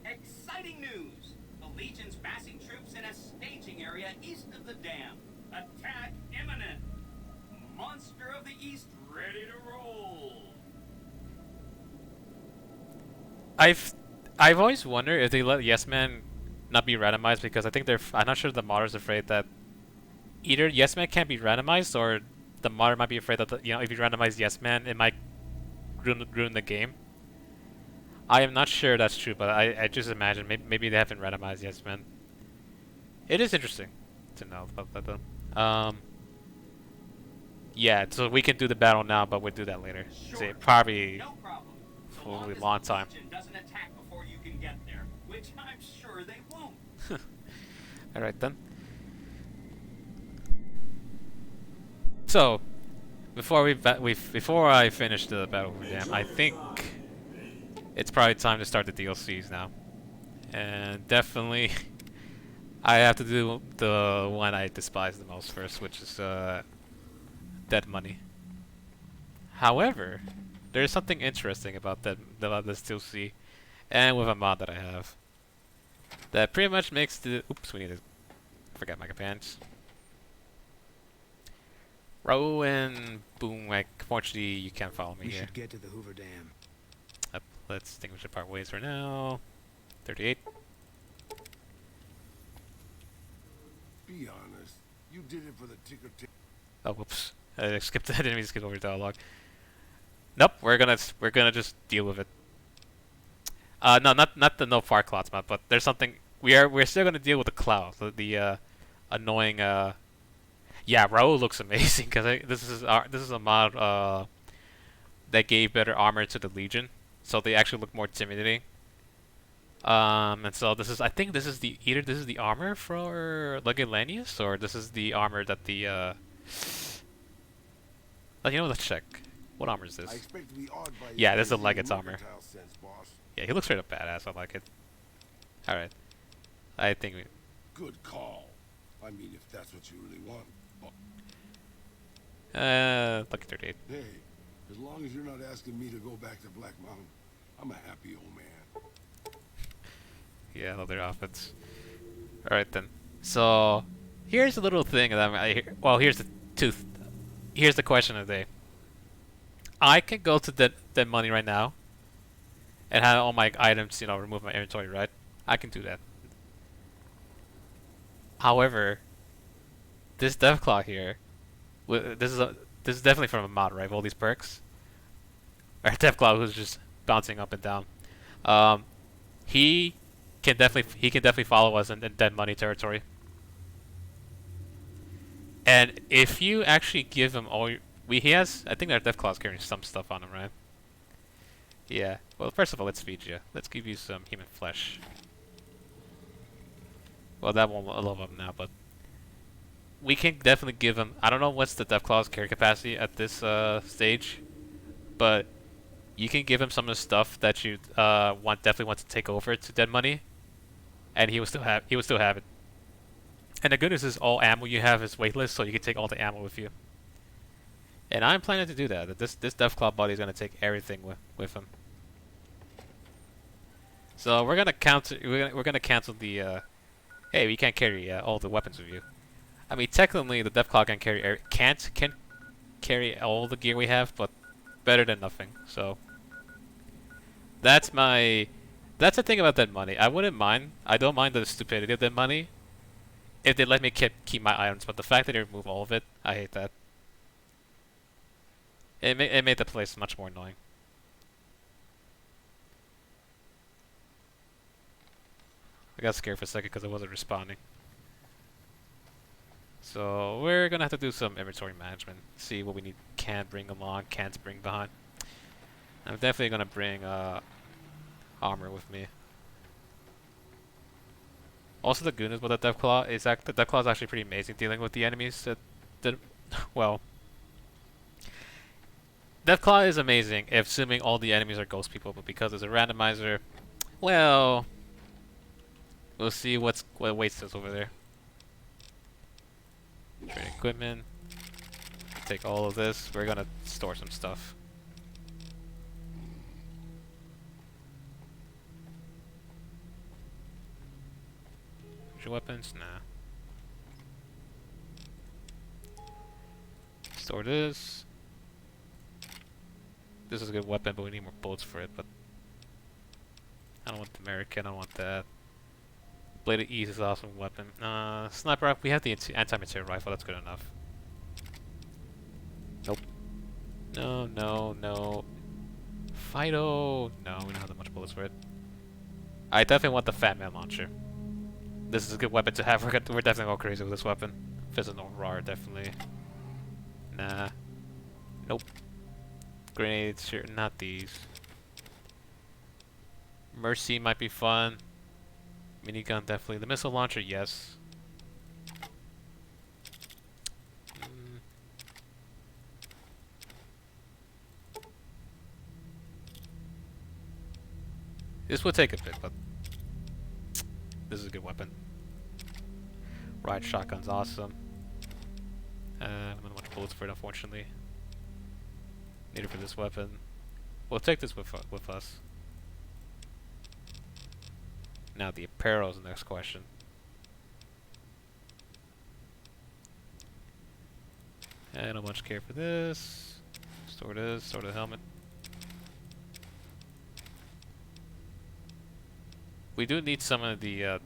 Exciting news. The Legion's massing troops in a staging area east of the dam. Attack imminent. Monster of the East ready to roll. I've always wondered if they let Yes Man not be randomized because I think I'm not sure the modder's afraid that either Yes Man can't be randomized or the modder might be afraid that if you randomize Yes Man, it might ruin the game. I am not sure that's true, but I just imagine maybe they haven't randomized Yes Man. It is interesting to know about that though. Yeah, so we can do the battle now, but we'll do that later. Sure. See, probably No problem. So for a long as long the time. Legion doesn't attack before you can get there, which I'm sure they won't. All right then. So, before I finish the battle with them, I think it's probably time to start the DLCs now. And definitely, I have to do the one I despise the most first, which is Dead Money. However, there's something interesting about this DLC, and with a mod that I have, that pretty much makes the we need to forget my companions. Row and boom, unfortunately you can't follow me We here. should get to the Hoover Dam. Let's think we should part ways for now. 38. Be honest. You did it for the ticker tape. Oh, whoops. I skipped. I didn't mean to skip over dialogue. Nope. We're gonna just deal with it. No, not the no far clouds mod, but there's something we're still gonna deal with the cloud, the annoying. Yeah, Raul looks amazing because this is a mod that gave better armor to the Legion, so they actually look more intimidating. And so I think this is either this is the armor for Legelanius, or this is the armor that the let's check. What armor is this? I expect to be awed by Yeah, this is the your Legate's armor. mercantile sense, boss. Yeah, he looks straight up badass. I like it. Alright. I think we... Good call. I mean, if that's what you really want. Lucky 38. Hey, as long as you're not asking me to go back to Black Mountain, I'm a happy old man. Yeah, I love their outfits. Alright then. So, here's a little thing that here's the question of the day. I can go to Dead Money right now and have all my items, remove my inventory, right? I can do that. However, this Deathclaw here, this is definitely from a mod, right? All these perks. Or Deathclaw, who's just bouncing up and down. He can definitely follow us in Dead Money territory. And if you actually give him all your... he has... I think that Deathclaw's carrying some stuff on him, right? Yeah. Well, first of all, let's feed you. Let's give you some human flesh. Well, that won't love him now, but... we can definitely give him... I don't know what's the Deathclaw's carry capacity at this stage, but you can give him some of the stuff that you definitely want to take over to Dead Money, and he will still have it. And the good news is all ammo you have is weightless, so you can take all the ammo with you. And I'm planning to do that. This Deathclaw buddy is gonna take everything with him. So we're gonna cancel the. Hey, we can't carry all the weapons with you. I mean, technically the Deathclaw can carry all the gear we have, but better than nothing. So that's the thing about Dead Money. I wouldn't mind. I don't mind the stupidity of Dead Money if they let me keep my items, but the fact that they remove all of it, I hate that. It made the place much more annoying. I got scared for a second because I wasn't responding. So we're gonna have to do some inventory management. See what we need. Can't bring along. Can't bring behind. I'm definitely gonna bring armor with me. Also, the goodness with the Deathclaw is that the Deathclaw is actually pretty amazing dealing with the enemies. Well, Deathclaw is amazing if assuming all the enemies are ghost people, but because it's a randomizer, well, we'll see what awaits us over there. Trade equipment. Take all of this. We're gonna store some stuff. Your weapons? Nah. Store this. This is a good weapon, but we need more bullets for it, but I don't want the American, I don't want that. Bladed Ease is an awesome weapon. Sniper rifle, we have the anti-material rifle, that's good enough. Nope. No, no, no. Fido! No, we don't have that much bullets for it. I definitely want the Fat Man launcher. This is a good weapon to have. We're definitely going crazy with this weapon. Physical Roar, definitely. Nah. Nope. Grenades, sure, not these. Mercy might be fun. Minigun, definitely. The missile launcher, yes. This would take a bit, but this is a good weapon. Riot shotgun's awesome. I don't have much bullets for it, unfortunately. Need it for this weapon. We'll take this with us. Now the apparel is the next question. I don't much care for this. Store this, store the helmet. We do need some of the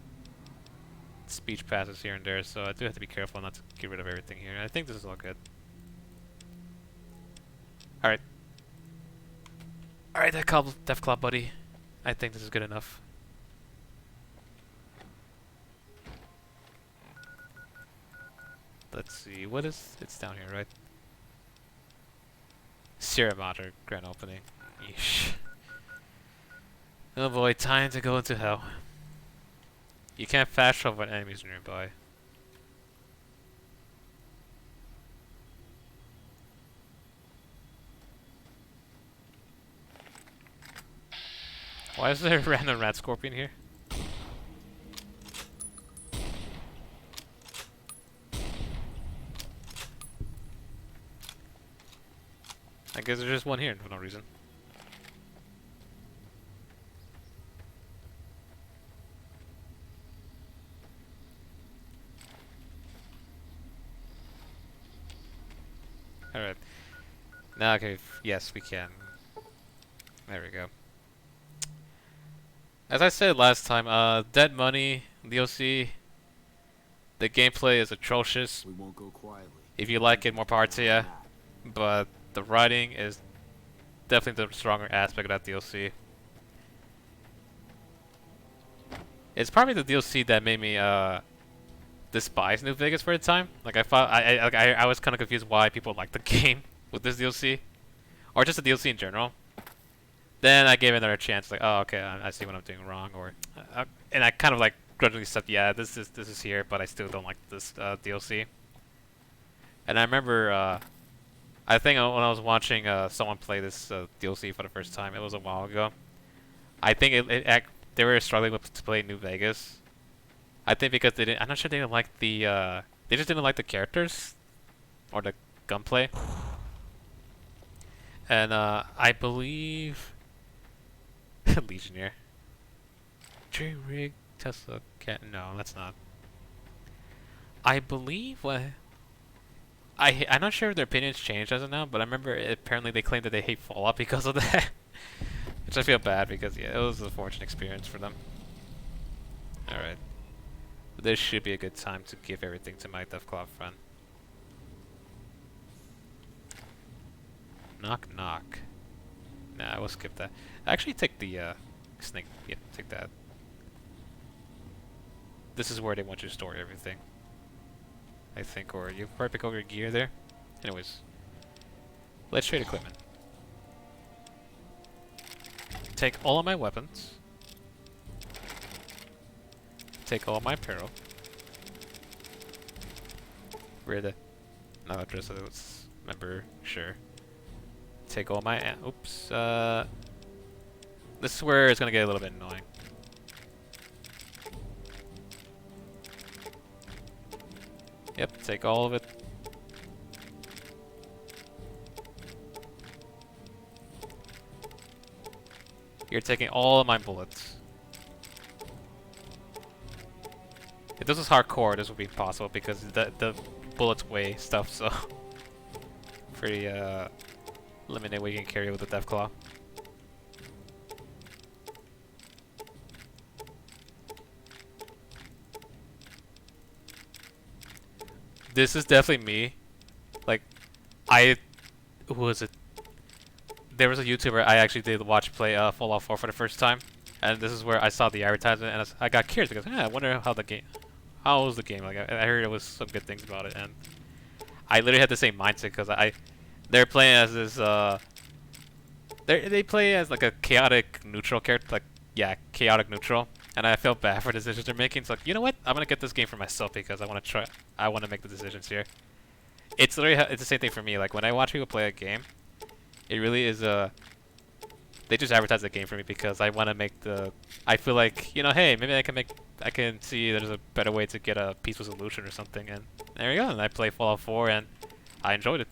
speech passes here and there, so I do have to be careful not to get rid of everything here. I think this is all good. Alright. Alright, Deathclaw buddy. I think this is good enough. Let's see, what is... It's down here, right? Sierra Madre grand opening. Yeesh. Oh boy, time to go into hell. You can't fast travel when enemies are nearby. Why is there a random rat scorpion here? I guess there's just one here for no reason. Alright. Now, okay, yes, we can. There we go. As I said last time, Dead Money, DLC, the gameplay is atrocious. We won't go quietly. If you like it, more power to ya. But the writing is definitely the stronger aspect of that DLC. It's probably the DLC that made me, despise New Vegas for a time. Like I was kind of confused why people like the game with this DLC, or just the DLC in general. Then I gave it another chance. Like, oh, okay, I see what I'm doing wrong, or and I kind of like grudgingly said, yeah, this is here, but I still don't like this DLC. And I remember, I think when I was watching someone play this DLC for the first time, it was a while ago. I think they were struggling to play New Vegas. I think because they didn't. I'm not sure they didn't like the. They just didn't like the characters, or the gunplay. And I believe Legionnaire, J-Rig, Tesla, cat. No, that's not. I believe what. I'm not sure if their opinions changed as of now, but I remember apparently they claimed that they hate Fallout because of that. Which I feel bad because yeah, it was a fortunate experience for them. All right. This should be a good time to give everything to my Deathclaw friend. Knock knock. Nah, I will skip that. Actually take the snake. Yeah, take that. This is where they want you to store everything. I think, or you probably pick over your gear there. Anyways. Let's trade equipment. Take all of my weapons. Take all my apparel. Where the... No address, let's remember, sure. Take all my... Oops, this is where it's gonna get a little bit annoying. Yep, take all of it. You're taking all of my bullets. If this was hardcore, this would be possible because the bullets weigh stuff, so pretty limited what you can carry with the Deathclaw. this is definitely me. Like, I, who was it? There was a YouTuber I actually did watch play Fallout 4 for the first time, and this is where I saw the advertisement, and I got curious because I wonder how was the game? Like, I heard it was some good things about it, and I literally had the same mindset because they're playing as this they play as like a chaotic neutral character, like yeah, chaotic neutral, and I felt bad for the decisions they're making. It's like, you know what? I'm gonna get this game for myself because I want to make the decisions here. It's literally it's the same thing for me. Like when I watch people play a game, it really is they just advertise the game for me because I want to make I feel like, you know, hey, maybe I can see there's a better way to get a peaceful solution or something, and there you go. And I play Fallout 4 and I enjoyed it.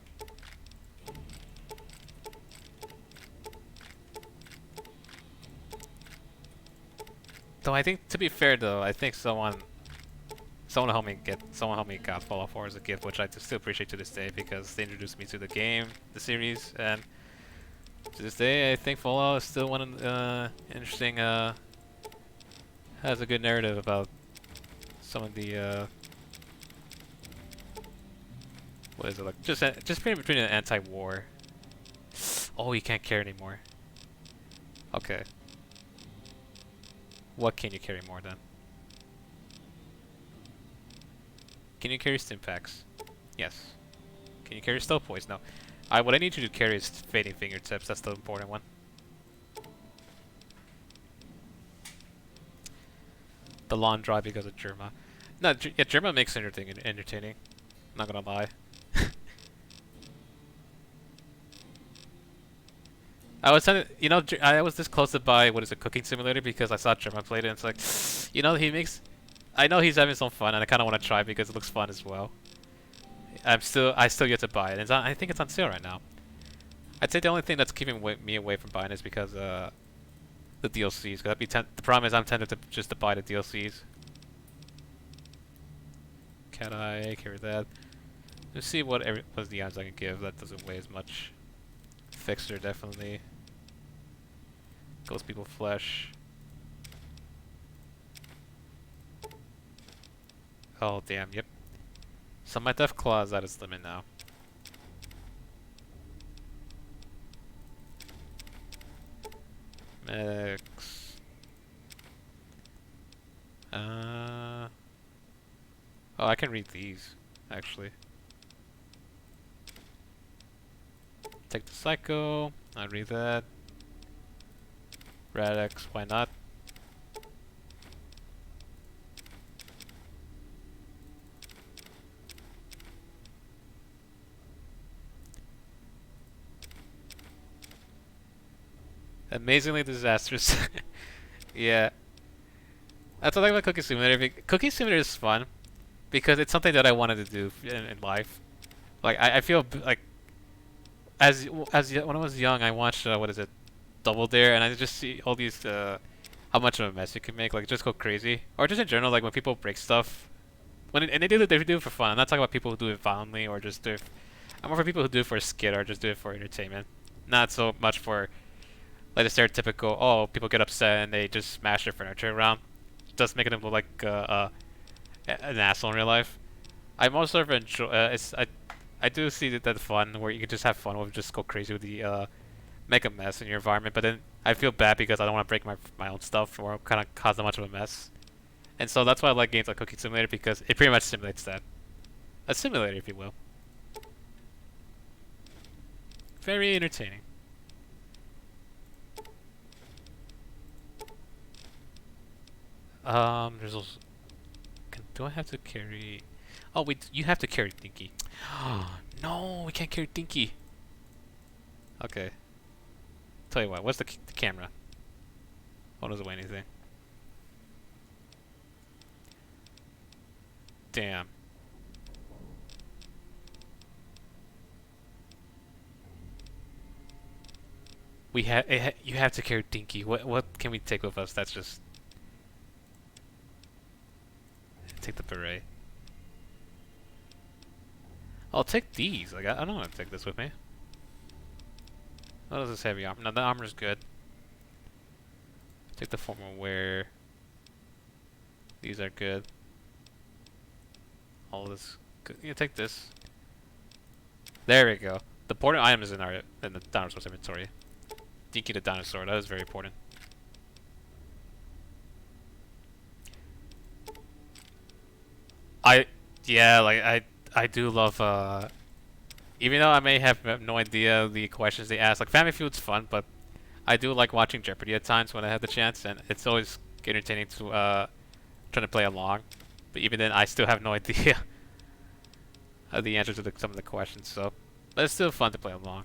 Though I think, to be fair though, I think someone helped me get Fallout 4 as a gift, which I still appreciate to this day because they introduced me to the game, the series, and to this day I think Fallout is still one of interesting has a good narrative about some of the what is it, like just between an anti-war. Oh, you can't carry anymore. Okay. What can you carry more then? Can you carry stim packs? Yes. Can you carry stealth poise? No. What I need you to carry is fading fingertips. That's the important one. The long drive because of Germa. No, yeah, Germa makes entertaining. Not gonna lie. I was trying to, you know, I was this close to buy, what is it, Cooking Simulator, because I saw Germa played it, and it's like, you know, I know he's having some fun, and I kind of want to try because it looks fun as well. I still yet to buy it. I think it's on sale right now. I'd say the only thing that's keeping me away from buying is because the DLCs. The problem is I'm tempted to just to buy the DLCs. Cat Eye, carry that. Let's see what the odds I can give. That doesn't weigh as much. Fixer definitely. Ghost People Flesh. Oh damn, yep. So my Death Claw is at its limit now. Medics. Oh, I can read these, actually. Take the Psycho. I'll read that. Radix, why not? Amazingly disastrous. Yeah. That's what I like about Cookie Simulator. Cookie Simulator is fun because it's something that I wanted to do in life. Like I feel like when I was young, I watched what is it, Double Dare, and I just see all these how much of a mess you can make, like just go crazy, or just in general, like when people break stuff, and they do it for fun. I'm not talking about people who do it violently or just do it. I'm more for people who do it for a skit or just do it for entertainment, not so much for like the stereotypical, oh, people get upset and they just smash their furniture around, just making them look like an asshole in real life. I'm also enjoy. I do see that fun where you can just have fun with just go crazy with the make a mess in your environment, but then I feel bad because I don't want to break my own stuff or kind of cause that much of a mess. And so that's why I like games like Cookie Simulator because it pretty much simulates that. A simulator, if you will. Very entertaining. There's also... do I have to carry... Oh, wait, you have to carry Dinky. No, we can't carry Dinky. Okay. Tell you what, what's the camera? Oh, doesn't weigh anything. Damn. You have to carry Dinky. What can we take with us? That's just... Take the beret. I'll take these. Like I don't want to take this with me. What is this heavy armor? No, the armor's good. Take the formal wear. These are good. All this You take this. There we go. The important item is in the dinosaur's inventory. Dinky the dinosaur. That is very important. I do love even though I may have no idea the questions they ask. Like Family Feud's fun, but I do like watching Jeopardy at times when I have the chance, and it's always entertaining to try to play along. But even then, I still have no idea the answers to some of the questions. So, but it's still fun to play along.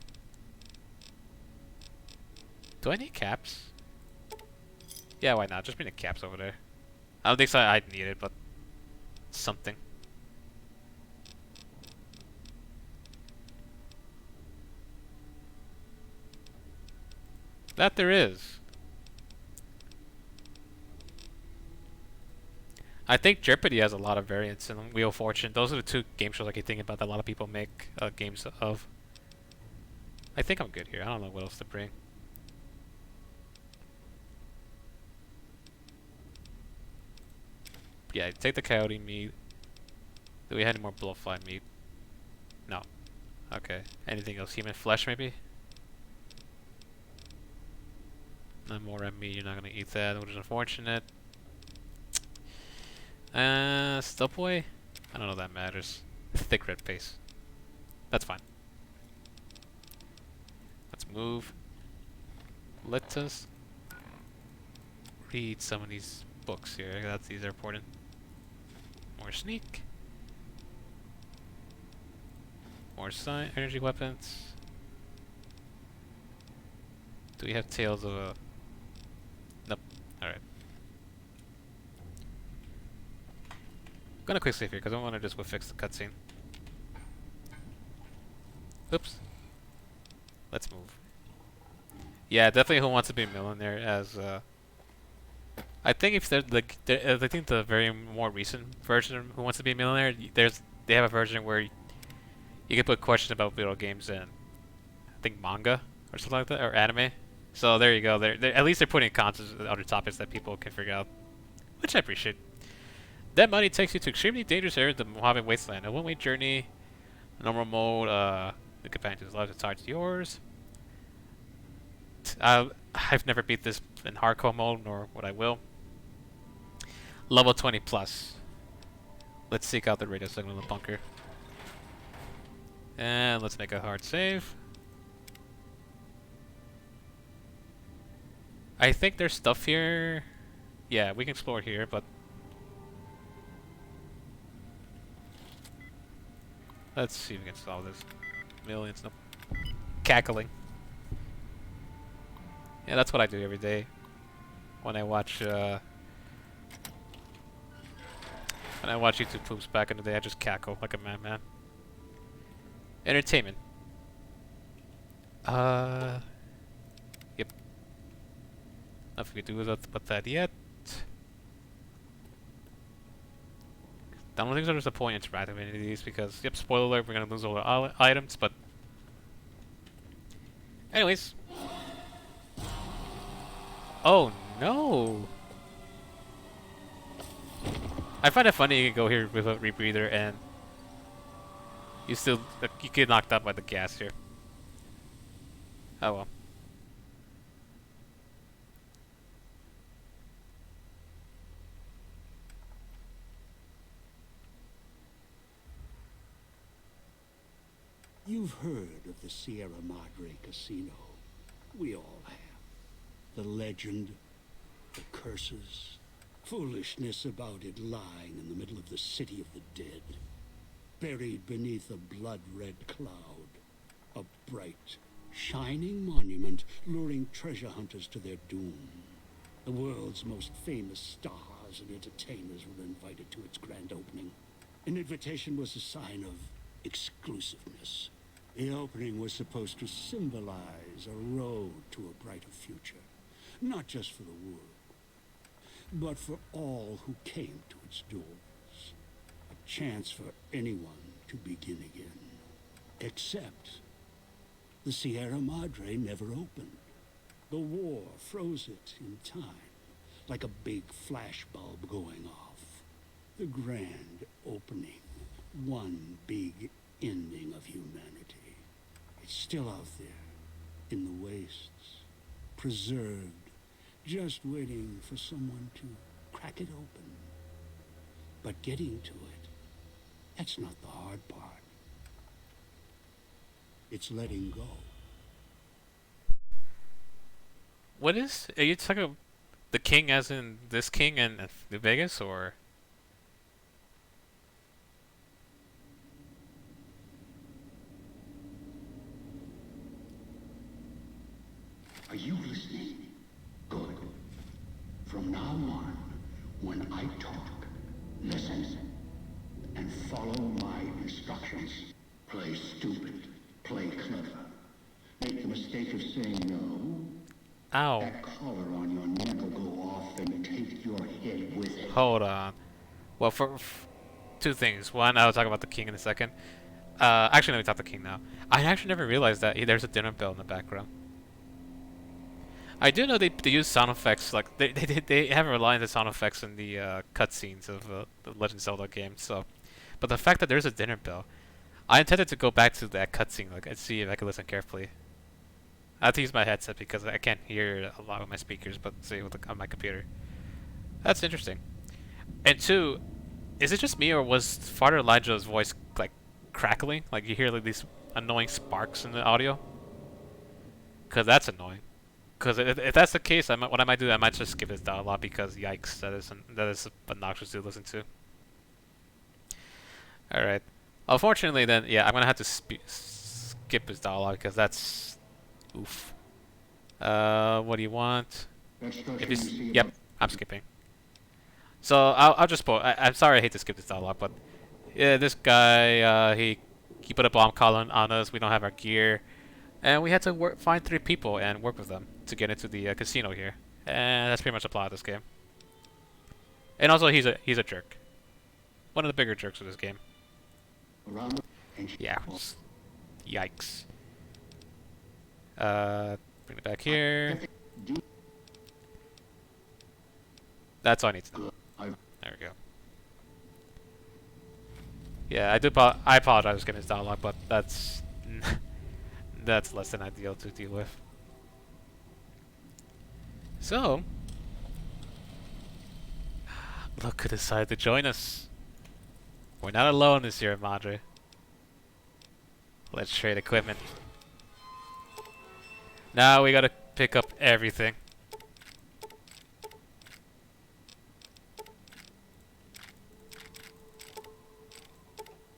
Do I need caps? Yeah, why not? Just bring the caps over there. I don't think so. I'd need it, but something. That there is. I think Jeopardy has a lot of variants in Wheel of Fortune. Those are the two game shows I can think about that a lot of people make games of. I think I'm good here. I don't know what else to bring. Yeah, take the coyote meat. Do we have any more blowfly meat? No. Okay. Anything else? Human flesh, maybe? No more red meat. You're not gonna eat that, which is unfortunate. Stubboy? I don't know if that matters. Thick red paste. That's fine. Let's move. Let us read some of these books here. These are important. More sneak. More energy weapons. Do we have Tales of a... Nope. Alright. I'm gonna quick save here because I want to just fix the cutscene. Oops. Let's move. Yeah, definitely Who Wants to Be a Millionaire as I think if I think the very more recent version of Who Wants to Be a Millionaire, they have a version where you can put questions about video games in, I think manga or something like that, or anime. So there you go. At least they're putting concepts and other topics that people can figure out, which I appreciate. That money takes you to extremely dangerous areas of the Mojave Wasteland. A one-way journey, normal mode, the companion to his life, it's hard to yours. I've never beat this in hardcore mode, nor what I will. Level 20 plus. Let's seek out the radio signal in the bunker. And let's make a hard save. I think there's stuff here. Yeah, we can explore here, but let's see if we can solve this. Millions, nope. Cackling. Yeah, that's what I do every day. When I watch YouTube poops back in the day, I just cackle like a madman. Entertainment. Yep. Nothing we can do with that yet. I don't think there's a point interacting with any of these because, yep, spoiler alert, we're gonna lose all the items, but anyways. Oh no! I find it funny you can go here with a rebreather and you still you get knocked out by the gas here. Oh well. You've heard of the Sierra Madre Casino. We all have. The legend, the curses, foolishness about it lying in the middle of the city of the dead. Buried beneath a blood-red cloud. A bright, shining monument luring treasure hunters to their doom. The world's most famous stars and entertainers were invited to its grand opening. An invitation was a sign of exclusiveness. The opening was supposed to symbolize a road to a brighter future. Not just for the world, but for all who came to its doors. A chance for anyone to begin again. Except the Sierra Madre never opened. The war froze it in time, like a big flashbulb going off. The grand opening one big ending of humanity. It's still out there, in the wastes, preserved, just waiting for someone to crack it open. But getting to it, that's not the hard part. It's letting go. What is? Are you talking about the king as in this king in New Vegas, or? Are you listening? Good. From now on, when I talk, listen and follow my instructions. Play stupid. Play clever. Make the mistake of saying no. Ow. That collar on your neck will go off and take your head with it. Hold on. Well, for two things. One, I'll talk about the king in a second. Actually, let me talk the king now. I actually never realized that there's a dinner bell in the background. I do know they use sound effects, like they have relied on the sound effects in the cutscenes of the Legend of Zelda game. So, but the fact that there's a dinner bell, I intended to go back to that cutscene, like, and see if I could listen carefully. I have to use my headset because I can't hear a lot with my speakers, but see on my computer. That's interesting. And two, is it just me, or was Father Elijah's voice like crackling? Like you hear like these annoying sparks in the audio? Cause that's annoying. Cause if that's the case, what I might do, I might just skip this dialogue because yikes, that is obnoxious to listen to. All right. Unfortunately, then yeah, I'm gonna have to skip his dialogue because that's oof. What do you want? If he's, yep, I'm skipping. So I'll just spoil. I'm sorry, I hate to skip this dialogue, but yeah, this guy he put a bomb collar on us. We don't have our gear, and we had to find 3 people and work with them to get into the casino here. And that's pretty much the plot of this game. And also, he's a jerk. One of the bigger jerks of this game. Yeah. Yikes. Bring it back here. That's all I need to know. There we go. Yeah, I apologize for skipping this dialogue, but that's that's less than ideal to deal with. So, look who decided to join us. We're not alone this year, Madre. Let's trade equipment. Now we gotta pick up everything.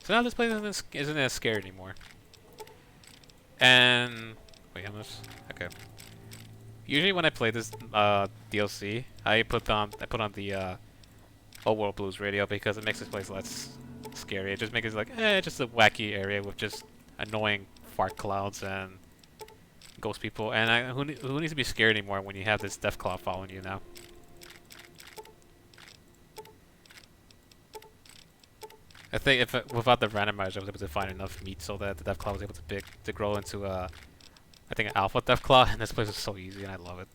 So now this place isn't as scary anymore. And wait, how much? Okay. Usually when I play this DLC, I put on the Old World Blues radio because it makes this place less scary. It just makes it like just a wacky area with just annoying fart clouds and ghost people. And who needs to be scared anymore when you have this death cloud following you now? I think if without the randomizer, I was able to find enough meat so that the death cloud was able to grow into I think an alpha death claw, and this place is so easy and I love it.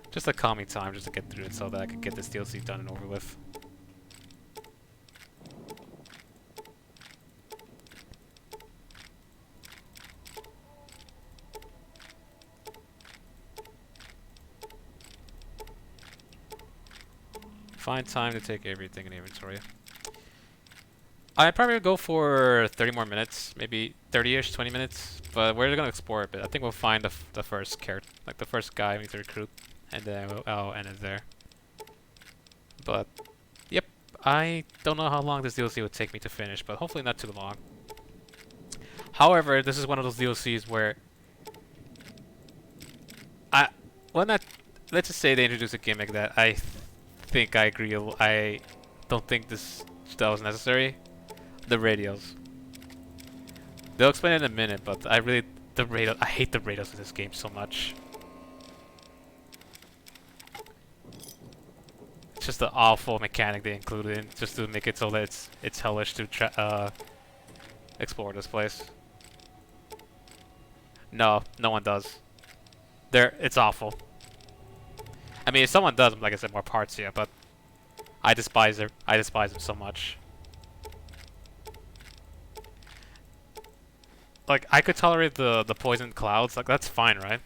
Just a calming time just to get through it so that I could get this DLC done and over with. Find time to take everything in inventory. I'd probably go for 30 more minutes, maybe 30-ish, 20 minutes, but we're gonna explore a bit. I think we'll find the first character, like the first guy we need to recruit, and then I'll end it there. But, yep, I don't know how long this DLC would take me to finish, but hopefully not too long. However, this is one of those DLCs where let's just say they introduce a gimmick that I think I agree. I don't think that was necessary. The radios. They'll explain it in a minute, but I hate the radios in this game so much. It's just the awful mechanic they included in just to make it so that it's hellish to explore this place. No one does. It's awful. I mean, if someone does, like I said, more parts here, but I despise them so much. like I could tolerate the poisoned clouds, like that's fine, right?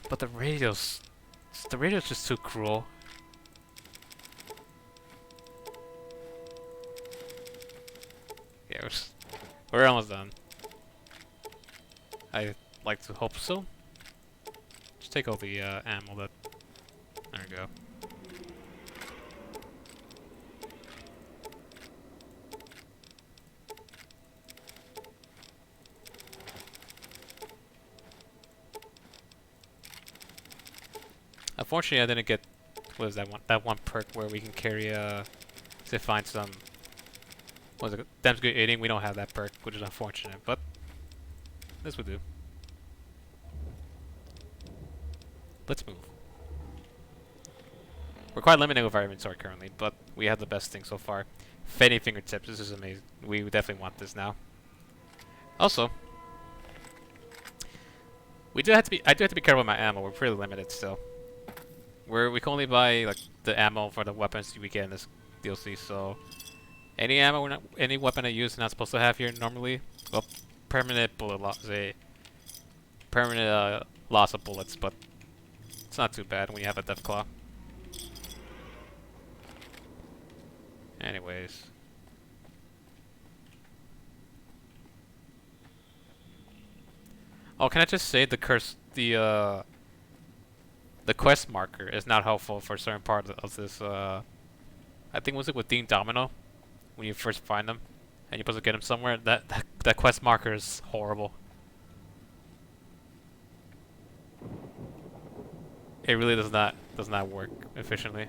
But the radio's just too cruel. Yeah, we're almost done. I like to hope so. Just take all the ammo that. There we go. Unfortunately, I didn't get what is that one? That one perk where we can carry to find some. What is it? Damn good eating. We don't have that perk, which is unfortunate, but this would do. Let's move. We're quite limited with our inventory currently, but we have the best thing so far. Fading fingertips. This is amazing. We definitely want this now. Also, we do have to be. I do have to be careful with my ammo. We're pretty limited still. We can only buy like the ammo for the weapons we get in this DLC. So any ammo, any weapon I use, not supposed to have here normally. Well, permanent bullet loss, permanent loss of bullets, but it's not too bad when you have a death claw. Anyways. Oh, can I just say the quest marker is not helpful for certain parts of this, I think was it with Dean Domino? When you first find them, and you're supposed to get them somewhere, that quest marker is horrible. It really does not work efficiently.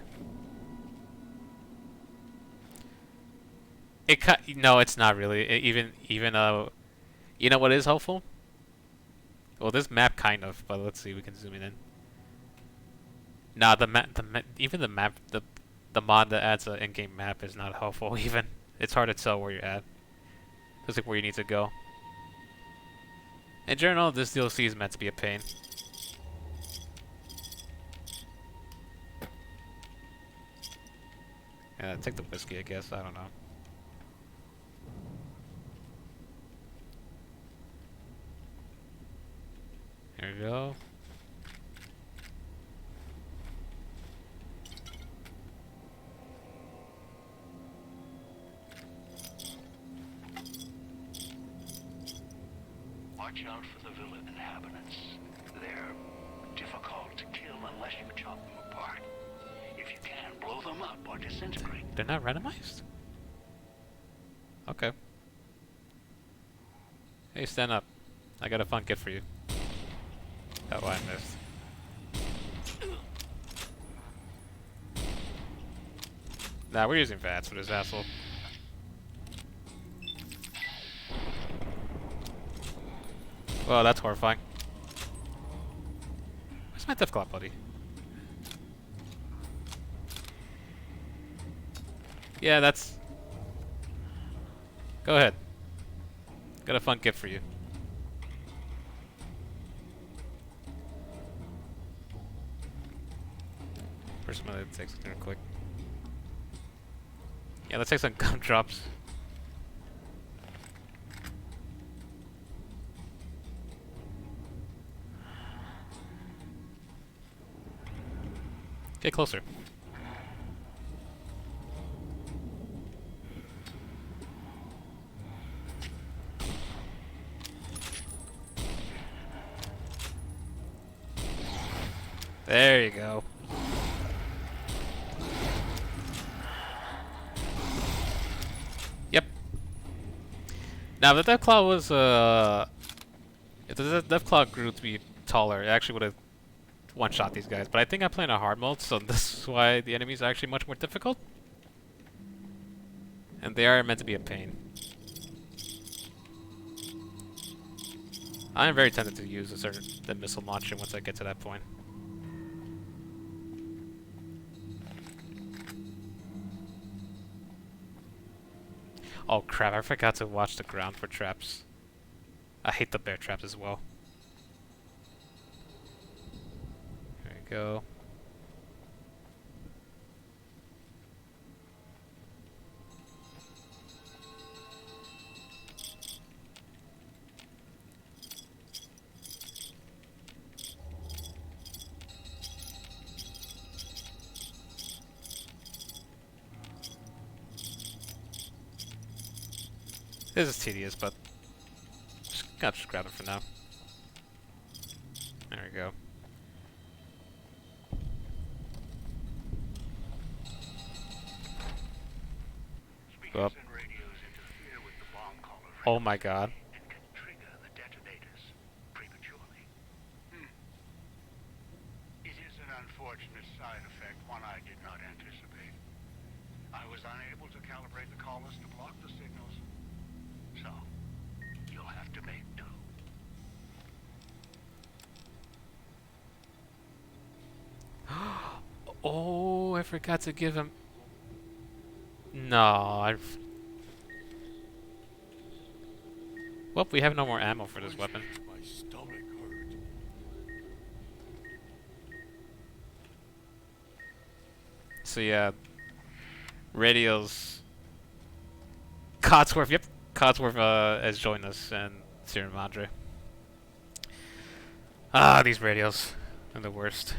No, it's not really. Even you know what is helpful? Well, this map kind of, but let's see, we can zoom in. Nah, even the map, the mod that adds an in-game map is not helpful. Even it's hard to tell where you're at. Looks like where you need to go. In general, this DLC is meant to be a pain. Yeah, take the whiskey, I guess. I don't know. There we go. Watch out for the villa inhabitants. They're difficult to kill unless you chop them apart. If you can, blow them up or disintegrate. They're not randomized? Okay. Hey, stand up. I got a fun gift for you. Oh, I missed. Nah, we're using VATS for this asshole. Well, that's horrifying. Where's my Deathclaw buddy? Yeah, that's... Go ahead. Got a fun gift for you. First, I'm gonna take something real quick. Yeah, let's take some gumdrops. Get closer. There you go. Yep. Now, if the Deathclaw was, if the Deathclaw grew to be taller, it actually would have one-shot these guys. But I think I'm playing a hard mode, so this is why the enemies are actually much more difficult. And they are meant to be a pain. I am very tempted to use the missile launcher once I get to that point. Oh crap, I forgot to watch the ground for traps. I hate the bear traps as well. There we go. This is tedious, but I'll just grab it for now. There we go. Up. Oh my god. It is an unfortunate side effect, one I did not anticipate. I was unable to calibrate the callers to block the signals, so you'll have to make do. Oh, I forgot to give him. No, I've. Well, we have no more ammo for this weapon. My stomach hurt. So yeah, radios. Codsworth, yep, Codsworth has joined us, and Sierra Madre. Ah, these radios are the worst.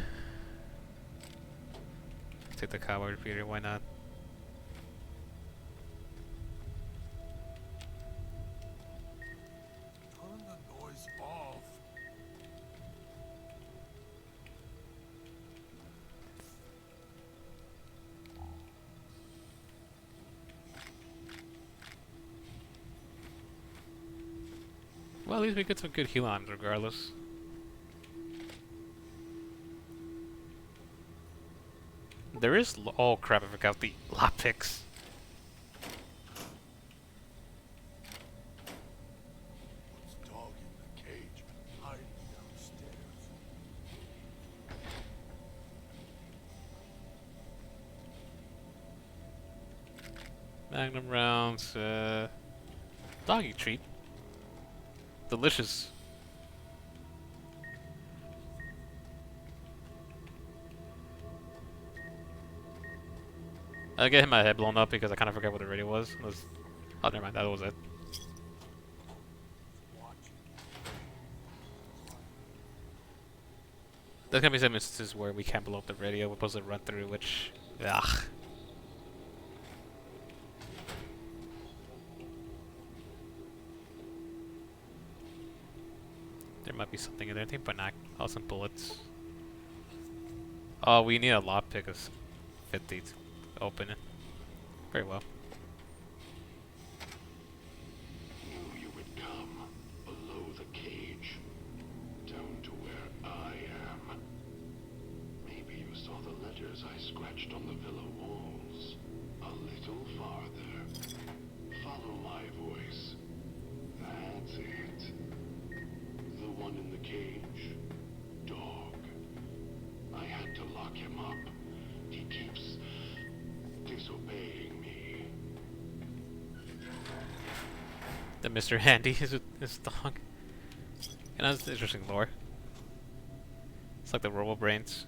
Take the cowboy repeater, why not? Turn the noise off. Well, at least we get some good heal arms regardless. There is. Oh crap, I forgot the lockpicks. What's dog in the cage hiding downstairs? Magnum rounds, doggy treat. Delicious. I get my head blown up because I kind of forgot what the radio was. Oh, never mind, that was it. There's gonna be some instances where we can't blow up the radio, we're supposed to run through, which... ugh. There might be something in there, I think, but not. Oh, some bullets. Oh, we need a lockpick of 50 to open it. Very well. Knew you would come below the cage, down to where I am. Maybe you saw the letters I scratched on the villa walls. A little farther. Follow my voice. That's it. The one in the cage. Dog. I had to lock him up. He keeps disobeying me. The Mr. Handy is his dog. And that's interesting lore. It's like the Robo Brains.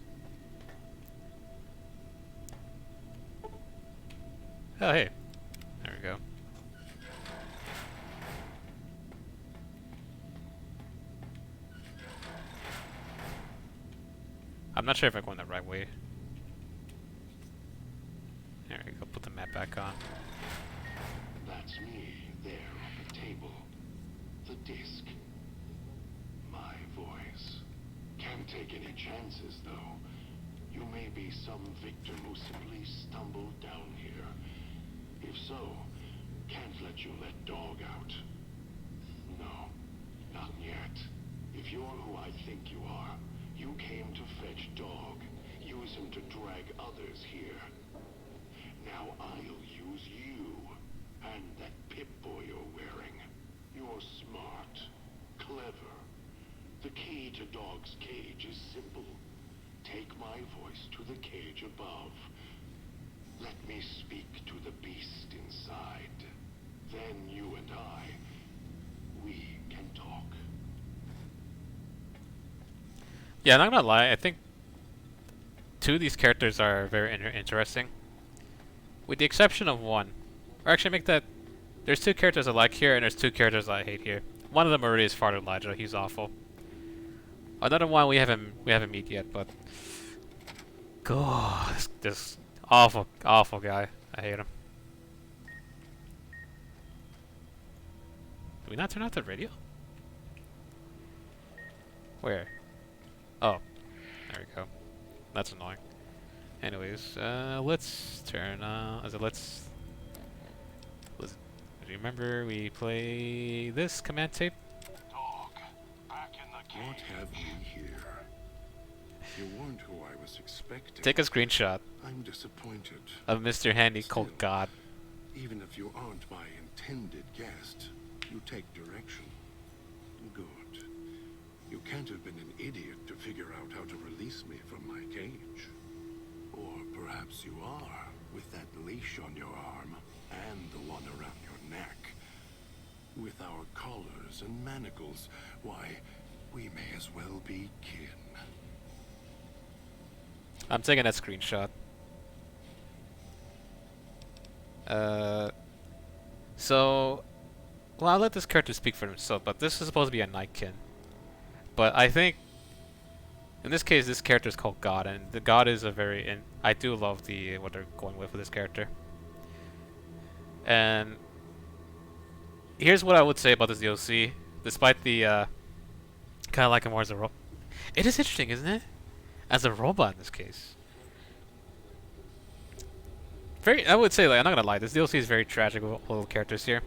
Oh, hey. There we go. I'm not sure if I'm going the right way. There we go, put the map back on. That's me, there on the table. The disc. My voice. Can't take any chances, though. You may be some victim who simply stumbled down here. If so, can't let you let Dog out. No, not yet. If you're who I think you are, you came to fetch Dog, use him to drag others here. Now I'll use you, and that Pip-Boy you're wearing. You're smart, clever. The key to Dog's cage is simple. Take my voice to the cage above. Let me speak to the beast inside. Then you and I, we can talk. Yeah, not gonna lie, I think two of these characters are very interesting. With the exception of one. Or actually make that... There's two characters I like here, and there's two characters I hate here. One of them already is Father Elijah, he's awful. Another one we haven't met yet, but... God, this awful, awful guy. I hate him. Did we not turn off the radio? Where? Oh, there we go. That's annoying. Anyways, let's turn. Let's. Do you remember we play this command tape? Dog, back in the cage. What have we here? You weren't who I was expecting. Take a screenshot. I'm disappointed. Of Mr. Handy called God. Even if you aren't my intended guest, you take direction. Good. You can't have been an idiot to figure out how to release me from my cage. Or perhaps you are, with that leash on your arm, and the one around your neck. With our collars and manacles, why, we may as well be kin. I'm taking that screenshot. So, well, I'll let this character speak for himself, but this is supposed to be a Nightkin. But I think, in this case, this character is called God, and the God is a very, and I do love the what they're going with this character. And here's what I would say about this DLC, despite the kind of like him more as a robot. It is interesting, isn't it? As a robot in this case. Very, I would say, like, I'm not gonna lie, this DLC is very tragic with little characters here.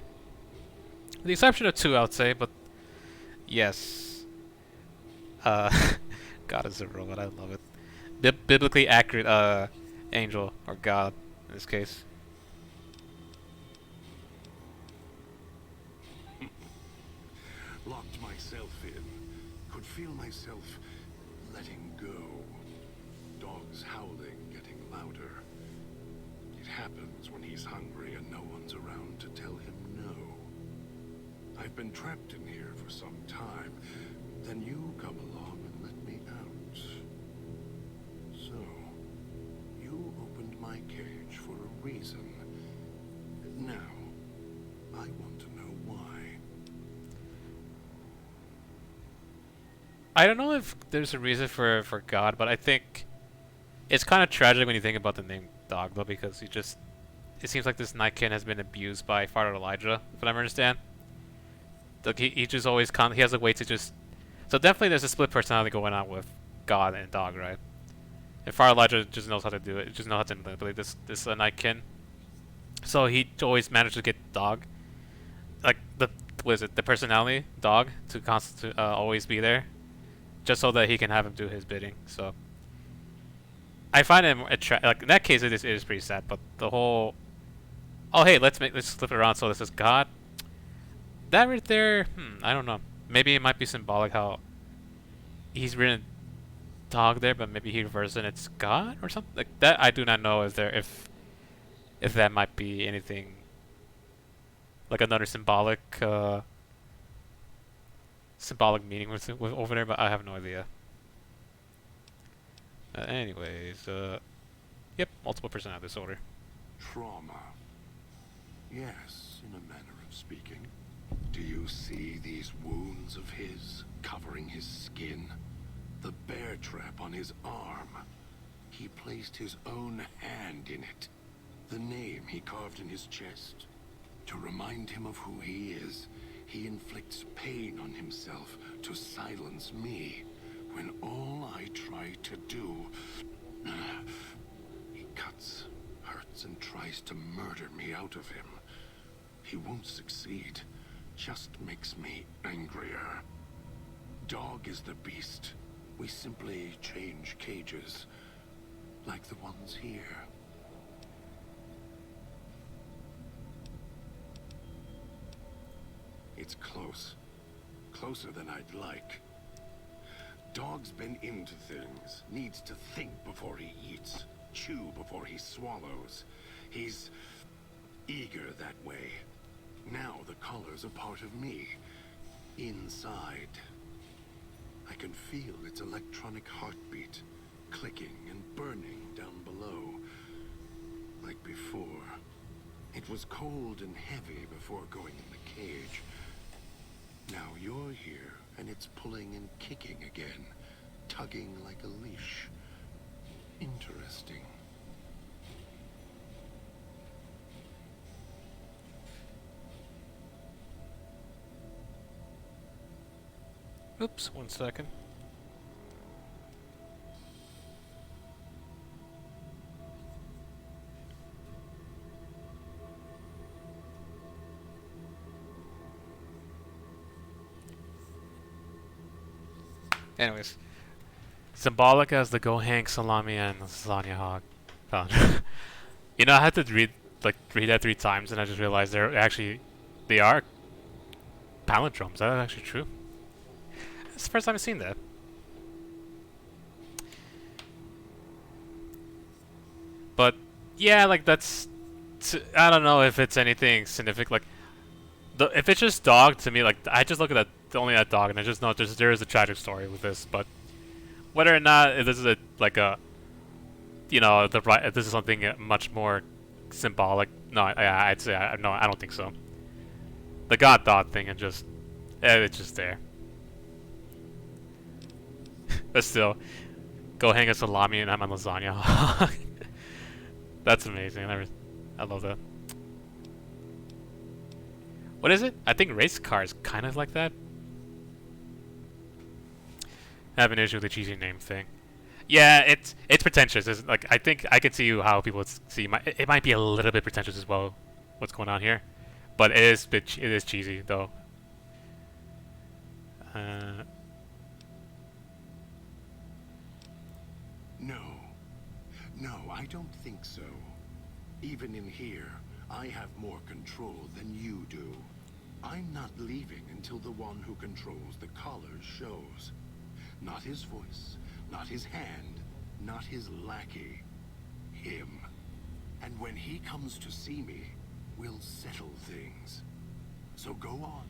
With the exception of 2, I would say, but yes. God is a robot, I love it. Biblically accurate angel, or God, in this case. Locked myself in. Could feel myself letting go. Dogs howling, getting louder. It happens when he's hungry and no one's around to tell him no. I've been trapped in here for some time. Then you come along and let me out. So, you opened my cage for a reason. Now, I want to know why. I don't know if there's a reason for God, but I think it's kind of tragic when you think about the name Dog, though, because it seems like this Nightkin has been abused by Father Elijah, if I understand. Like he just always he has a way to just, so definitely there's a split personality going on with God and Dog, right? And Father Elijah just knows how to do it. Just knows how to manipulate this Nightkin. So he always managed to get Dog, like the personality Dog, to always be there, just so that he can have him do his bidding. So I find him like in that case it is pretty sad. But the whole, oh hey, let's flip it around so this is God. That right there, I don't know. Maybe it might be symbolic how he's written Dog there, but maybe he reversed it and it's God or something like that. I do not know if that might be anything like another symbolic meaning with over there, but I have no idea. Anyways, yep, multiple personality disorder. Trauma. Yes, in a manner of speaking. Do you see these wounds of his covering his skin? The bear trap on his arm. He placed his own hand in it. The name he carved in his chest. To remind him of who he is, he inflicts pain on himself to silence me, when all I try to do... He cuts, hurts, and tries to murder me out of him. He won't succeed, just makes me angrier. Dog is the beast. We simply change cages, like the ones here. It's close. Closer than I'd like. Dog's been into things. Needs to think before he eats. Chew before he swallows. He's eager that way. Now the collar's a part of me. Inside. I can feel its electronic heartbeat. Clicking and burning down below. Like before. It was cold and heavy before going in the cage. Now you're here, and it's pulling and kicking again, tugging like a leash. Interesting. Oops, 1 second. Anyways, symbolic as the Go Hank Salami and Lasagna Hog. Done. You know, I had to read that 3 times, and I just realized they are palindromes. That's actually true. It's the first time I've seen that. But yeah, like I don't know if it's anything significant. Like, if it's just dog to me, like I just look at only that dog, and I just know there is a tragic story with this. But whether or not this is if this is something much more symbolic, no, I'd say no, I don't think so. The god dog thing, and it's just there. But still, go hang a salami and I'm on lasagna. That's amazing. I love that. What is it? I think race cars kind of like that. I have an issue with the cheesy name thing. Yeah, it's pretentious. Like, I think I can see how people would see it might be a little bit pretentious as well. What's going on here? But it is cheesy though. No, I don't think so. Even in here, I have more control than you do. I'm not leaving until the one who controls the collars shows. Not his voice, not his hand, not his lackey. Him. And when he comes to see me, we'll settle things. So go on.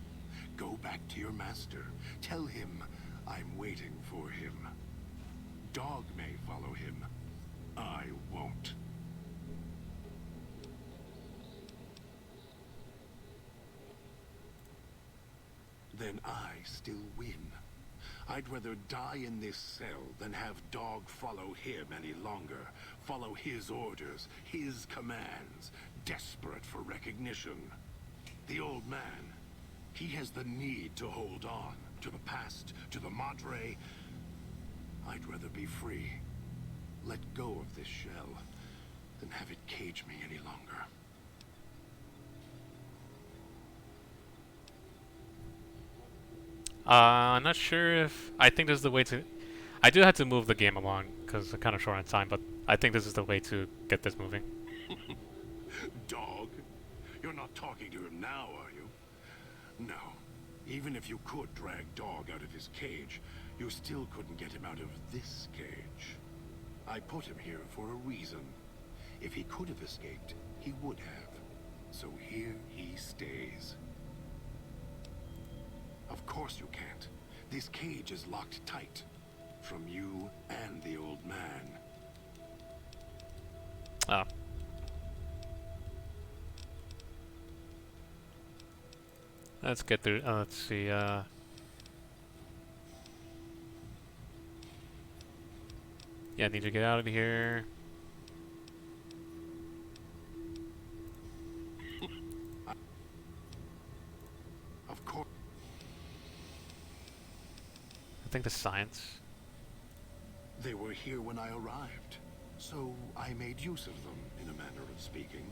Go back to your master. Tell him I'm waiting for him. Dog may follow him. I won't. Then I still win. I'd rather die in this cell than have Dog follow him any longer. Follow his orders, his commands, desperate for recognition. The old man, he has the need to hold on to the past, to the Madre. I'd rather be free. Let go of this shell than have it cage me any longer. I'm not sure if I think this is the way to. I do have to move the game along because I'm kind of short on time, but I think this is the way to get this moving. Dog? You're not talking to him now, are you? No. Even if you could drag Dog out of his cage, you still couldn't get him out of this cage. I put him here for a reason. If he could have escaped, he would have. So here he stays. Of course you can't. This cage is locked tight. From you and the old man. Oh. Let's get through. Let's see. Yeah, I need to get out of here. Of course. I think the science. They were here when I arrived, so I made use of them, in a manner of speaking.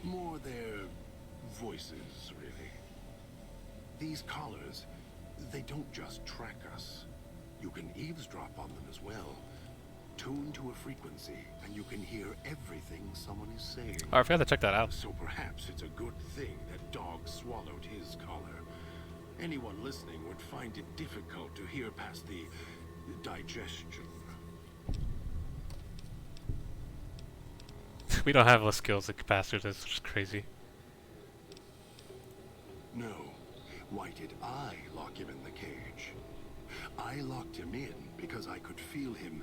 More their voices, really. These collars, they don't just track us. You can eavesdrop on them as well. Tune to a frequency, and you can hear everything someone is saying. Oh, I forgot to check that out. So perhaps it's a good thing that Dog swallowed his collar. Anyone listening would find it difficult to hear past the digestion. We don't have the skills like capacitors. That's just crazy. No. Why did I lock him in the cage? I locked him in because I could feel him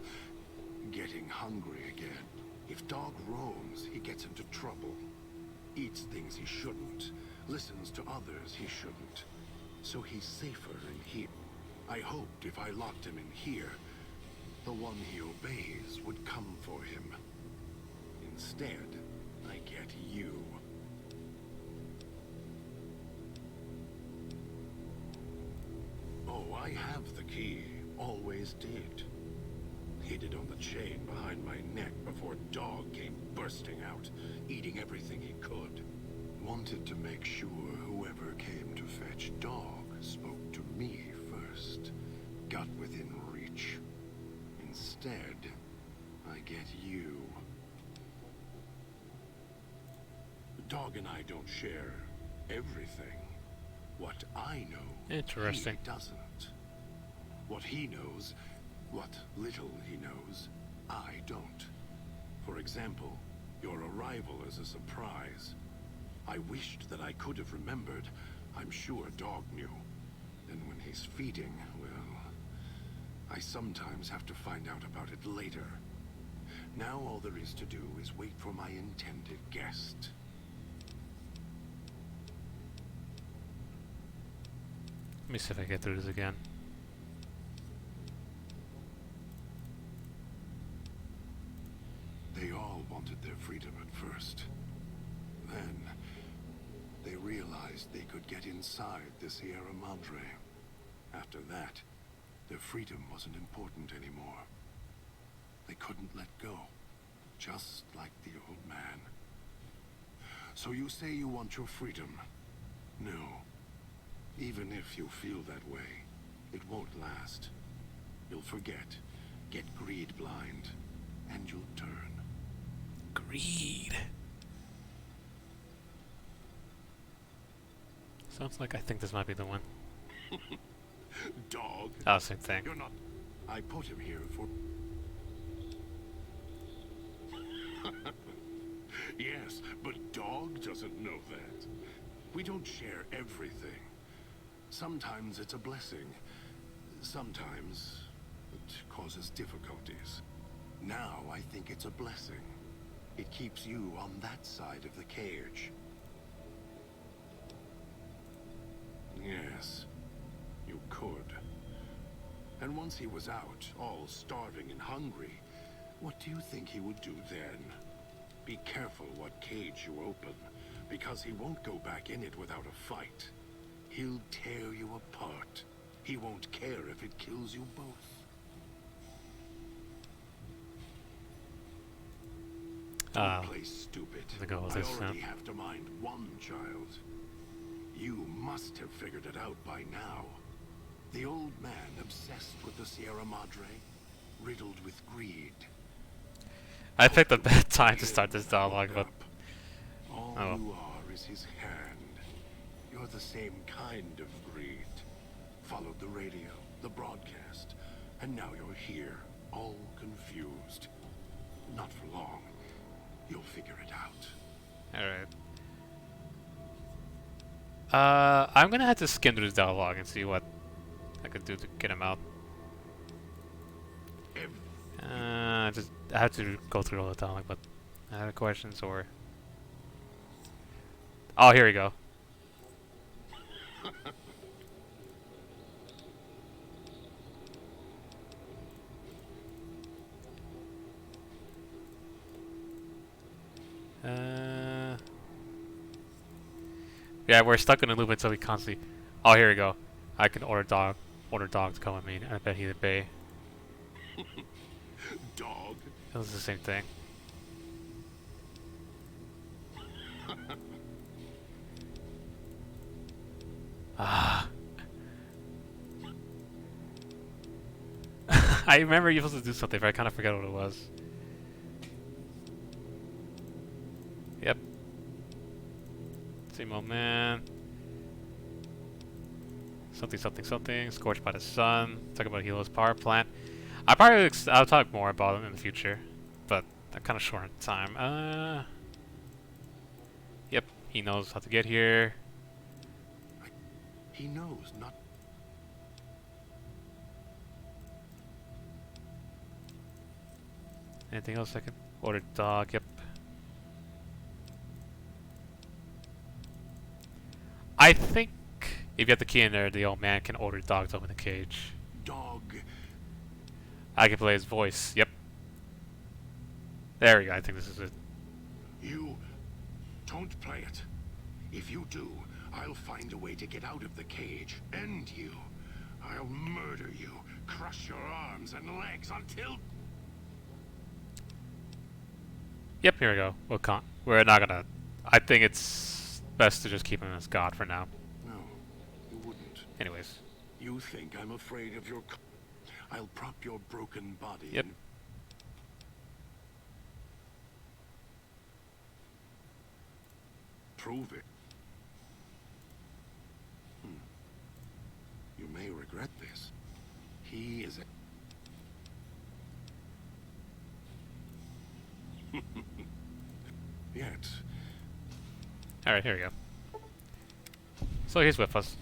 getting hungry again. If Dog roams, he gets into trouble. Eats things he shouldn't. Listens to others he shouldn't. So he's safer in here. I hoped if I locked him in here, the one he obeys would come for him. Instead, I get you. Oh, I have the key. Always did. Hid it on the chain behind my neck before Dog came bursting out, eating everything he could. Wanted to make sure whoever came to fetch Dog spoke to me first. Got within reach. Instead, I get you. Dog and I don't share everything. What I know, Interesting. he doesn't. What he knows, what little he knows, I don't. For example, your arrival is a surprise. I wished that I could have remembered. I'm sure Dog knew. And when he's feeding, well, I sometimes have to find out about it later. Now all there is to do is wait for my intended guest. Let me see if I get through this again. They all wanted their freedom at first. Then, they realized they could get inside the Sierra Madre. After that, their freedom wasn't important anymore. They couldn't let go, just like the old man. So you say you want your freedom? No. Even if you feel that way, it won't last. You'll forget, get greed blind, and you'll turn. Greed. Sounds like I think this might be the one. Dog. Oh, same thing. You're not. I put him here for. Yes, but Dog doesn't know that. We don't share everything. Sometimes it's a blessing. Sometimes it causes difficulties. Now I think it's a blessing. It keeps you on that side of the cage. Yes, you could. And once he was out, all starving and hungry, what do you think he would do then? Be careful what cage you open, because he won't go back in it without a fight. He'll tear you apart. He won't care if it kills you both. Don't play stupid. I already have to mind one child. You must have figured it out by now. The old man obsessed with the Sierra Madre, riddled with greed. I picked a bad time to start this dialogue, but all you are is his hand. You're the same kind of greed. Followed the radio, the broadcast, and now you're here, all confused. Not for long. You'll figure it out. Alright. I'm gonna have to skim through this dialogue and see what I could do to get him out. I have to go through all the dialogue, but I have questions or... Oh, here we go. Yeah, we're stuck in a loop until we constantly... Oh, here we go. I can order dog to come with me. I bet he'd obey. Dog. It was the same thing. Ah. I remember you were supposed to do something, but I kind of forgot what it was. Yep. Same old man. Something, something, something. Scorched by the sun. Talk about Helios power plant. I'll talk more about them in the future, but I'm kind of short on time. Yep, he knows how to get here. He knows not. Anything else I can order? Dog. Yep. I think if you have the key in there, the old man can order Dog to open the cage. Dog. I can play his voice. Yep. There we go. I think this is it. You don't play it. If you do, I'll find a way to get out of the cage. End you. I'll murder you, crush your arms and legs until... Yep, here we go. We're not gonna... I think it's best to just keep him as God for now. No, you wouldn't. Anyways. You think I'm afraid of your... I'll prop your broken body Yep. and... prove it. You may regret this. He is a... Yet. Alright, here we go. So he's with us.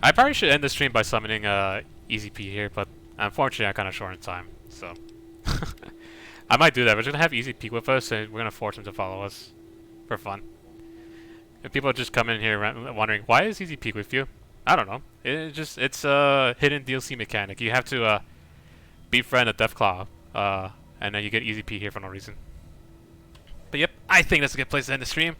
I probably should end the stream by summoning Easy P here, but unfortunately I'm kind of short in time, so... I might do that. We're just gonna have Easy P with us, and we're gonna force him to follow us for fun. If people just come in here wondering, why is Easy Peek with you? I don't know. It's a hidden DLC mechanic. You have to befriend a Deathclaw, and then you get Easy Peek here for no reason. But yep, I think that's a good place to end the stream.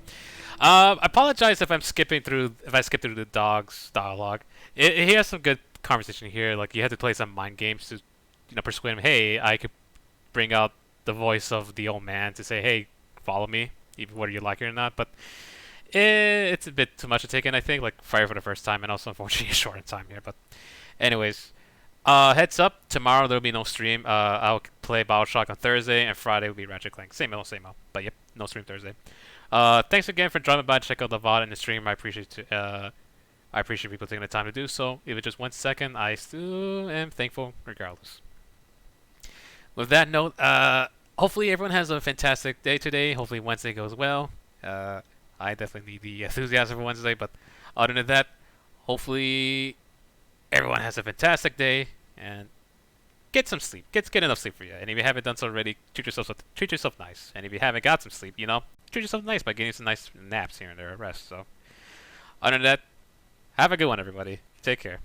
I apologize if I skip through the dog's dialogue. He has some good conversation here. Like, you had to play some mind games to, persuade him. Hey, I could bring out the voice of the old man to say, hey, follow me, even whether you like it or not. But it's a bit too much to take in, I think. Like, fire for the first time, and also unfortunately short in time here. But anyways, heads up, tomorrow there'll be no stream. I'll play BioShock on Thursday, and Friday will be Ratchet Clank. Same old. But yep, no stream Thursday. Thanks again for dropping by to check out the VOD and the stream. I appreciate people taking the time to do so. If it's just 1 second, I still am thankful regardless. With that note, hopefully everyone has a fantastic day today. Hopefully Wednesday goes well. I definitely need the enthusiasm for Wednesday, but other than that, hopefully everyone has a fantastic day and get some sleep. Get enough sleep for you. And if you haven't done so already, treat yourself nice. And if you haven't got some sleep, treat yourself nice by getting some nice naps here and there, rest. So, other than that, have a good one, everybody. Take care.